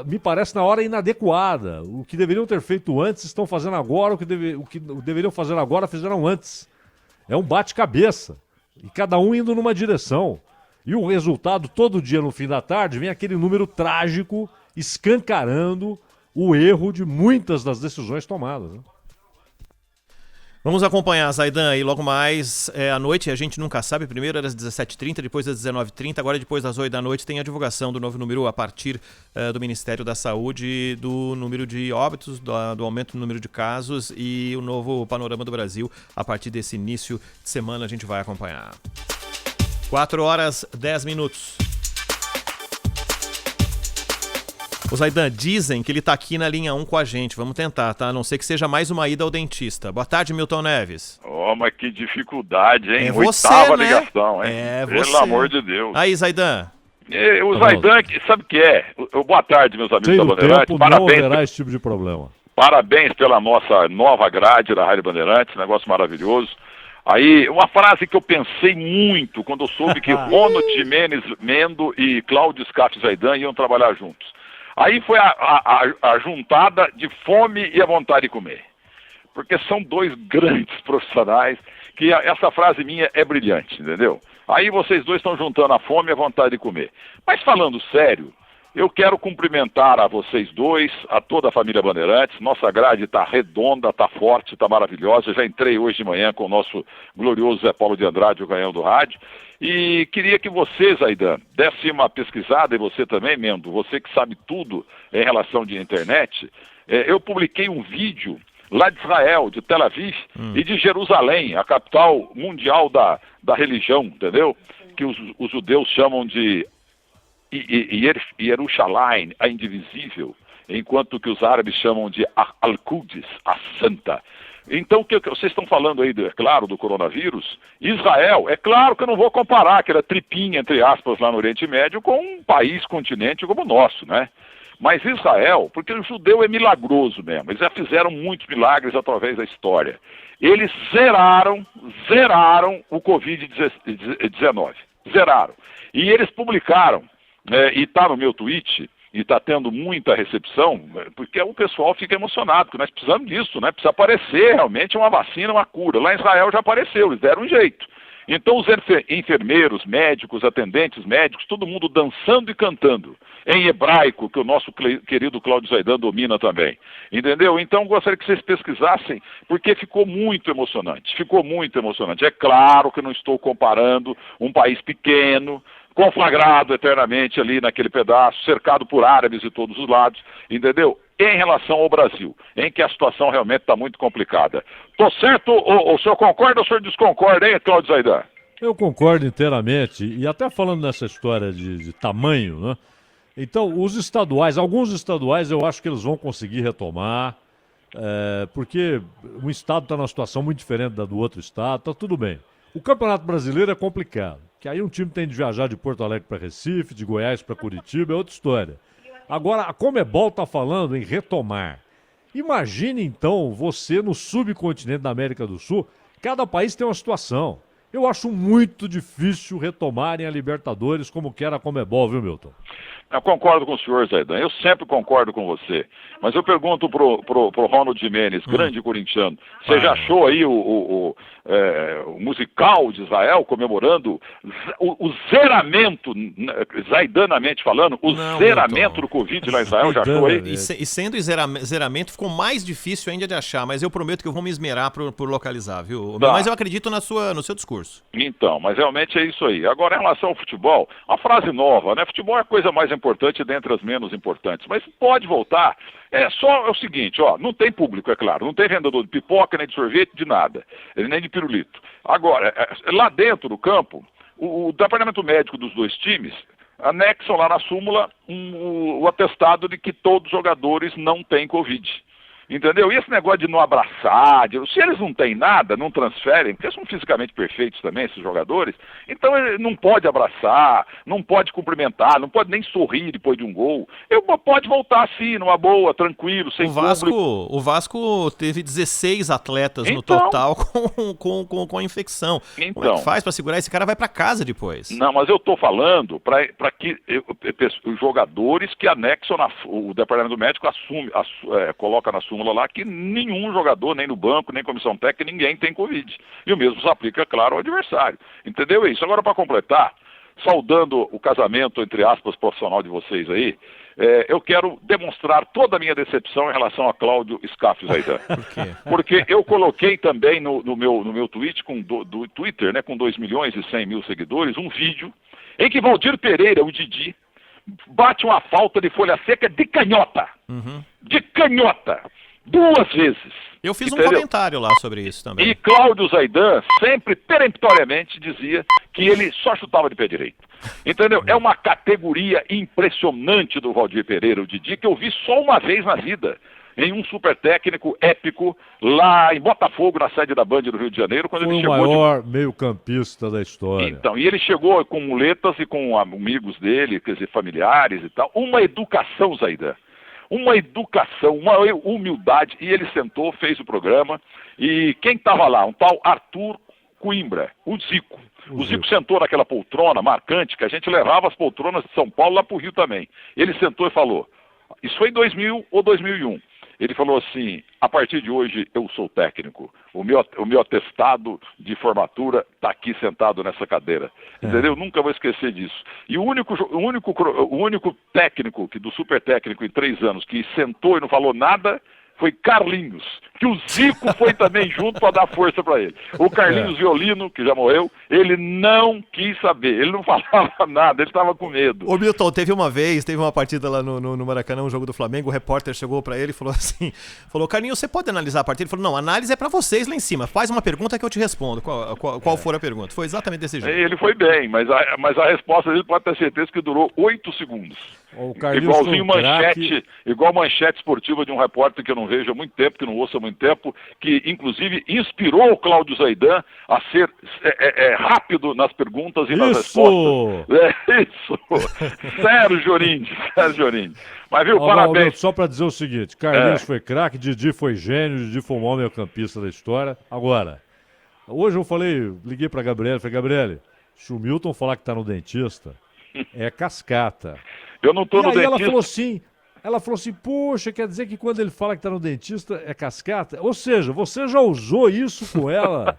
me parece na hora inadequada. O que deveriam ter feito antes estão fazendo agora, o que deveriam fazer agora fizeram antes. É um bate-cabeça, e cada um indo numa direção. E o resultado, todo dia no fim da tarde, vem aquele número trágico escancarando o erro de muitas das decisões tomadas, né? Vamos acompanhar, Zaidan, e logo mais à noite, a gente nunca sabe, primeiro era às 17h30, depois às 19h30, agora depois das 8 da noite tem a divulgação do novo número a partir do Ministério da Saúde, do número de óbitos, do aumento do número de casos e o novo panorama do Brasil. A partir desse início de semana a gente vai acompanhar. 4h10. O Zaidan, dizem que ele tá aqui na linha 1 com a gente. Vamos tentar, tá? A não ser que seja mais uma ida ao dentista. Boa tarde, Milton Neves. Mas que dificuldade, hein? É você, Oitava né? ligação, hein? É Pelo você. amor de Deus. Aí, Zaidan. O Zaidan, sabe o que é? Boa tarde, meus amigos da Bandeirantes. Não haverá esse tipo de problema. Parabéns pela nossa nova grade da Rádio Bandeirantes, negócio maravilhoso. Aí, uma frase que eu pensei muito quando eu soube que Ronald Jimenez Mendo e Cláudio Scaff Zaidan iam trabalhar juntos. Aí foi a juntada de fome e a vontade de comer. Porque são dois grandes profissionais que essa frase minha é brilhante, entendeu? Aí vocês dois estão juntando a fome e a vontade de comer. Mas falando sério, eu quero cumprimentar a vocês dois, a toda a família Bandeirantes. Nossa grade está redonda, está forte, está maravilhosa. Eu já entrei hoje de manhã com o nosso glorioso Zé Paulo de Andrade, o canhão do rádio. E queria que você, Zaidan, desse uma pesquisada, e você também, Mendo, você que sabe tudo em relação de internet. Eu publiquei um vídeo lá de Israel, de Tel Aviv e de Jerusalém, a capital mundial da religião, entendeu? Que os judeus chamam de Yerushalayim, a indivisível, enquanto que os árabes chamam de Al-Quds, a santa. Então, o que vocês estão falando aí, é claro, do coronavírus? Israel, é claro que eu não vou comparar aquela tripinha, entre aspas, lá no Oriente Médio com um país, continente como o nosso, né? Mas Israel, porque o judeu é milagroso mesmo, eles já fizeram muitos milagres através da história. Eles zeraram o Covid-19, zeraram. E eles publicaram, e está no meu tweet, e está tendo muita recepção, porque o pessoal fica emocionado, porque nós precisamos disso, né? Precisa aparecer realmente uma vacina, uma cura. Lá em Israel já apareceu, eles deram um jeito. Então os enfermeiros, médicos, atendentes médicos, todo mundo dançando e cantando em hebraico, que o nosso querido Cláudio Zaidan domina também. Entendeu? Então gostaria que vocês pesquisassem, porque ficou muito emocionante. Ficou muito emocionante. É claro que não estou comparando um país pequeno, conflagrado eternamente ali naquele pedaço, cercado por árabes de todos os lados, entendeu? Em relação ao Brasil, em que a situação realmente está muito complicada. Tô certo? O senhor concorda ou o senhor desconcorda, hein, Cláudio Zaidan? Eu concordo inteiramente, e até falando nessa história de tamanho, né? Então, os estaduais, alguns estaduais eu acho que eles vão conseguir retomar, porque um estado está numa situação muito diferente da do outro estado, está tudo bem. O Campeonato Brasileiro é complicado, que aí um time tem de viajar de Porto Alegre para Recife, de Goiás para Curitiba, é outra história. Agora, a Conmebol está falando em retomar. Imagine, então, você no subcontinente da América do Sul, cada país tem uma situação. Eu acho muito difícil retomarem a Libertadores como quer a Conmebol, viu, Milton? Eu concordo com o senhor, Zaidan. Eu sempre concordo com você. Mas eu pergunto pro Ronald Jimenez, grande corintiano, você já achou aí o musical de Israel comemorando o zeramento, zaidanamente falando, zeramento do Covid lá em Israel? Já achou aí? E sendo zeramento, ficou mais difícil ainda de achar, mas eu prometo que eu vou me esmerar por localizar, viu? Tá. Mas eu acredito no seu discurso. Então, mas realmente é isso aí. Agora, em relação ao futebol, a frase nova, né? Futebol é a coisa mais importante dentre as menos importantes, mas pode voltar. É o seguinte, ó, não tem público, é claro, não tem vendedor de pipoca, nem de sorvete, de nada, nem de pirulito. Agora, lá dentro do campo, o departamento médico dos dois times anexam lá na súmula o atestado de que todos os jogadores não têm Covid. Entendeu? E esse negócio de não abraçar, se eles não têm nada, não transferem, porque eles são fisicamente perfeitos também, esses jogadores, então ele não pode abraçar, não pode cumprimentar, não pode nem sorrir depois de um gol. Pode voltar assim, numa boa, tranquilo, sem público. O Vasco teve 16 atletas no total com a infecção. Como é que faz para segurar? Esse cara vai para casa depois. Não, mas eu estou falando para que os jogadores que anexam, o departamento médico coloca na súmula lá que nenhum jogador, nem no banco, nem comissão técnica, ninguém tem Covid. E o mesmo se aplica, claro, ao adversário. Entendeu isso? Agora, para completar, saudando o casamento, entre aspas, profissional de vocês aí, eu quero demonstrar toda a minha decepção em relação a Cláudio Scaff Zaidan. Por quê? Porque eu coloquei também no meu tweet, do Twitter, né, com 2.100.000 seguidores, um vídeo em que Valdir Pereira, o Didi, bate uma falta de folha seca de canhota. De canhota. 2 vezes. Eu fiz Entendeu? um comentário lá sobre isso também. E Cláudio Zaidan sempre, peremptoriamente, dizia que ele só chutava de pé direito. Entendeu? É uma categoria impressionante do Valdir Pereira, o Didi, que eu vi só uma vez na vida, em um super técnico épico, lá em Botafogo, na sede da Band do Rio de Janeiro, quando Foi ele o chegou maior meio-campista da história. Então, e ele chegou com muletas e com amigos dele, quer dizer, familiares e tal. Uma educação, Zaidan. Uma educação, uma humildade. E ele sentou, fez o programa. E quem estava lá? Um tal Arthur Coimbra, o Zico. O Zico sentou naquela poltrona marcante, que a gente levava as poltronas de São Paulo lá para o Rio também. Ele sentou e falou, isso foi em 2000 ou 2001. Ele falou assim, a partir de hoje eu sou técnico. O meu atestado de formatura está aqui sentado nessa cadeira. Entendeu? Nunca vou esquecer disso. E o único técnico, do super técnico em 3 anos, que sentou e não falou nada, foi Carlinhos, que o Zico foi também junto para dar força para ele. O Carlinhos Violino, que já morreu, ele não quis saber, ele não falava nada, ele estava com medo. Ô Milton, teve uma partida lá no Maracanã, um jogo do Flamengo, o repórter chegou para ele e falou assim, Carlinhos, você pode analisar a partida? Ele falou, não, a análise é para vocês lá em cima, faz uma pergunta que eu te respondo, qual for a pergunta. Foi exatamente desse jeito. Ele foi bem, mas a resposta dele pode ter certeza que durou 8 segundos. Igualzinho igual manchete esportiva de um repórter que eu não vejo há muito tempo, que não ouço há muito tempo, que inclusive inspirou o Cláudio Zaidan a ser rápido nas perguntas e nas respostas. Isso! Sérgio Orindi. Mas viu, parabéns. Só para dizer o seguinte, Carlinhos foi craque, Didi foi gênio, Didi foi o maior meio-campista da história. Agora, hoje liguei para Gabriele, falei, Gabriele, se o Milton falar que tá no dentista, é cascata. Eu não tô no dentista. Ela falou assim, poxa, quer dizer que quando ele fala que tá no dentista é cascata? Ou seja, você já usou isso com ela?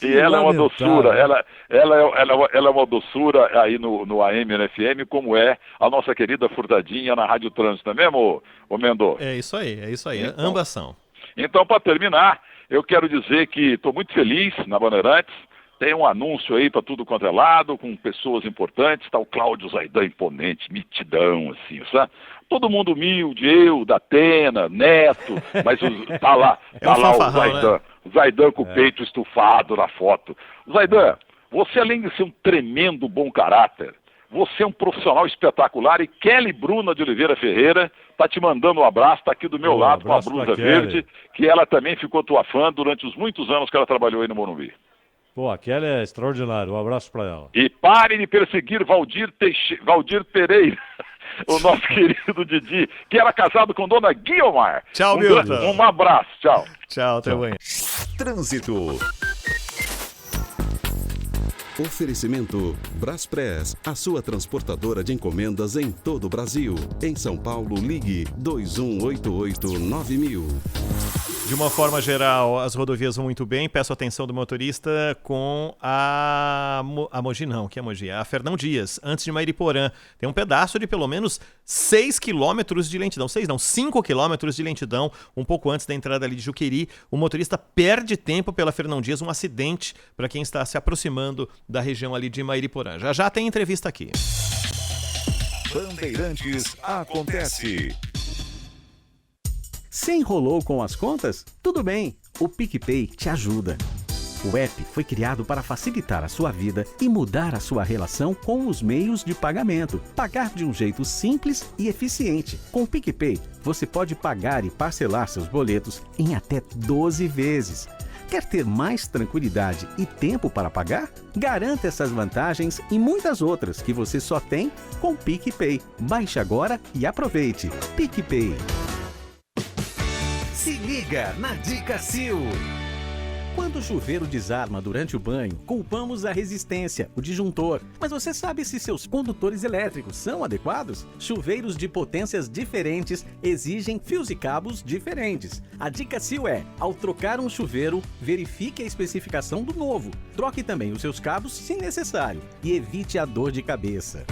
E ela é uma doçura, ela é uma doçura aí no AM e no FM, como é a nossa querida Furtadinha na Rádio Trânsito, não é mesmo, ô Mendô? É isso aí, então, ambas são. Então, para terminar, eu quero dizer que estou muito feliz na Bandeirantes. Tem um anúncio aí para tudo quanto é lado, com pessoas importantes, tá o Cláudio Zaidan imponente, mitidão, assim, sabe? Todo mundo humilde, eu, Datena, Neto, mas tá lá o Zaidan, né? O Zaidan com o peito estufado na foto. Zaidan, você além de ser um tremendo bom caráter, você é um profissional espetacular e Kelly Bruna de Oliveira Ferreira tá te mandando um abraço, tá aqui do meu lado com a blusa verde, que ela também ficou tua fã durante os muitos anos que ela trabalhou aí no Morumbi. Pô, a Kelly é extraordinária, um abraço pra ela. E pare de perseguir Valdir Pereira, o nosso querido Didi, que era casado com Dona Guiomar. Tchau, Milton. Um abraço, tchau. Tchau, até amanhã. Trânsito. Oferecimento Braspress, a sua transportadora de encomendas em todo o Brasil. Em São Paulo, ligue 2188-9000. De uma forma geral, as rodovias vão muito bem. Peço atenção do motorista com a Mogi não, que é Mogi? A Fernão Dias, antes de Mairiporã. Tem um pedaço de pelo menos 6 quilômetros de lentidão. 5 quilômetros de lentidão, um pouco antes da entrada ali de Juqueri. O motorista perde tempo pela Fernão Dias, um acidente para quem está se aproximando da região ali de Mairiporã. Já tem entrevista aqui. Bandeirantes acontece. Se enrolou com as contas? Tudo bem, o PicPay te ajuda. O app foi criado para facilitar a sua vida e mudar a sua relação com os meios de pagamento. Pagar de um jeito simples e eficiente. Com o PicPay, você pode pagar e parcelar seus boletos em até 12 vezes. Quer ter mais tranquilidade e tempo para pagar? Garanta essas vantagens e muitas outras que você só tem com o PicPay. Baixe agora e aproveite. PicPay. Se liga na Dica Sil. Quando o chuveiro desarma durante o banho, culpamos a resistência, o disjuntor. Mas você sabe se seus condutores elétricos são adequados? Chuveiros de potências diferentes exigem fios e cabos diferentes. A Dica Sil é, ao trocar um chuveiro, verifique a especificação do novo. Troque também os seus cabos se necessário e evite a dor de cabeça.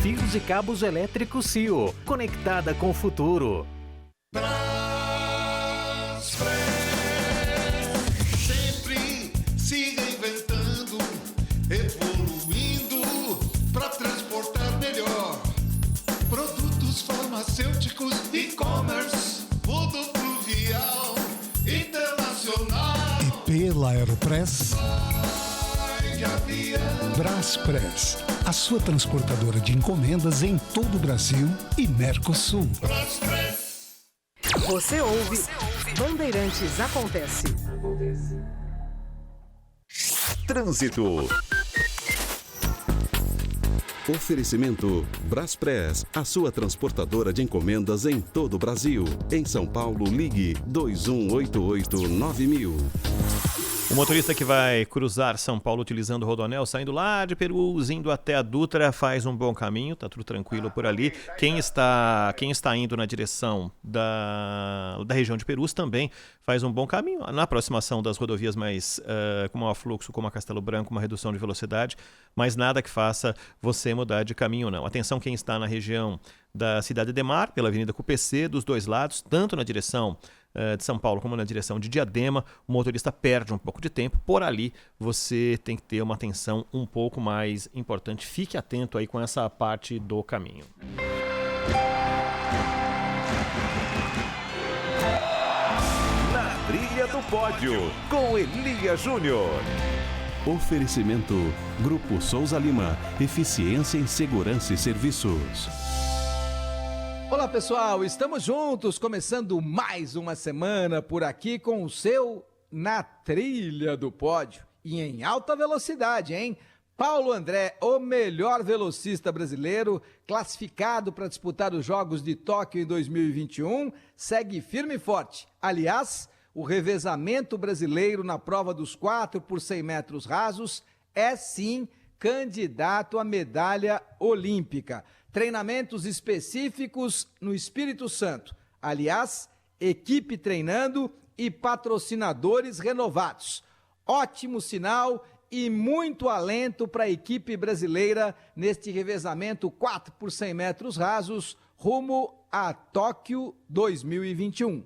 fios e cabos elétricos CIO, conectada com o futuro. Sempre se reinventando, evoluindo para transportar melhor. Produtos farmacêuticos, e-commerce, rodopluvial, internacional. E pela Aeropress, De avião. Braspress, a sua transportadora de encomendas em todo o Brasil e Mercosul. Você ouve Bandeirantes Acontece. Trânsito. Oferecimento Braspress, a sua transportadora de encomendas em todo o Brasil. Em São Paulo, ligue 2188-9000. O motorista que vai cruzar São Paulo utilizando o Rodoanel, saindo lá de Perus, indo até a Dutra, faz um bom caminho, tá tudo tranquilo por ali. Quem está indo na direção da região de Perus também faz um bom caminho. Na aproximação das rodovias mais com maior fluxo, como a Castelo Branco, uma redução de velocidade, mas nada que faça você mudar de caminho, não. Atenção quem está na região da Cidade Ademar, pela Avenida CUPC, dos dois lados, tanto na direção de São Paulo como na direção de Diadema, o motorista perde um pouco de tempo. Por ali você tem que ter uma atenção um pouco mais importante. Fique atento aí com essa parte do caminho. Na Trilha do Pódio, com Elia Júnior. Oferecimento Grupo Souza Lima, eficiência em segurança e serviços. Olá pessoal, estamos juntos, começando mais uma semana por aqui com o seu Na Trilha do Pódio. E em alta velocidade, hein? Paulo André, o melhor velocista brasileiro, classificado para disputar os Jogos de Tóquio em 2021, segue firme e forte. Aliás, o revezamento brasileiro na prova dos 4 por 100 metros rasos é sim candidato à medalha olímpica. Treinamentos específicos no Espírito Santo. Aliás, equipe treinando e patrocinadores renovados. Ótimo sinal e muito alento para a equipe brasileira neste revezamento 4 por 100 metros rasos rumo a Tóquio 2021.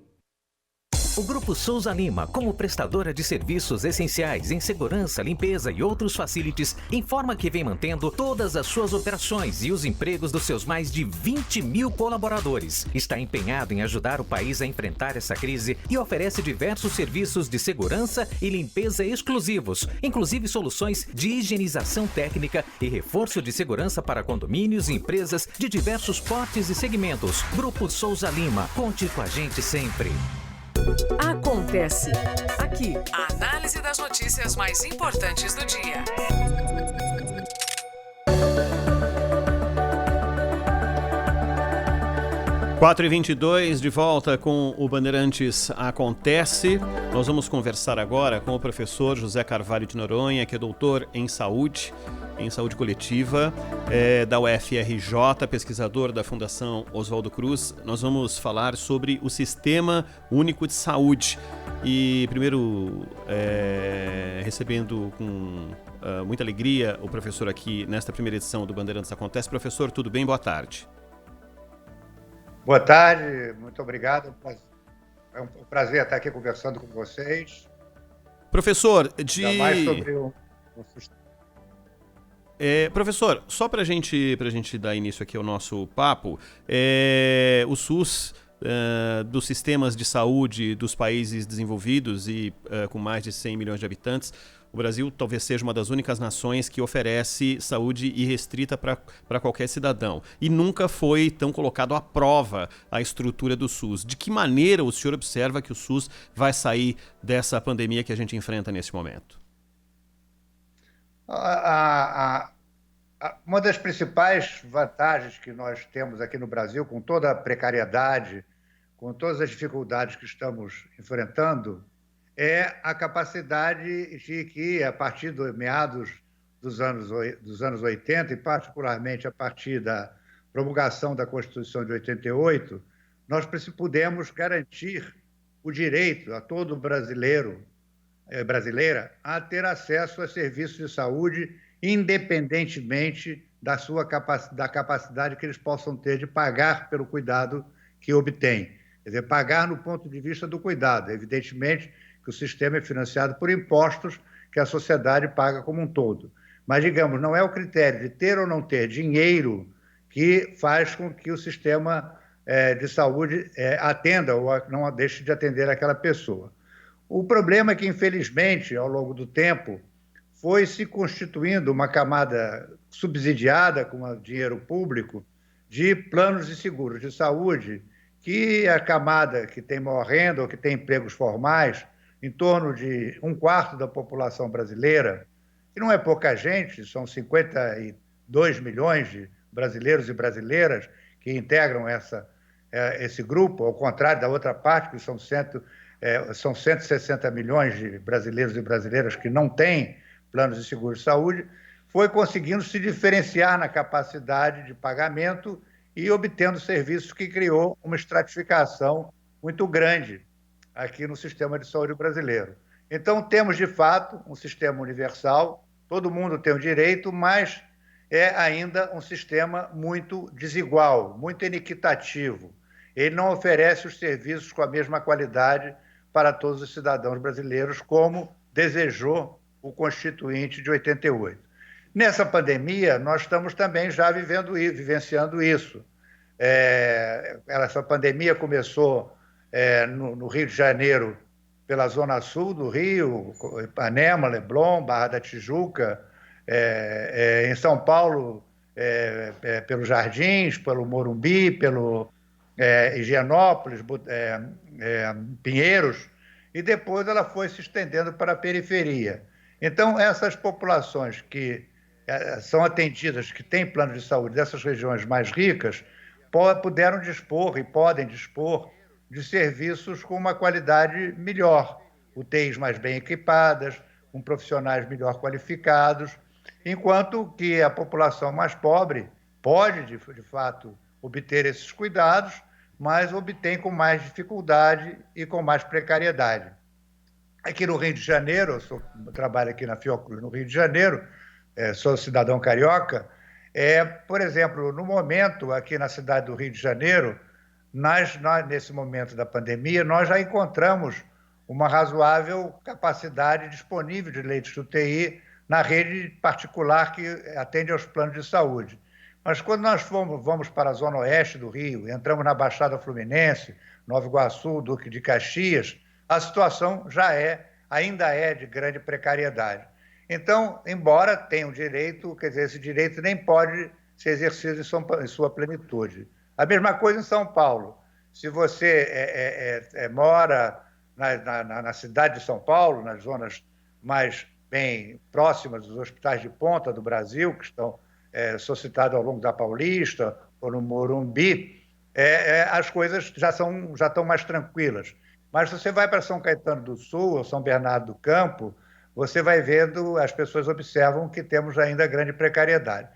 O Grupo Souza Lima, como prestadora de serviços essenciais em segurança, limpeza e outros facilities, informa que vem mantendo todas as suas operações e os empregos dos seus mais de 20 mil colaboradores. Está empenhado em ajudar o país a enfrentar essa crise e oferece diversos serviços de segurança e limpeza exclusivos, inclusive soluções de higienização técnica e reforço de segurança para condomínios e empresas de diversos portes e segmentos. Grupo Souza Lima, conte com a gente sempre. Acontece aqui. A análise das notícias mais importantes do dia. 4h22, de volta com o Bandeirantes Acontece. Nós vamos conversar agora com o professor José Carvalho de Noronha, que é doutor em saúde coletiva, da UFRJ, pesquisador da Fundação Oswaldo Cruz. Nós vamos falar sobre o Sistema Único de Saúde. E primeiro, recebendo com muita alegria o professor aqui nesta primeira edição do Bandeirantes Acontece. Professor, tudo bem? Boa tarde. Boa tarde, muito obrigado. É um prazer estar aqui conversando com vocês. Professor, Ainda mais sobre o professor, só para a gente dar início aqui ao nosso papo, o SUS, dos sistemas de saúde dos países desenvolvidos e com mais de 100 milhões de habitantes, o Brasil talvez seja uma das únicas nações que oferece saúde irrestrita para qualquer cidadão. E nunca foi tão colocado à prova a estrutura do SUS. De que maneira o senhor observa que o SUS vai sair dessa pandemia que a gente enfrenta nesse momento? Uma das principais vantagens que nós temos aqui no Brasil, com toda a precariedade, com todas as dificuldades que estamos enfrentando, é a capacidade de que, a partir dos meados dos anos 80, e particularmente a partir da promulgação da Constituição de 88, nós pudemos garantir o direito a todo brasileira a ter acesso a serviços de saúde, independentemente da capacidade que eles possam ter de pagar pelo cuidado que obtêm. Quer dizer, pagar no ponto de vista do cuidado. Evidentemente que o sistema é financiado por impostos que a sociedade paga como um todo. Mas, digamos, não é o critério de ter ou não ter dinheiro que faz com que o sistema de saúde atenda ou não deixe de atender aquela pessoa. O problema é que, infelizmente, ao longo do tempo, foi se constituindo uma camada subsidiada com dinheiro público de planos de seguros de saúde, que a camada que tem maior renda ou que tem empregos formais, em torno de 1/4 da população brasileira, que não é pouca gente, são 52 milhões de brasileiros e brasileiras que integram esse grupo, ao contrário da outra parte, que são 160 milhões de brasileiros e brasileiras que não têm planos de seguro de saúde, foi conseguindo se diferenciar na capacidade de pagamento e obtendo serviços que criou uma estratificação muito grande aqui no sistema de saúde brasileiro. Então, temos, de fato, um sistema universal, todo mundo tem o direito, mas é ainda um sistema muito desigual, muito inequitativo. Ele não oferece os serviços com a mesma qualidade para todos os cidadãos brasileiros, como desejou o Constituinte de 88. Nessa pandemia, nós estamos também já vivenciando isso. Essa pandemia começou no Rio de Janeiro, pela zona sul do Rio, Ipanema, Leblon, Barra da Tijuca, em São Paulo, pelos Jardins, pelo Morumbi, pelo Higienópolis, Pinheiros, e depois ela foi se estendendo para a periferia. Então, essas populações que são atendidas, que têm plano de saúde dessas regiões mais ricas, puderam dispor e podem dispor de serviços com uma qualidade melhor, UTIs mais bem equipadas, com profissionais melhor qualificados, enquanto que a população mais pobre pode, de fato, obter esses cuidados, mas obtém com mais dificuldade e com mais precariedade. Aqui no Rio de Janeiro, eu trabalho aqui na Fiocruz, no Rio de Janeiro, sou cidadão carioca, por exemplo, no momento, aqui na cidade do Rio de Janeiro, nesse momento da pandemia, nós já encontramos uma razoável capacidade disponível de leitos de UTI na rede particular que atende aos planos de saúde. Mas quando nós vamos para a zona oeste do Rio, entramos na Baixada Fluminense, Nova Iguaçu, Duque de Caxias, a situação ainda é de grande precariedade. Então, embora tenha um direito, quer dizer, esse direito nem pode ser exercido em sua plenitude. A mesma coisa em São Paulo. Se você mora na cidade de São Paulo, nas zonas mais bem próximas dos hospitais de ponta do Brasil, que são citados ao longo da Paulista, ou no Morumbi, as coisas já estão mais tranquilas. Mas se você vai para São Caetano do Sul ou São Bernardo do Campo, você vai vendo, as pessoas observam que temos ainda grande precariedade.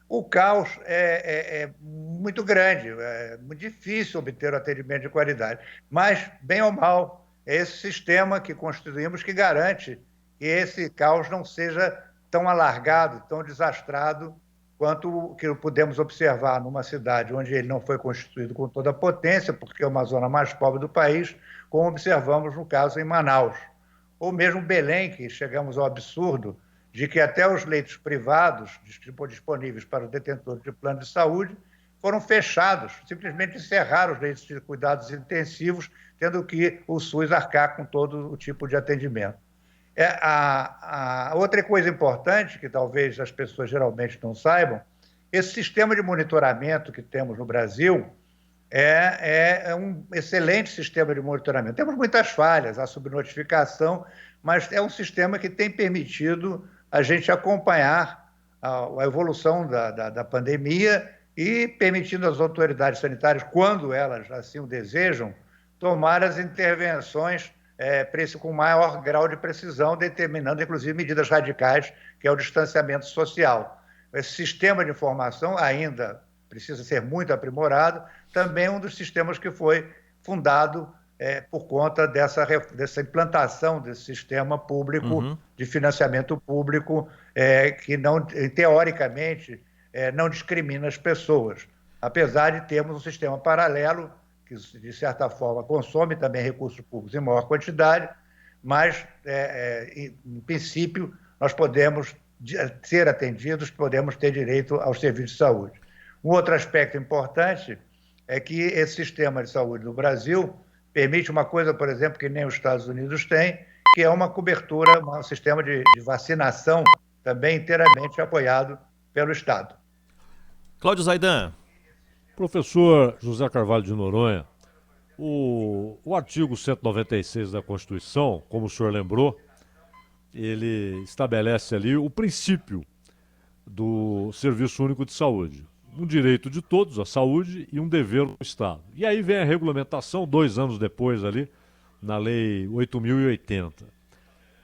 O caos é muito grande, é muito difícil obter o atendimento de qualidade. Mas, bem ou mal, é esse sistema que constituímos que garante que esse caos não seja tão alargado, tão desastrado, quanto o que podemos observar numa cidade onde ele não foi constituído com toda a potência, porque é uma zona mais pobre do país, como observamos no caso em Manaus. Ou mesmo Belém, que chegamos ao absurdo de que até os leitos privados disponíveis para os detentores de plano de saúde foram fechados, simplesmente encerraram os leitos de cuidados intensivos, tendo que o SUS arcar com todo o tipo de atendimento. A outra coisa importante, que talvez as pessoas geralmente não saibam, esse sistema de monitoramento que temos no Brasil é um excelente sistema de monitoramento. Temos muitas falhas, a subnotificação, mas é um sistema que tem permitido a gente acompanhar a evolução da pandemia e permitindo às autoridades sanitárias, quando elas assim o desejam, tomar as intervenções com maior grau de precisão, determinando, inclusive, medidas radicais, que é o distanciamento social. Esse sistema de informação ainda precisa ser muito aprimorado, também é um dos sistemas que foi fundado por conta dessa implantação desse sistema público de financiamento público, que não, teoricamente, não discrimina as pessoas, apesar de termos um sistema paralelo que, de certa forma, consome também recursos públicos em maior quantidade, mas, em princípio, nós podemos ser atendidos, podemos ter direito aos serviços de saúde. Um outro aspecto importante é que esse sistema de saúde no Brasil permite uma coisa, por exemplo, que nem os Estados Unidos têm, que é uma cobertura, um sistema de vacinação também inteiramente apoiado pelo Estado. Cláudio Zaidan. Professor José Carvalho de Noronha, o artigo 196 da Constituição, como o senhor lembrou, ele estabelece ali o princípio do Serviço Único de Saúde. Um direito de todos à saúde e um dever do Estado. E aí vem a regulamentação, 2 anos depois ali, na Lei 8.080.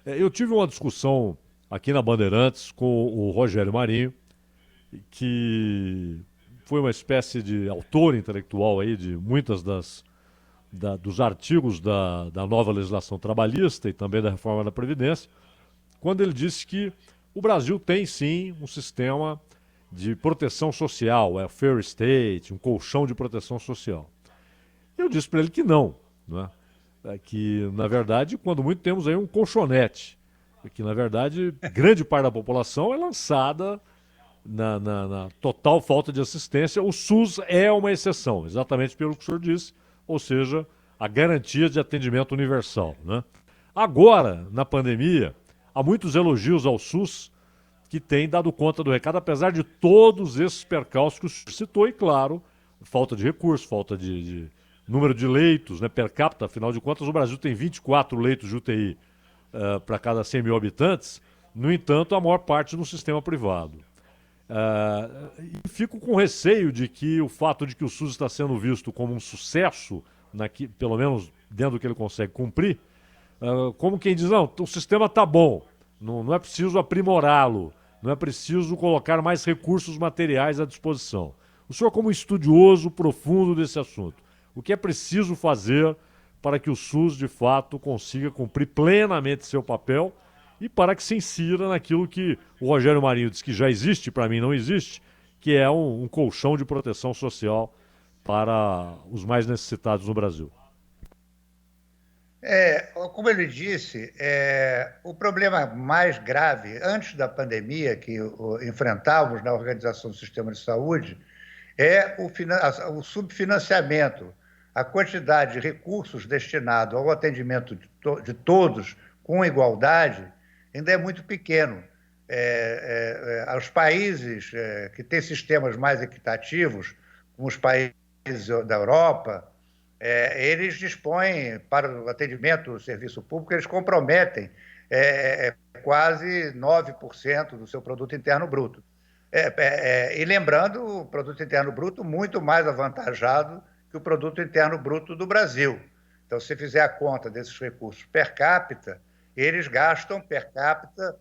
Eu tive uma discussão aqui na Bandeirantes com o Rogério Marinho, que foi uma espécie de autor intelectual aí de muitas dos artigos da nova legislação trabalhista e também da reforma da Previdência, quando ele disse que o Brasil tem sim um sistema de proteção social, welfare state, um colchão de proteção social. Eu disse para ele que não, né? Que, na verdade, quando muito temos aí um colchonete, que, na verdade, grande parte da população é lançada na total falta de assistência. O SUS é uma exceção, exatamente pelo que o senhor disse, ou seja, a garantia de atendimento universal, né? Agora, na pandemia, há muitos elogios ao SUS, que tem dado conta do recado, apesar de todos esses percalços que o senhor citou, e claro, falta de recursos, falta de número de leitos, né, per capita. Afinal de contas, o Brasil tem 24 leitos de UTI para cada 100 mil habitantes, no entanto, a maior parte no sistema privado. E fico com receio de que o fato de que o SUS está sendo visto como um sucesso, pelo menos dentro do que ele consegue cumprir, como quem diz, não, o sistema está bom, não é preciso aprimorá-lo, não é preciso colocar mais recursos materiais à disposição. O senhor, como estudioso profundo desse assunto, o que é preciso fazer para que o SUS, de fato, consiga cumprir plenamente seu papel e para que se insira naquilo que o Rogério Marinho diz que já existe, para mim não existe, que é um colchão de proteção social para os mais necessitados no Brasil? Como ele disse, o problema mais grave, antes da pandemia, que enfrentávamos na organização do sistema de saúde, é o subfinanciamento. A quantidade de recursos destinados ao atendimento de todos com igualdade ainda é muito pequeno. Os países que têm sistemas mais equitativos, como os países da Europa, eles dispõem, para o atendimento do serviço público, eles comprometem quase 9% do seu produto interno bruto. E lembrando, o produto interno bruto muito mais avantajado que o produto interno bruto do Brasil. Então, se fizer a conta desses recursos per capita, eles gastam per capita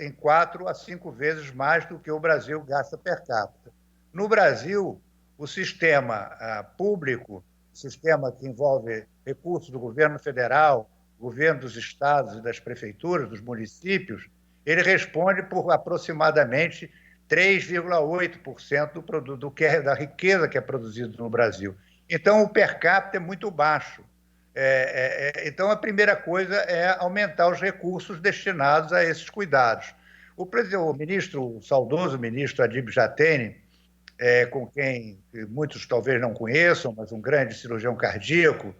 em 4 a 5 vezes mais do que o Brasil gasta per capita. No Brasil, o sistema público, o sistema que envolve recursos do governo federal, governo dos estados e das prefeituras, dos municípios, ele responde por aproximadamente 3,8% do produto, da riqueza que é produzida no Brasil. Então, o per capita é muito baixo. Então, a primeira coisa é aumentar os recursos destinados a esses cuidados. O saudoso ministro Adib Jatene, com quem muitos talvez não conheçam, mas um grande cirurgião cardíaco,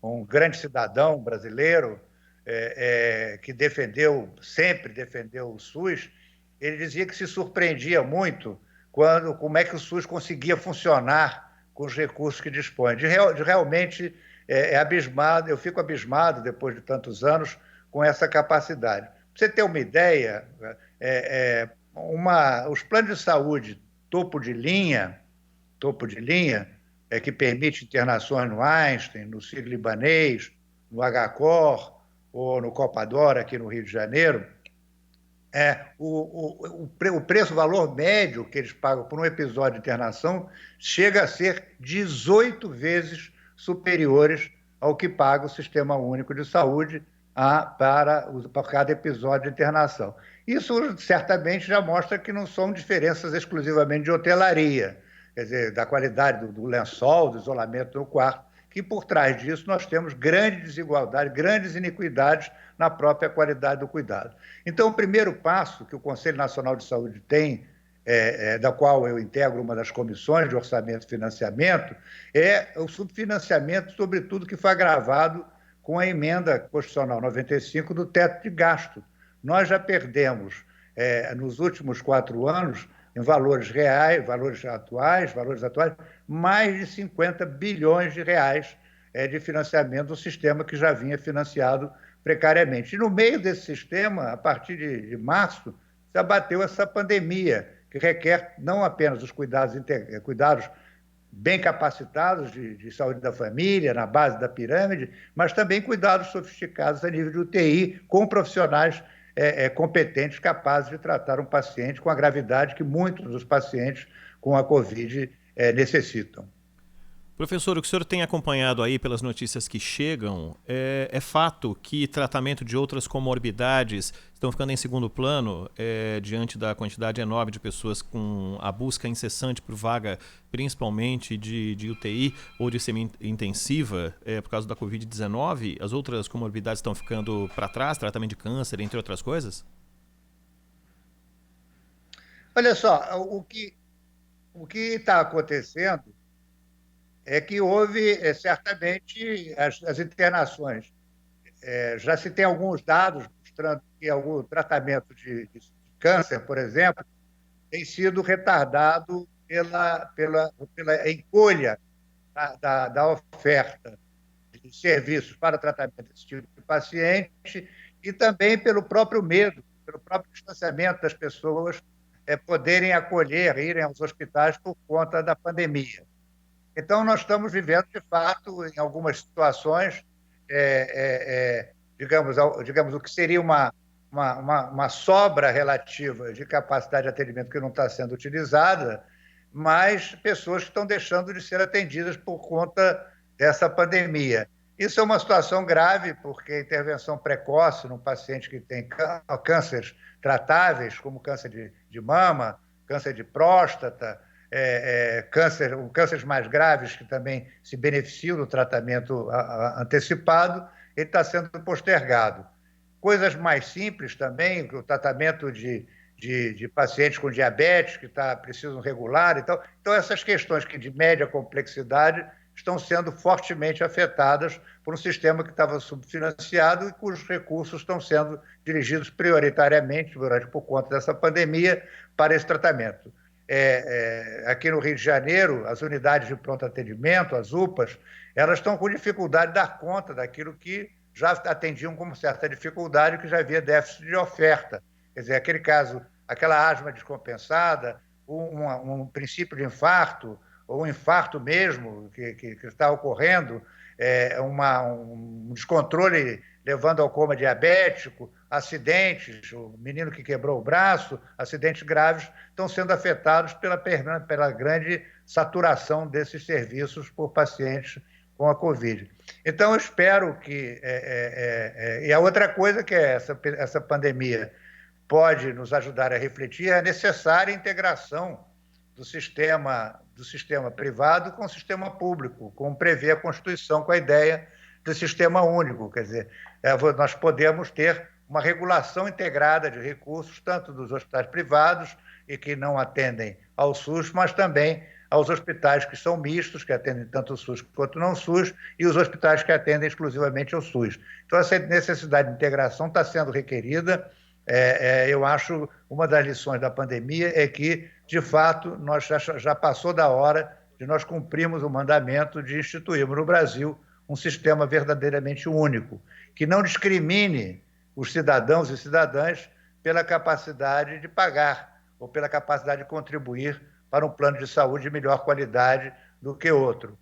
um grande cidadão brasileiro, que sempre defendeu o SUS, ele dizia que se surpreendia muito como é que o SUS conseguia funcionar com os recursos que dispõe. Realmente abismado, eu fico abismado, depois de tantos anos, com essa capacidade. Para você ter uma ideia, os planos de saúde topo de linha, que permite internações no Einstein, no Sírio-Libanês, no HCOR ou no Copador, aqui no Rio de Janeiro, o preço, o valor médio que eles pagam por um episódio de internação chega a ser 18 vezes superiores ao que paga o Sistema Único de Saúde, por cada episódio de internação. Isso certamente já mostra que não são diferenças exclusivamente de hotelaria, quer dizer, da qualidade do lençol, do isolamento no quarto, que por trás disso nós temos grande desigualdade, grandes iniquidades na própria qualidade do cuidado. Então, o primeiro passo que o Conselho Nacional de Saúde tem, da qual eu integro uma das comissões de orçamento e financiamento, é o subfinanciamento, sobretudo, que foi agravado com a emenda constitucional 95 do teto de gasto. Nós já perdemos, nos últimos 4 anos, em valores reais, valores atuais, mais de 50 bilhões de reais de financiamento do sistema que já vinha financiado precariamente. E no meio desse sistema, a partir de março, se abateu essa pandemia, que requer não apenas os cuidados bem capacitados de saúde da família, na base da pirâmide, mas também cuidados sofisticados a nível de UTI, com profissionais competentes, capazes de tratar um paciente com a gravidade que muitos dos pacientes com a Covid necessitam. Professor, o que o senhor tem acompanhado aí pelas notícias que chegam, é fato que tratamento de outras comorbidades estão ficando em segundo plano diante da quantidade enorme de pessoas com a busca incessante por vaga, principalmente de UTI ou de semi-intensiva por causa da Covid-19? As outras comorbidades estão ficando para trás, tratamento de câncer, entre outras coisas? Olha só, o que está acontecendo é que houve, certamente, as internações. Já se tem alguns dados mostrando que algum tratamento de câncer, por exemplo, tem sido retardado pela encolha da oferta de serviços para tratamento desse tipo de paciente e também pelo próprio medo, pelo próprio distanciamento das pessoas poderem acolher, irem aos hospitais por conta da pandemia. Então, nós estamos vivendo, de fato, em algumas situações, digamos, o que seria uma sobra relativa de capacidade de atendimento que não está sendo utilizada, mas pessoas que estão deixando de ser atendidas por conta dessa pandemia. Isso é uma situação grave, porque a intervenção precoce num paciente que tem cânceres tratáveis, como câncer de mama, câncer de próstata, cânceres mais graves que também se beneficiam do tratamento antecipado, ele está sendo postergado. Coisas mais simples também, o tratamento de pacientes com diabetes que precisam regular e tal. Então, essas questões que de média complexidade estão sendo fortemente afetadas por um sistema que estava subfinanciado e cujos recursos estão sendo dirigidos prioritariamente, por conta dessa pandemia, para esse tratamento. Aqui no Rio de Janeiro, as unidades de pronto atendimento, as UPAs, elas estão com dificuldade de dar conta daquilo que já atendiam com certa dificuldade, que já havia déficit de oferta. Quer dizer, aquele caso, aquela asma descompensada, um princípio de infarto, ou um infarto mesmo que está ocorrendo, um descontrole levando ao coma diabético, acidentes, o menino que quebrou o braço, acidentes graves, estão sendo afetados pela grande saturação desses serviços por pacientes com a Covid. Então, eu espero que... e a outra coisa que essa pandemia pode nos ajudar a refletir é a necessária integração do sistema privado com o sistema público, como prevê a Constituição, com a ideia do sistema único. Quer dizer, nós podemos ter uma regulação integrada de recursos, tanto dos hospitais privados e que não atendem ao SUS, mas também aos hospitais que são mistos, que atendem tanto o SUS quanto não o SUS, e os hospitais que atendem exclusivamente ao SUS. Então, essa necessidade de integração está sendo requerida. Eu acho uma das lições da pandemia é que, de fato, nós já passou da hora de nós cumprirmos o mandamento de instituirmos no Brasil um sistema verdadeiramente único, que não discrimine os cidadãos e cidadãs pela capacidade de pagar ou pela capacidade de contribuir para um plano de saúde de melhor qualidade do que outro.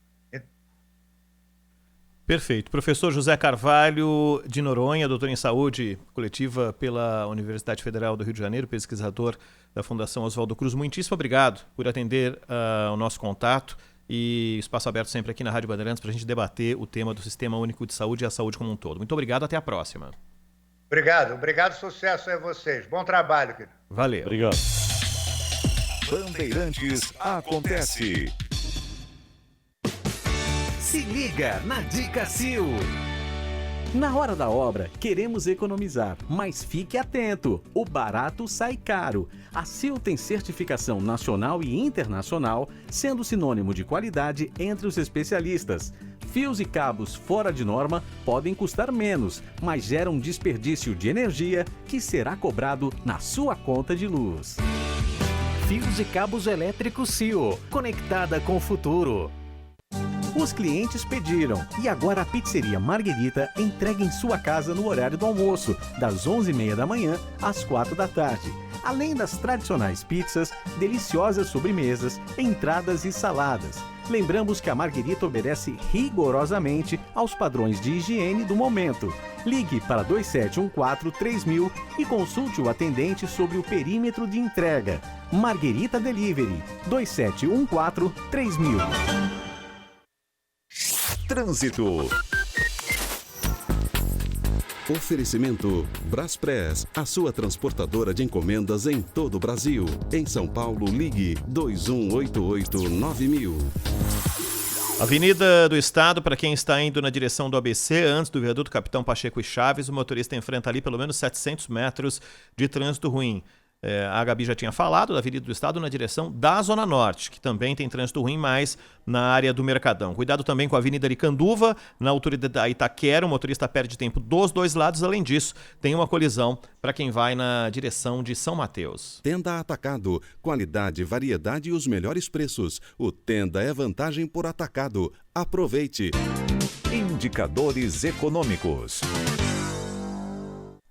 Perfeito. Professor José Carvalho de Noronha, doutor em saúde coletiva pela Universidade Federal do Rio de Janeiro, pesquisador da Fundação Oswaldo Cruz, muitíssimo obrigado por atender ao nosso contato e espaço aberto sempre aqui na Rádio Bandeirantes para a gente debater o tema do Sistema Único de Saúde e a saúde como um todo. Muito obrigado, até a próxima. Obrigado, sucesso a vocês. Bom trabalho, querido. Valeu. Obrigado. Bandeirantes acontece. Se liga na Dica Sil. Na hora da obra, queremos economizar, mas fique atento, o barato sai caro. A Sil tem certificação nacional e internacional, sendo sinônimo de qualidade entre os especialistas. Fios e cabos fora de norma podem custar menos, mas geram desperdício de energia que será cobrado na sua conta de luz. Fios e cabos elétricos Sil, conectada com o futuro. Os clientes pediram e agora a Pizzeria Margherita entrega em sua casa no horário do almoço, das 11h30 da manhã às 4 da tarde. Além das tradicionais pizzas, deliciosas sobremesas, entradas e saladas. Lembramos que a Margherita obedece rigorosamente aos padrões de higiene do momento. Ligue para 2714-3000 e consulte o atendente sobre o perímetro de entrega. Margherita Delivery, 2714-3000. Trânsito. Oferecimento Braspress, a sua transportadora de encomendas em todo o Brasil. Em São Paulo, ligue 2188-9000. Avenida do Estado, para quem está indo na direção do ABC, antes do viaduto Capitão Pacheco e Chaves, o motorista enfrenta ali pelo menos 700 metros de trânsito ruim. A Gabi já tinha falado da Avenida do Estado na direção da Zona Norte, que também tem trânsito ruim, mais na área do Mercadão. Cuidado também com a Avenida Aricanduva, na altura da Itaquera, o motorista perde tempo dos dois lados. Além disso, tem uma colisão para quem vai na direção de São Mateus. Tenda Atacado, qualidade, variedade e os melhores preços. O Tenda é vantagem por atacado. Aproveite! Indicadores econômicos.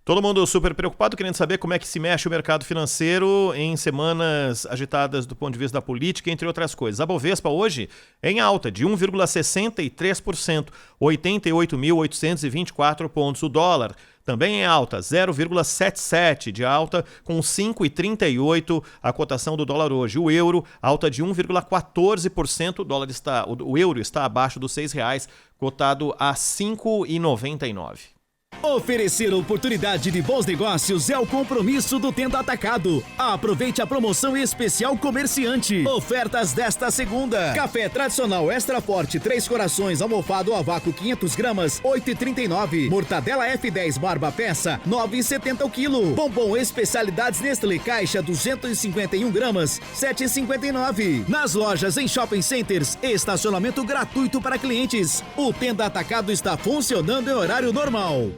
Todo mundo super preocupado, querendo saber como é que se mexe o mercado financeiro em semanas agitadas do ponto de vista da política, entre outras coisas. A Bovespa hoje é em alta de 1,63%, 88.824 pontos. O dólar também em alta, 0,77 de alta, com 5,38 a cotação do dólar hoje. O euro, alta de 1,14%, o euro está abaixo dos R$6, cotado a 5,99. Oferecer oportunidade de bons negócios é o compromisso do Tenda Atacado. Aproveite a promoção especial comerciante. Ofertas desta segunda. Café tradicional extra forte 3 corações almofado a vácuo 500 gramas, 8,39. Mortadela F10 barba peça, 9,70 o quilo. Bombom especialidades Nestlé caixa 251 gramas, 7,59. Nas lojas em shopping centers, estacionamento gratuito para clientes. O Tenda Atacado está funcionando em horário normal.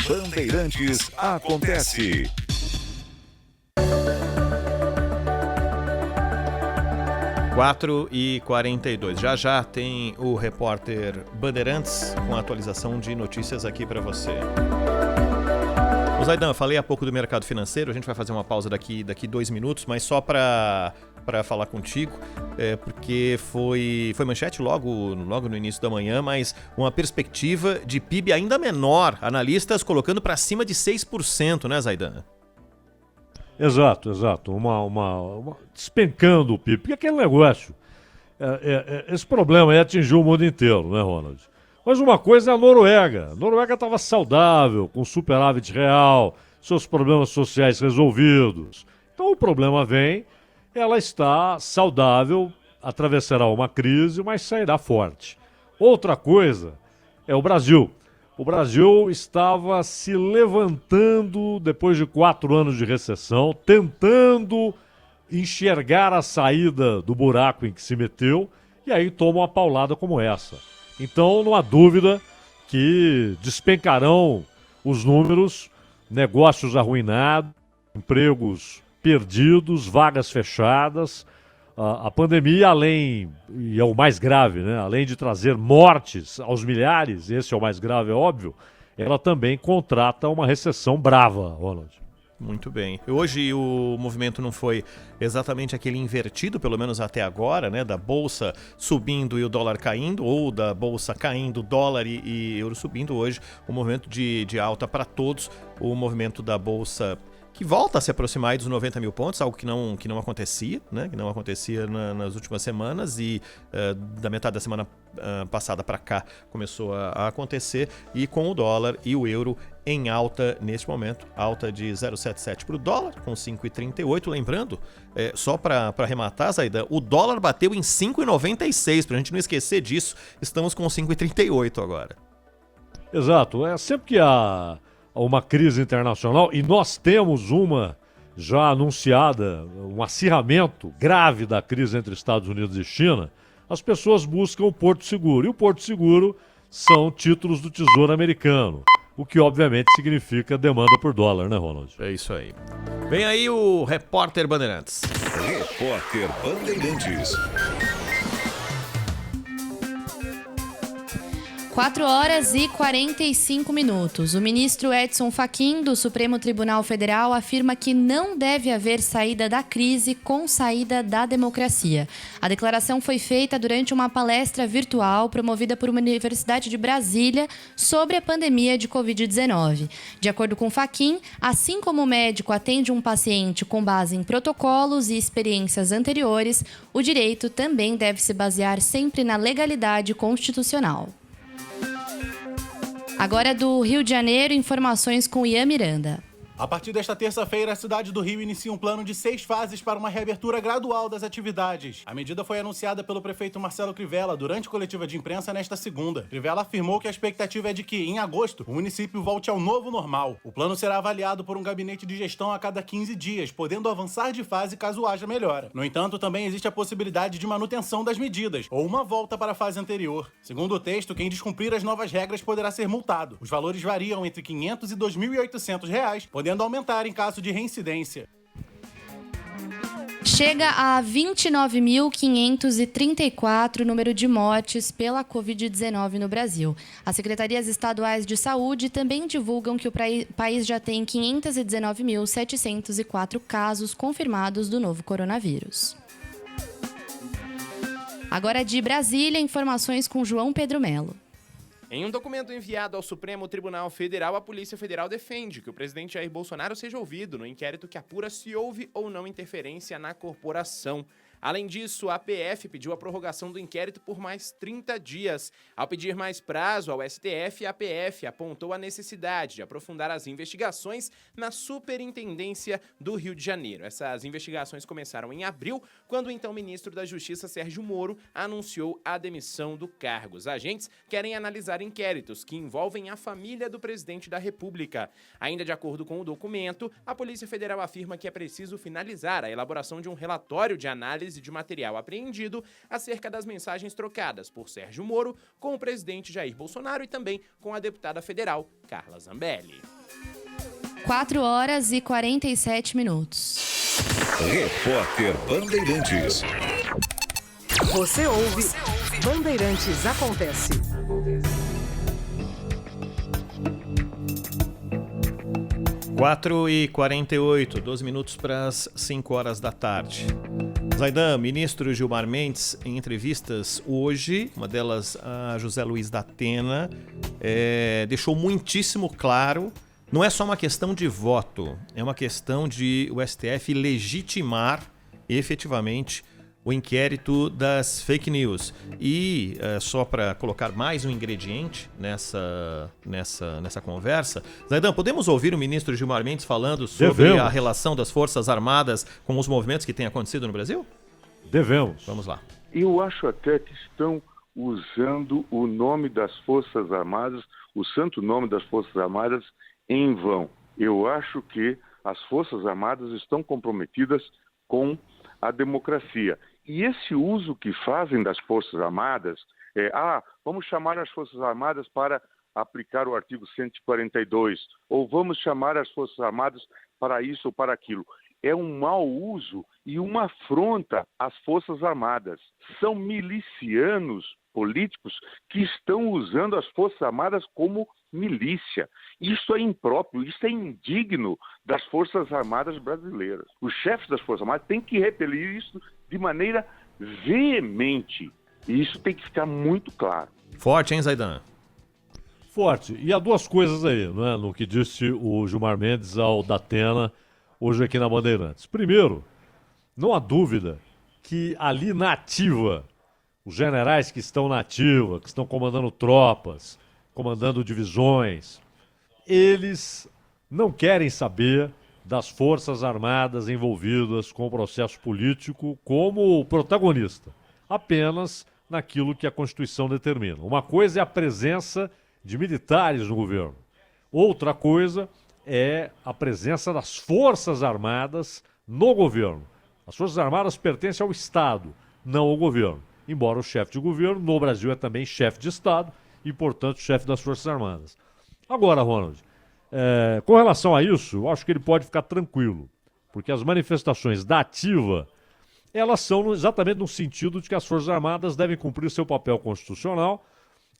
Bandeirantes acontece. Quatro e 42. Já tem o repórter Bandeirantes com a atualização de notícias aqui para você. O Zaidan, falei há pouco do mercado financeiro, a gente vai fazer uma pausa daqui 2 minutos, mas só para falar contigo, porque foi manchete logo no início da manhã, mas uma perspectiva de PIB ainda menor, analistas colocando para cima de 6%, né, Zaidan? Exato. Despencando o PIB, porque aquele negócio, esse problema aí atingiu o mundo inteiro, né, Ronald? Mas uma coisa é a Noruega. A Noruega estava saudável, com superávit real, seus problemas sociais resolvidos. Então o problema vem, ela está saudável, atravessará uma crise, mas sairá forte. Outra coisa é o Brasil. O Brasil estava se levantando depois de 4 anos de recessão, tentando enxergar a saída do buraco em que se meteu, e aí toma uma paulada como essa. Então não há dúvida que despencarão os números, negócios arruinados, empregos perdidos, vagas fechadas. A pandemia, além, e é o mais grave, né? Além de trazer mortes aos milhares, esse é o mais grave, é óbvio, ela também contrata uma recessão brava, Ronald. Muito bem. Hoje o movimento não foi exatamente aquele invertido, pelo menos até agora, né? Da bolsa subindo e o dólar caindo, ou da bolsa caindo, dólar e euro subindo. Hoje o movimento de alta para todos, o movimento da bolsa que volta a se aproximar aí dos 90 mil pontos, algo que não acontecia, né? Que não acontecia nas últimas semanas e da metade da semana passada para cá começou a acontecer, e com o dólar e o euro em alta neste momento, alta de 0,77 para o dólar, com 5,38. Lembrando, só para arrematar, Zaidan, o dólar bateu em 5,96, para a gente não esquecer disso, estamos com 5,38 agora. Exato, sempre que há uma crise internacional, e nós temos uma já anunciada, um acirramento grave da crise entre Estados Unidos e China, as pessoas buscam o Porto Seguro. E o Porto Seguro são títulos do Tesouro Americano, o que obviamente significa demanda por dólar, né, Ronald? É isso aí. Vem aí o Repórter Bandeirantes. Repórter Bandeirantes. 4h45. O ministro Edson Fachin, do Supremo Tribunal Federal, afirma que não deve haver saída da crise com saída da democracia. A declaração foi feita durante uma palestra virtual promovida por uma universidade de Brasília sobre a pandemia de Covid-19. De acordo com Fachin, assim como o médico atende um paciente com base em protocolos e experiências anteriores, o direito também deve se basear sempre na legalidade constitucional. Agora do Rio de Janeiro, informações com Ian Miranda. A partir desta terça-feira, a cidade do Rio inicia um plano de 6 fases para uma reabertura gradual das atividades. A medida foi anunciada pelo prefeito Marcelo Crivella durante coletiva de imprensa nesta segunda. Crivella afirmou que a expectativa é de que, em agosto, o município volte ao novo normal. O plano será avaliado por um gabinete de gestão a cada 15 dias, podendo avançar de fase caso haja melhora. No entanto, também existe a possibilidade de manutenção das medidas, ou uma volta para a fase anterior. Segundo o texto, quem descumprir as novas regras poderá ser multado. Os valores variam entre R$ 500 e R$ 2.800, podendo aumentar em caso de reincidência. Chega a 29.534 o número de mortes pela Covid-19 no Brasil. As secretarias estaduais de saúde também divulgam que o país já tem 519.704 casos confirmados do novo coronavírus. Agora de Brasília, informações com João Pedro Melo. Em um documento enviado ao Supremo Tribunal Federal, a Polícia Federal defende que o presidente Jair Bolsonaro seja ouvido no inquérito que apura se houve ou não interferência na corporação. Além disso, a PF pediu a prorrogação do inquérito por mais 30 dias. Ao pedir mais prazo ao STF, a PF apontou a necessidade de aprofundar as investigações na Superintendência do Rio de Janeiro. Essas investigações começaram em abril, quando o então ministro da Justiça, Sérgio Moro, anunciou a demissão do cargo. Os agentes querem analisar inquéritos que envolvem a família do presidente da República. Ainda de acordo com o documento, a Polícia Federal afirma que é preciso finalizar a elaboração de um relatório de análise de material apreendido acerca das mensagens trocadas por Sérgio Moro com o presidente Jair Bolsonaro e também com a deputada federal Carla Zambelli. 4h47. Repórter Bandeirantes. Você ouve Bandeirantes Acontece. Quatro e 48, 12 minutos para as 5 horas da tarde. Zaidan, ministro Gilmar Mendes, em entrevistas hoje, uma delas a José Luiz da Atena, deixou muitíssimo claro, não é só uma questão de voto, é uma questão de o STF legitimar efetivamente o inquérito das fake news. E só para colocar mais um ingrediente nessa conversa, Zaidan, podemos ouvir o ministro Gilmar Mendes falando sobre a relação das Forças Armadas com os movimentos que têm acontecido no Brasil? Devemos. Vamos lá. Eu acho até que estão usando o nome das Forças Armadas, o santo nome das Forças Armadas, em vão. Eu acho que as Forças Armadas estão comprometidas com a democracia. E esse uso que fazem das Forças Armadas, vamos chamar as Forças Armadas para aplicar o artigo 142, ou vamos chamar as Forças Armadas para isso ou para aquilo. É um mau uso e uma afronta às Forças Armadas. São milicianos políticos que estão usando as Forças Armadas como milícia. Isso é impróprio, isso é indigno das Forças Armadas brasileiras. Os chefes das Forças Armadas têm que repelir isso de maneira veemente. E isso tem que ficar muito claro. Forte, hein, Zaidan? Forte. E há duas coisas aí, né, no que disse o Gilmar Mendes ao Datena hoje aqui na Bandeirantes. Primeiro, não há dúvida que ali na ativa, os generais que estão na ativa, que estão comandando tropas, comandando divisões, eles não querem saber das Forças Armadas envolvidas com o processo político como protagonista, apenas naquilo que a Constituição determina. Uma coisa é a presença de militares no governo, outra coisa é a presença das Forças Armadas no governo. As Forças Armadas pertencem ao Estado, não ao governo, embora o chefe de governo no Brasil é também chefe de Estado e, portanto, chefe das Forças Armadas. Agora, Ronald, com relação a isso, eu acho que ele pode ficar tranquilo, porque as manifestações da ativa, elas são exatamente no sentido de que as Forças Armadas devem cumprir seu papel constitucional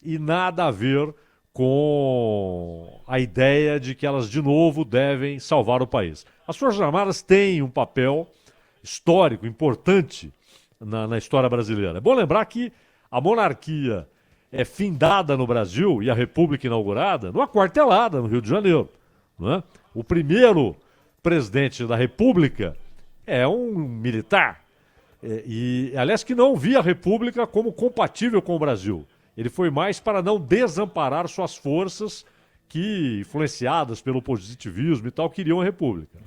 e nada a ver com a ideia de que elas, de novo, devem salvar o país. As Forças Armadas têm um papel histórico, importante na história brasileira. É bom lembrar que a monarquia é findada no Brasil e a República inaugurada numa quartelada no Rio de Janeiro. Não é? O primeiro presidente da República é um militar. Aliás, que não via a República como compatível com o Brasil. Ele foi mais para não desamparar suas forças que, influenciadas pelo positivismo e tal, queriam a República.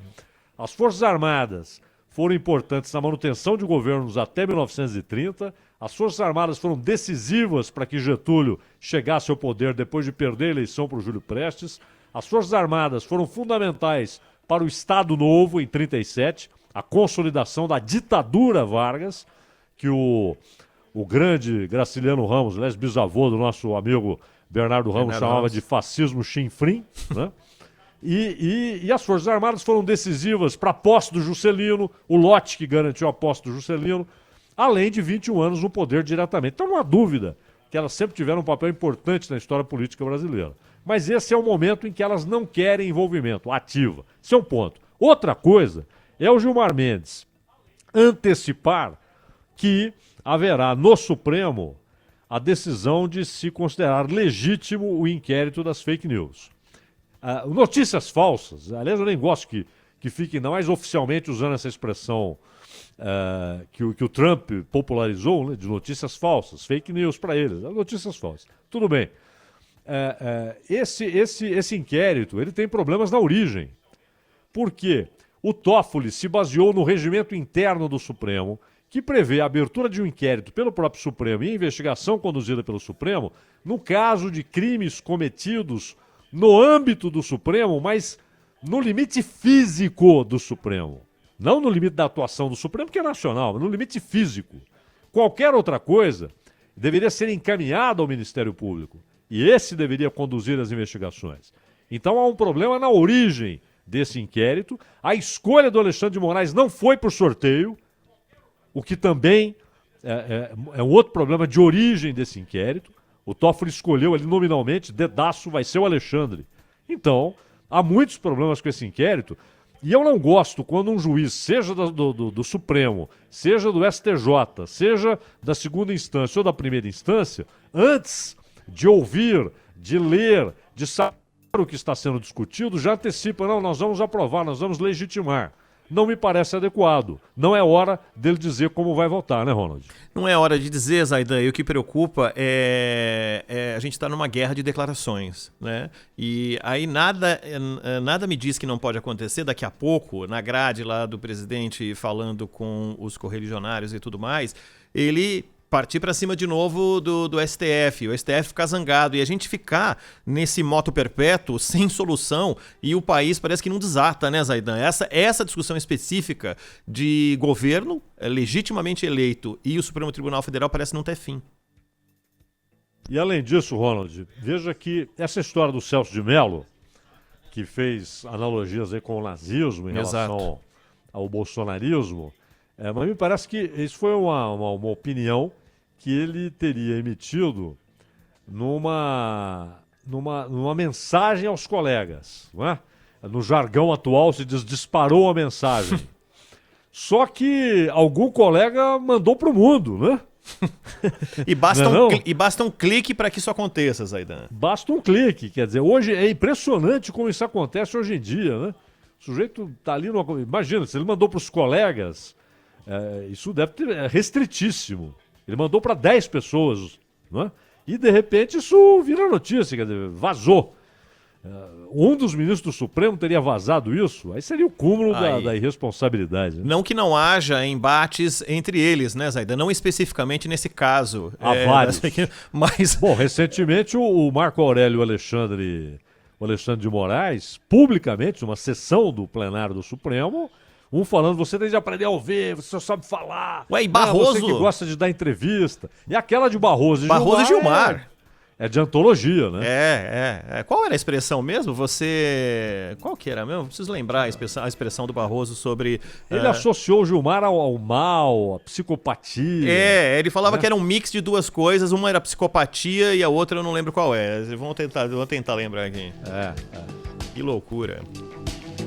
As Forças Armadas foram importantes na manutenção de governos até 1930. As Forças Armadas foram decisivas para que Getúlio chegasse ao poder depois de perder a eleição para o Júlio Prestes. As Forças Armadas foram fundamentais para o Estado Novo, em 1937, a consolidação da ditadura Vargas, que o grande Graciliano Ramos, aliás, bisavô do nosso amigo Bernardo Ramos, chamava de fascismo chinfrim, né? E as Forças Armadas foram decisivas para a posse do Juscelino, o lote que garantiu a posse do Juscelino, além de 21 anos no poder diretamente. Então não há dúvida que elas sempre tiveram um papel importante na história política brasileira. Mas esse é o momento em que elas não querem envolvimento, ativa. Esse é um ponto. Outra coisa é o Gilmar Mendes antecipar que haverá no Supremo a decisão de se considerar legítimo o inquérito das fake news. Notícias falsas, aliás, eu nem gosto que fiquem mais oficialmente usando essa expressão que o Trump popularizou, né, de notícias falsas, fake news para eles, notícias falsas. Tudo bem. Esse inquérito ele tem problemas na origem. Por quê? O Toffoli se baseou no regimento interno do Supremo, que prevê a abertura de um inquérito pelo próprio Supremo e a investigação conduzida pelo Supremo no caso de crimes cometidos no âmbito do Supremo, mas no limite físico do Supremo. Não no limite da atuação do Supremo, que é nacional, mas no limite físico. Qualquer outra coisa deveria ser encaminhada ao Ministério Público. E esse deveria conduzir as investigações. Então há um problema na origem desse inquérito. A escolha do Alexandre de Moraes não foi por sorteio, o que também é um outro problema de origem desse inquérito. O Toffoli escolheu ali nominalmente, dedaço vai ser o Alexandre. Então, há muitos problemas com esse inquérito. E eu não gosto quando um juiz, seja do Supremo, seja do STJ, seja da segunda instância ou da primeira instância, antes de ouvir, de ler, de saber o que está sendo discutido, já antecipa, não, nós vamos aprovar, nós vamos legitimar. Não me parece adequado. Não é hora dele dizer como vai votar, né, Ronald? Não é hora de dizer, Zaidan, e o que preocupa é a gente estar numa guerra de declarações, né? E aí nada me diz que não pode acontecer daqui a pouco, na grade lá do presidente falando com os correligionários e tudo mais, ele partir para cima de novo do STF, o STF ficar zangado e a gente ficar nesse moto perpétuo, sem solução, e o país parece que não desata, né, Zaidan? Essa discussão específica de governo legitimamente eleito e o Supremo Tribunal Federal parece não ter fim. E além disso, Ronald, veja que essa história do Celso de Mello, que fez analogias aí com o nazismo em relação ao bolsonarismo, mas me parece que isso foi uma opinião que ele teria emitido numa mensagem aos colegas, não é? No jargão atual se diz disparou a mensagem. Só que algum colega mandou para o mundo, né? E basta um clique para que isso aconteça, Zaidan. Basta um clique, quer dizer, hoje é impressionante como isso acontece hoje em dia, né? O sujeito está ali numa... Imagina, se ele mandou para os colegas, isso deve ter restritíssimo. Ele mandou para 10 pessoas, não é? E de repente isso vira notícia, quer dizer, vazou. Um dos ministros do Supremo teria vazado isso, aí seria o cúmulo da irresponsabilidade. Né? Não que não haja embates entre eles, né, Zaidan? Não especificamente nesse caso. Há vários. Mas... Bom, recentemente o Marco Aurélio Alexandre de Moraes, publicamente, numa sessão do plenário do Supremo, falando, você tem de aprender a ouvir, você só sabe falar. Ué, e Barroso? Você que gosta de dar entrevista. E aquela de Barroso e Gilmar. É de antologia, né? Qual era a expressão mesmo? Qual que era mesmo? Preciso lembrar a expressão do Barroso sobre... Ele associou o Gilmar ao mal, à psicopatia. Ele falava que era um mix de duas coisas. Uma era psicopatia e a outra eu não lembro qual é. Vou tentar lembrar aqui. Que loucura.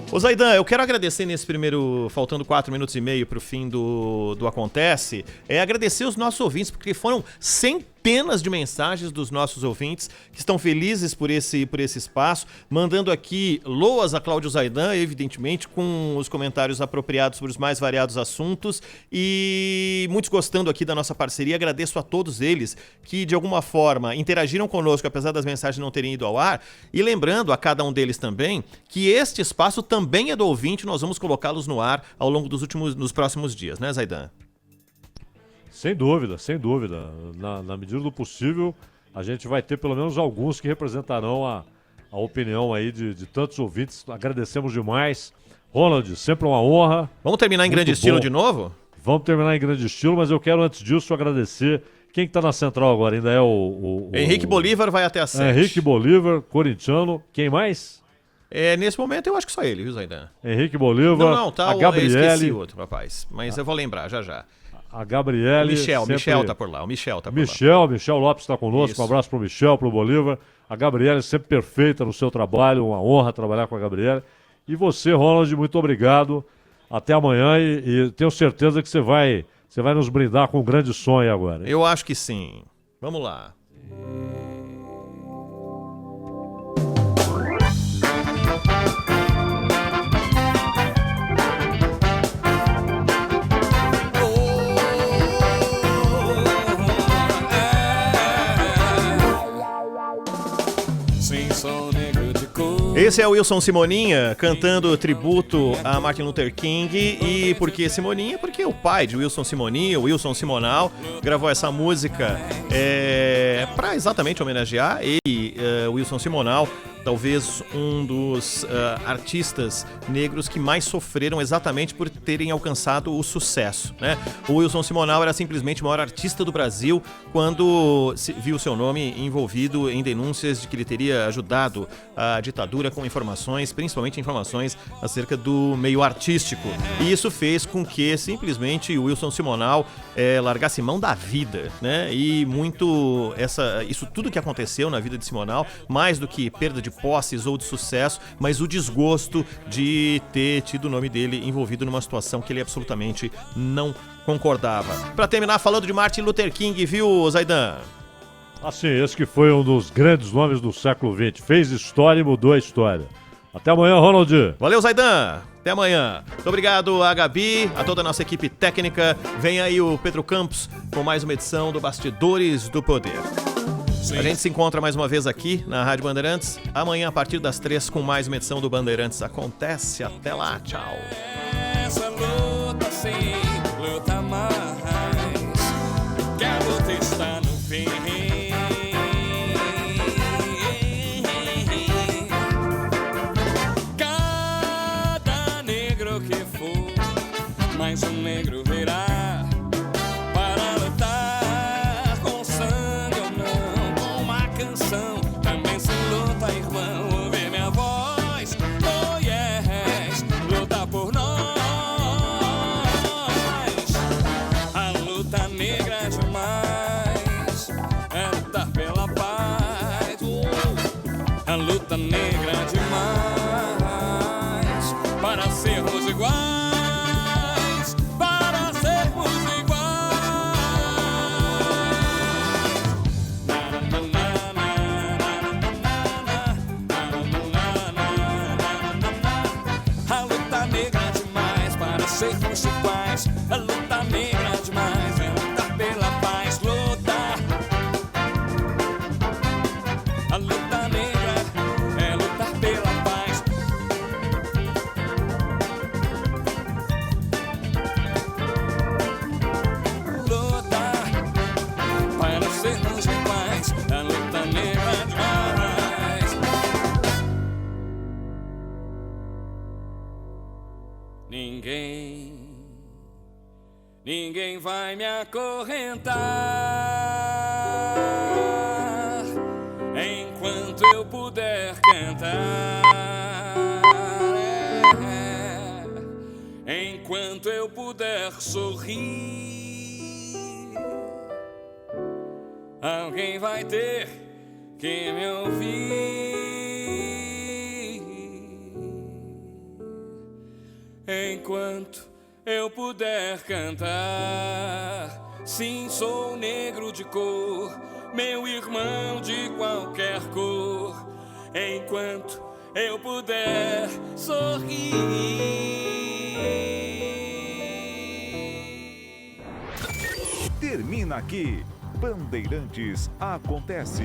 Ô Zaidan, eu quero agradecer nesse primeiro, faltando 4 minutos e meio para o fim do Acontece, agradecer os nossos ouvintes, porque foram centenas de mensagens dos nossos ouvintes que estão felizes por esse espaço, mandando aqui loas a Cláudio Zaidan, evidentemente, com os comentários apropriados para os mais variados assuntos, e muitos gostando aqui da nossa parceria. Agradeço a todos eles que, de alguma forma, interagiram conosco, apesar das mensagens não terem ido ao ar, e lembrando a cada um deles também que este espaço também é do ouvinte, nós vamos colocá-los no ar ao longo nos próximos dias, né, Zaidan? Sem dúvida, sem dúvida. Na medida do possível, a gente vai ter pelo menos alguns que representarão a opinião aí de tantos ouvintes. Agradecemos demais. Ronald, sempre uma honra. Vamos terminar em grande estilo de novo? Vamos terminar em grande estilo, mas eu quero antes disso agradecer. Quem que tá na central agora? Ainda é o Henrique Bolívar vai até às 7. Henrique Bolívar, corintiano. Quem mais? Nesse momento eu acho que só ele, viu, Zaidan? Henrique Bolívar, tá, a Gabriele. Eu esqueci outro, rapaz, mas eu vou lembrar já. A Gabriele. O Michel tá por lá. Michel Lopes está conosco. Isso. Um abraço pro Michel, pro Bolívar. A Gabriele sempre perfeita no seu trabalho. Uma honra trabalhar com a Gabriele. E você, Ronald, muito obrigado. Até amanhã e tenho certeza que você vai nos brindar com um grande sonho agora. Hein? Eu acho que sim. Vamos lá. Esse é o Wilson Simoninha cantando tributo a Martin Luther King. E por que Simoninha? Porque o pai de Wilson Simoninha, o Wilson Simonal, gravou essa música para exatamente homenagear ele, Wilson Simonal, talvez um dos artistas negros que mais sofreram exatamente por terem alcançado o sucesso, né? O Wilson Simonal era simplesmente o maior artista do Brasil quando viu seu nome envolvido em denúncias de que ele teria ajudado a ditadura com informações, principalmente informações acerca do meio artístico. E isso fez com que simplesmente o Wilson Simonal largasse mão da vida, né? E isso tudo que aconteceu na vida de Simonal, mais do que perda de posses ou de sucesso, mas o desgosto de ter tido o nome dele envolvido numa situação que ele absolutamente não concordava. Para terminar, falando de Martin Luther King, viu, Zaidan? Assim, esse que foi um dos grandes nomes do século XX. Fez história e mudou a história. Até amanhã, Ronald. Valeu, Zaidan. Até amanhã. Muito obrigado a Gabi, a toda a nossa equipe técnica. Vem aí o Pedro Campos com mais uma edição do Bastidores do Poder. A gente se encontra mais uma vez aqui na Rádio Bandeirantes, amanhã a partir das 3 com mais uma edição do Bandeirantes Acontece. Até lá, tchau. Essa luta sim, luta mais, que a luta está no fim. Cada negro que for, mais um negro virá. Também se luta, irmão, ouve minha voz. Oh yes, luta por nós. A luta negra é demais, é lutar pela paz. A luta negra é demais, para sermos iguais. How sermos iguais. A luta negra demais é lutar pela paz, lutar. A luta negra é lutar pela paz. Lutar para sermos iguais. A luta negra é demais. Ninguém vai me acorrentar enquanto eu puder cantar, enquanto eu puder sorrir. Alguém vai ter que me ouvir enquanto eu puder cantar. Sim, sou negro de cor, meu irmão de qualquer cor, enquanto eu puder sorrir. Termina aqui. Bandeirantes Acontece.